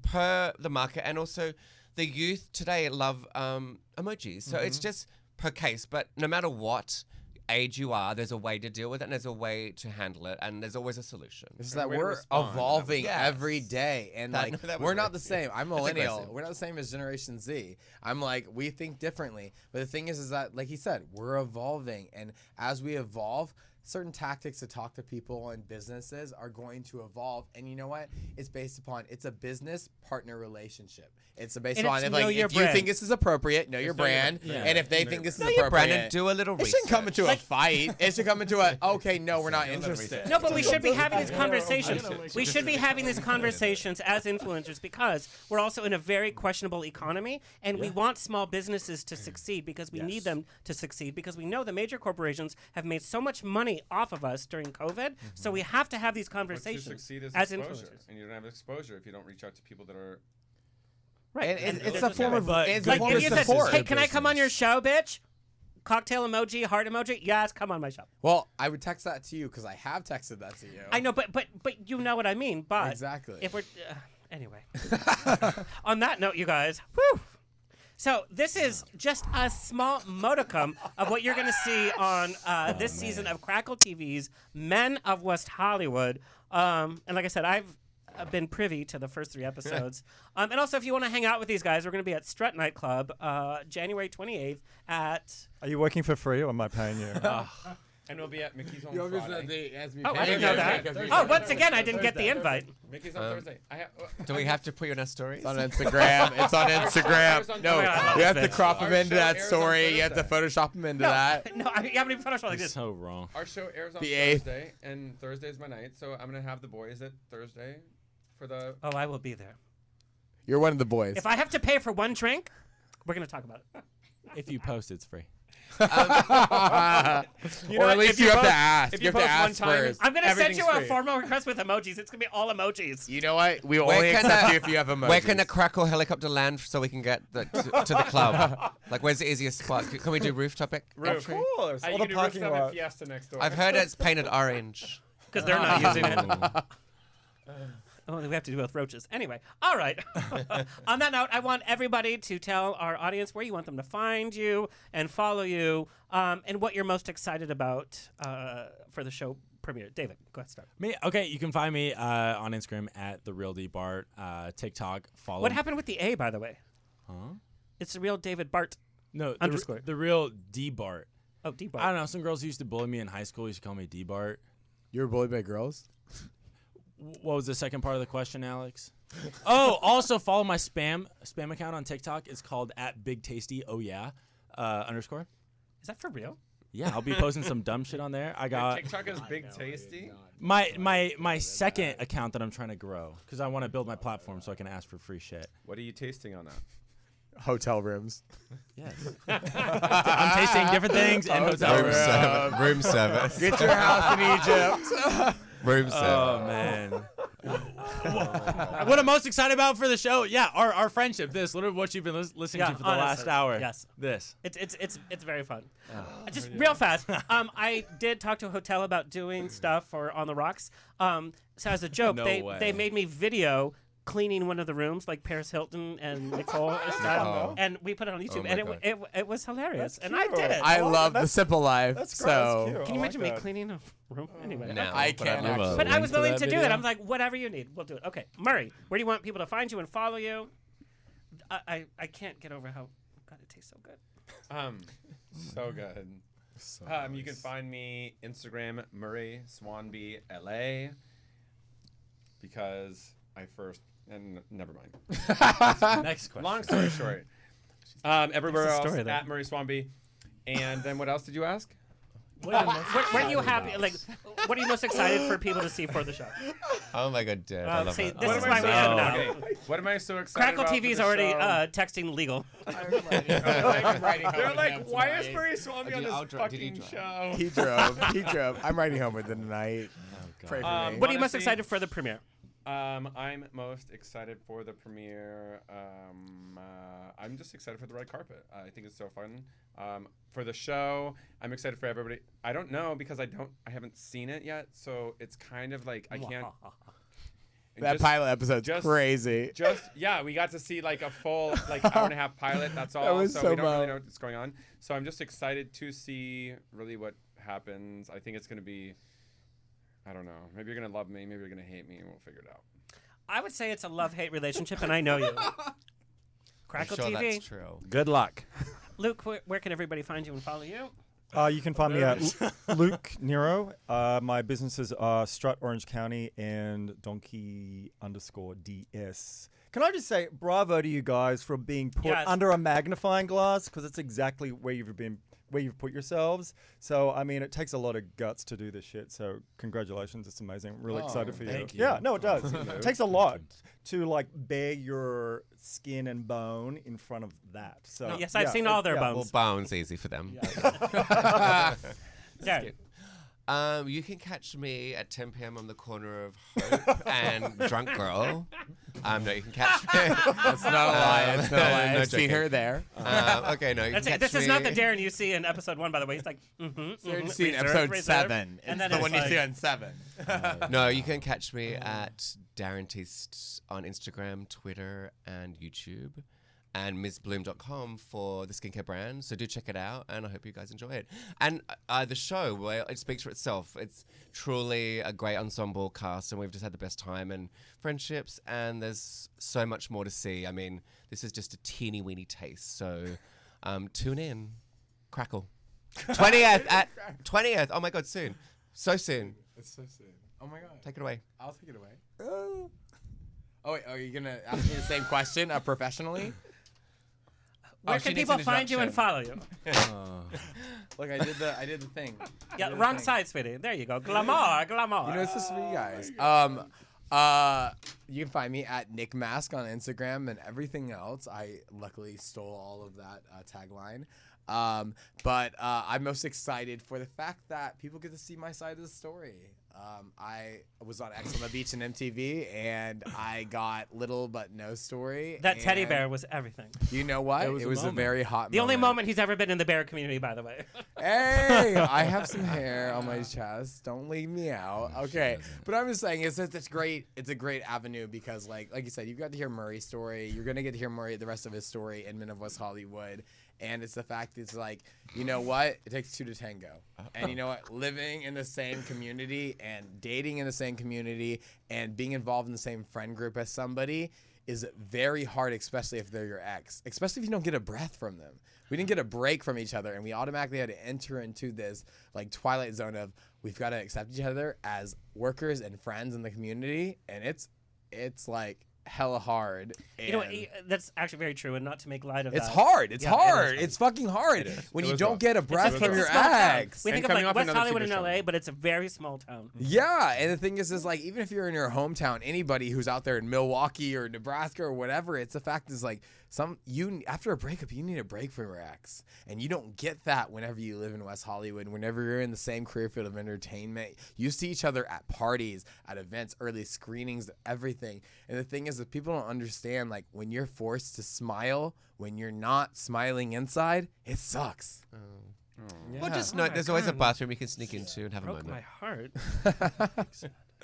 per the market, and also the youth today love emojis. So it's just per case. But no matter what age you are, there's a way to deal with it, and there's a way to handle it, and there's always a solution. It's And that a way to we're respond. evolving Yes. every day, and That- like that was we're not right. the same. I'm That's millennial. aggressive. We're not the same as Generation Z. I'm like we think differently, but the thing is that like he said, we're evolving, and as we evolve, certain tactics to talk to people and businesses are going to evolve. And you know what? It's based upon it's a business partner relationship. It's based And on it's if, know like your if you brand. think this is appropriate, know your know your brand, brand. and if they Know think your this is Know your appropriate, brand and do a little it research. shouldn't come into a fight. It should come into a okay, no, we're not interested. No, but we should be having these conversations. We should be having these conversations as influencers because we're also in a very questionable economy, and we want small businesses to succeed because we need them to succeed because we know the major corporations have made so much money off of us during COVID. So we have to have these What to conversations succeed is as exposure, influencers. and you don't have exposure if you don't reach out to people that are. Right. And And it's a form of But like form if of you said, support. "Hey, can I come on your show, bitch?" Cocktail emoji, heart emoji. Yes, come on my show. Well, I would text that to you because I have texted that to you. I know, but you know what I mean. But Exactly. if we're anyway, on that note, you guys, whew. So this is just a small modicum of what you're going to see on this season of Crackle TV's Men of West Hollywood. And like I said, I've been privy to the first 3 episodes. And also, if you want to hang out with these guys, we're going to be at Strut Nightclub January 28th at... Are you working for free or am I paying you? And we'll be at Mickey's on You Friday. Oh, I didn't know that. Oh, once again, I didn't get the invite. Mickey's on Thursday. Do we have to put you in our stories? It's on Instagram. It's on Instagram. No, you have to crop them Our into show that airs on story. You have to Thursday. Photoshop them into that. No, I haven't even finished like this. So wrong. Our show airs on The 8th. Thursday, and Thursday's my night, so I'm gonna have the boys at Thursday for the. Oh, I will be there. You're one of the boys. If I have to pay for one drink, we're going to talk about it. If you post, it's free. Or at least you have to ask. If You have to ask first. I'm going to send Everything's you a free. formal request with emojis. It's going to be all emojis. You know what? We Where only can accept a- you if you have emojis. Where can a Crackle helicopter land so we can get to the club? Like, where's the easiest spot? Can we do rooftop Roof. Of course. You All can the do parking rooftop at lot. Fiesta next door. I've heard it's painted orange. Because they're not using it. Oh, we have to do with roaches. Anyway, all right. On that note, I want everybody to tell our audience where you want them to find you and follow you, and what you're most excited about for the show premiere. David, go ahead, start. Me? Okay, you can find me on Instagram at TheRealDBart, TikTok, follow What happened with the A, by the way? Huh? It's the real David Bart. No, underscore. The real D-Bart. Oh, D-Bart. I don't know. Some girls used to bully me in high school. Used to call me D-Bart. You were bullied by girls? What was the second part of the question, Alex? Oh, also follow my spam account on TikTok. It's called @BigTasty. Oh yeah, underscore. Is that for real? Yeah, I'll be posting some dumb shit on there. I got TikTok is Big Tasty. my second account that I'm trying to grow because I want to build my platform so I can ask for free shit. What are you tasting on that? Hotel rooms. Yes. I'm tasting different things and hotel rooms. Room service. Get your house in Egypt. Room service. Oh man. What I'm most excited about for the show, yeah, our friendship. This, literally what you've been listening to for the last hour. Yes. This. It's very fun. Just real fast. I did talk to a hotel about doing stuff for On the Rocks. So as a joke, No way. they made me video cleaning one of the rooms, like Paris Hilton and Nicole and stuff, and we put it on YouTube, my and God. it was hilarious, That's and I cute. did it. I love the simple life. That's great. That's So cute. Can you I imagine like me that. cleaning a room? Anyway, No, I but can't love actually. it. but I was willing to do video? it. I'm like, whatever you need, we'll do it. Okay, Murray, where do you want people to find you and follow you? I can't get over how God it tastes so good. So good. You can find me Instagram Murray Swanby LA because I first and never mind. Next question. Long story short, everywhere What's the else story then? at Murray Swanby, and then what else did you ask? What are you happy? Like, what are you most excited for people to see for the show? Oh my God, Dad. I love see, that. this What is am why I we so- have now. okay, what am I so excited Crackle about TV for is the already show? texting legal. They're like, why is Murray Swanby on this fucking show? he drove. I'm riding home with him tonight. Pray for me. What are you most Honestly, excited for the premiere? I'm most excited for the premiere. I'm just excited for the red carpet. I think it's so fun. For the show, I'm excited for everybody. I don't know because I haven't seen it yet, so it's kind of like I can't. and That just- pilot episode's crazy. Yeah, we got to see like a full like hour and a half pilot. That's all. That was so so we don't really much. know what's going on. So I'm just excited to see really what happens. I think it's gonna be. I don't know. Maybe you're gonna love me. Maybe you're gonna hate me, and we'll figure it out. I would say it's a love-hate relationship, and I know you. Crackle I'm sure TV. that's true. Good luck. Luke, where can everybody find you and follow you? You can find me at Luke Nero. My businesses are Strut Orange County and Donkey_DS. Can I just say bravo to you guys for being put Yes. under a magnifying glass, because it's exactly where you've put yourselves. So I mean, it takes a lot of guts to do this shit. So congratulations, it's amazing. I'm really excited for you. thank you. Yeah, no, it does. Thank you. It takes a lot to like bare your skin and bone in front of that. So Yes, I've seen all their yeah. bones. Well, bones easy for them. Yeah. You can catch me at 10 p.m. on the corner of Hope and Drunk Girl. No, you can catch me. That's not a lie. That's not a lie. No I've seen joking. her there. Okay, no, you can catch This me. is not the Darren you see in episode 1, by the way. He's like, You've seen reserve, episode reserve. 7. And It's then the it's one you like- see on 7. No, you can catch me at Darren Teast on Instagram, Twitter, and YouTube. And MsBloom.com for the skincare brand. So do check it out, and I hope you guys enjoy it. And the show, well, it speaks for itself. It's truly a great ensemble cast, and we've just had the best time and friendships, and there's so much more to see. I mean, this is just a teeny weeny taste. So tune in. Crackle. 20th at 20th. Oh my God, soon. So soon. It's so soon. Oh my God. Take it away. I'll take it away. Oh wait, are you gonna ask me the same question professionally? Where can people find you and follow you? Look, I did the thing. Yeah, wrong side, sweetie. There you go. Glamour, glamour. You know, it's just for you guys. You can find me at Nick Mask on Instagram and everything else. I luckily stole all of that tagline. But I'm most excited for the fact that people get to see my side of the story. I was on X on the Beach and MTV, and I got little but no story. That teddy and bear was everything. You know what? It was a very hot The only moment he's ever been in the bear community, by the way. Hey, I have some hair on my chest. Don't leave me out. Okay, but I'm just saying it's great. It's a great avenue because, like you said, you've got to hear Murray's story. You're gonna get to hear Murray, the rest of his story in Men of West Hollywood. And it's the fact it's like, you know what? It takes two to tango. And you know what? Living in the same community and dating in the same community and being involved in the same friend group as somebody is very hard, especially if they're your ex, especially if you don't get a breath from them. We didn't get a break from each other, and we automatically had to enter into this like twilight zone of we've got to accept each other as workers and friends in the community, and it's like hella hard. You know what? That's actually very true, and not to make light of it's that. hard. It's Yeah, hard. It's fucking hard when you don't get a breath from your ex. We think of like West Hollywood in LA, but it's a very small town. Yeah, and the thing is like even if you're in your hometown, anybody who's out there in Milwaukee or Nebraska or whatever, it's the fact is like after a breakup, you need a break from your ex, and you don't get that whenever you live in West Hollywood. Whenever you're in the same career field of entertainment, you see each other at parties, at events, early screenings, everything. And the thing is that people don't understand like when you're forced to smile when you're not smiling inside, it sucks. Yeah. Well, just know there's always a bathroom you can sneak into and have a Broke moment. my heart.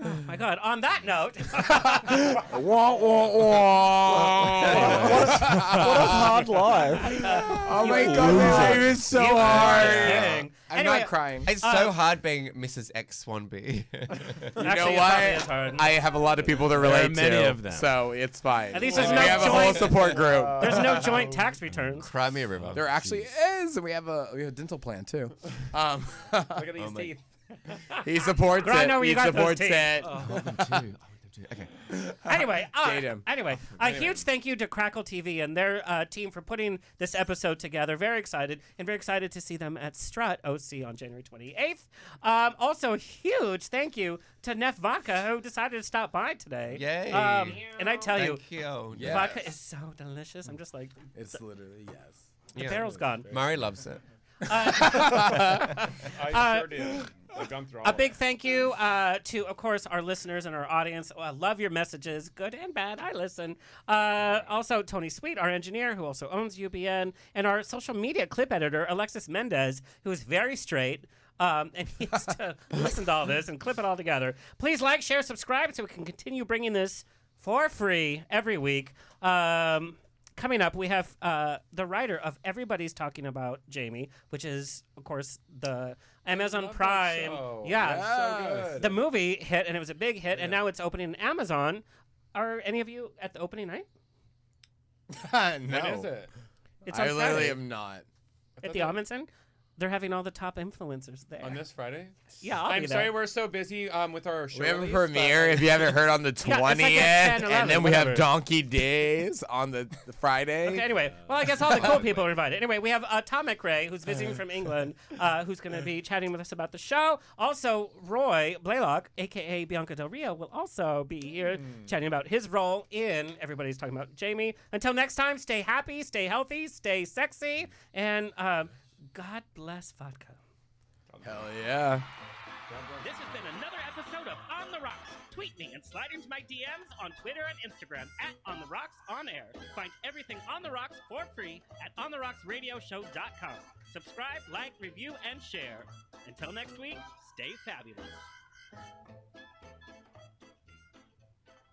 Oh my God! On that note, wah, wah, wah. What a hard life. Oh my God, this game is so hard. I'm Anyway, not crying. It's so hard being Mrs. X Swanby. You Actually, know it probably what? is hard. I have a lot of people to relate to. many of them. So it's fine. At least we there's no have a whole joint- support group. There's no joint tax returns. Cry me a river. There actually is, and we have a dental plan too. Look at these teeth. He supports I it. know where you He got those supports teeth. it. Okay. Anyway, Date him. a huge thank you to Crackle TV and their team for putting this episode together. Very excited to see them at Strut OC on January 28th. Also, huge thank you to Neff Vodka who decided to stop by today. Yay. And I tell Thank you. the Yes. vodka is so delicious. I'm just like, It's literally yes. the barrel's gone. Murray loves it. I sure do. Like, I'm thrown. A big thank you to, of course, our listeners and our audience. I love your messages, good and bad. I listen. Also, Tony Sweet, our engineer, who also owns UBN, and our social media clip editor, Alexis Mendez, who is very straight. And he has to listen to all this and clip it all together. Please like, share, subscribe so we can continue bringing this for free every week. Coming up, we have the writer of Everybody's Talking About Jamie, which is, of course, the Amazon Prime. Yeah, the movie hit, and it was a big hit, and now it's opening in Amazon. Are any of you at the opening night? No. When is it? It's on I literally Friday am not. at the Amundsen. They're having all the top influencers there. On this Friday? Yeah, I'll I'm be sorry, there. we're so busy with our show. We have a release, but, premiere, if you haven't heard, on the 20th, Yeah, it's like at 10, 11, and then we have whatever. Donkey Days on the Friday. Okay, anyway, well, I guess all the cool people are invited. Anyway, we have Tom McRae, who's visiting from England, who's going to be chatting with us about the show. Also, Roy Blaylock, a.k.a. Bianca Del Rio, will also be here chatting about his role in Everybody's Talking About Jamie. Until next time, stay happy, stay healthy, stay sexy, and God bless vodka. Hell yeah. This has been another episode of On the Rocks. Tweet me and slide into my DMs on Twitter and Instagram at On the Rocks On Air. Find everything On the Rocks for free at OnTheRocksRadioshow.com. Subscribe, like, review, and share. Until next week, stay fabulous.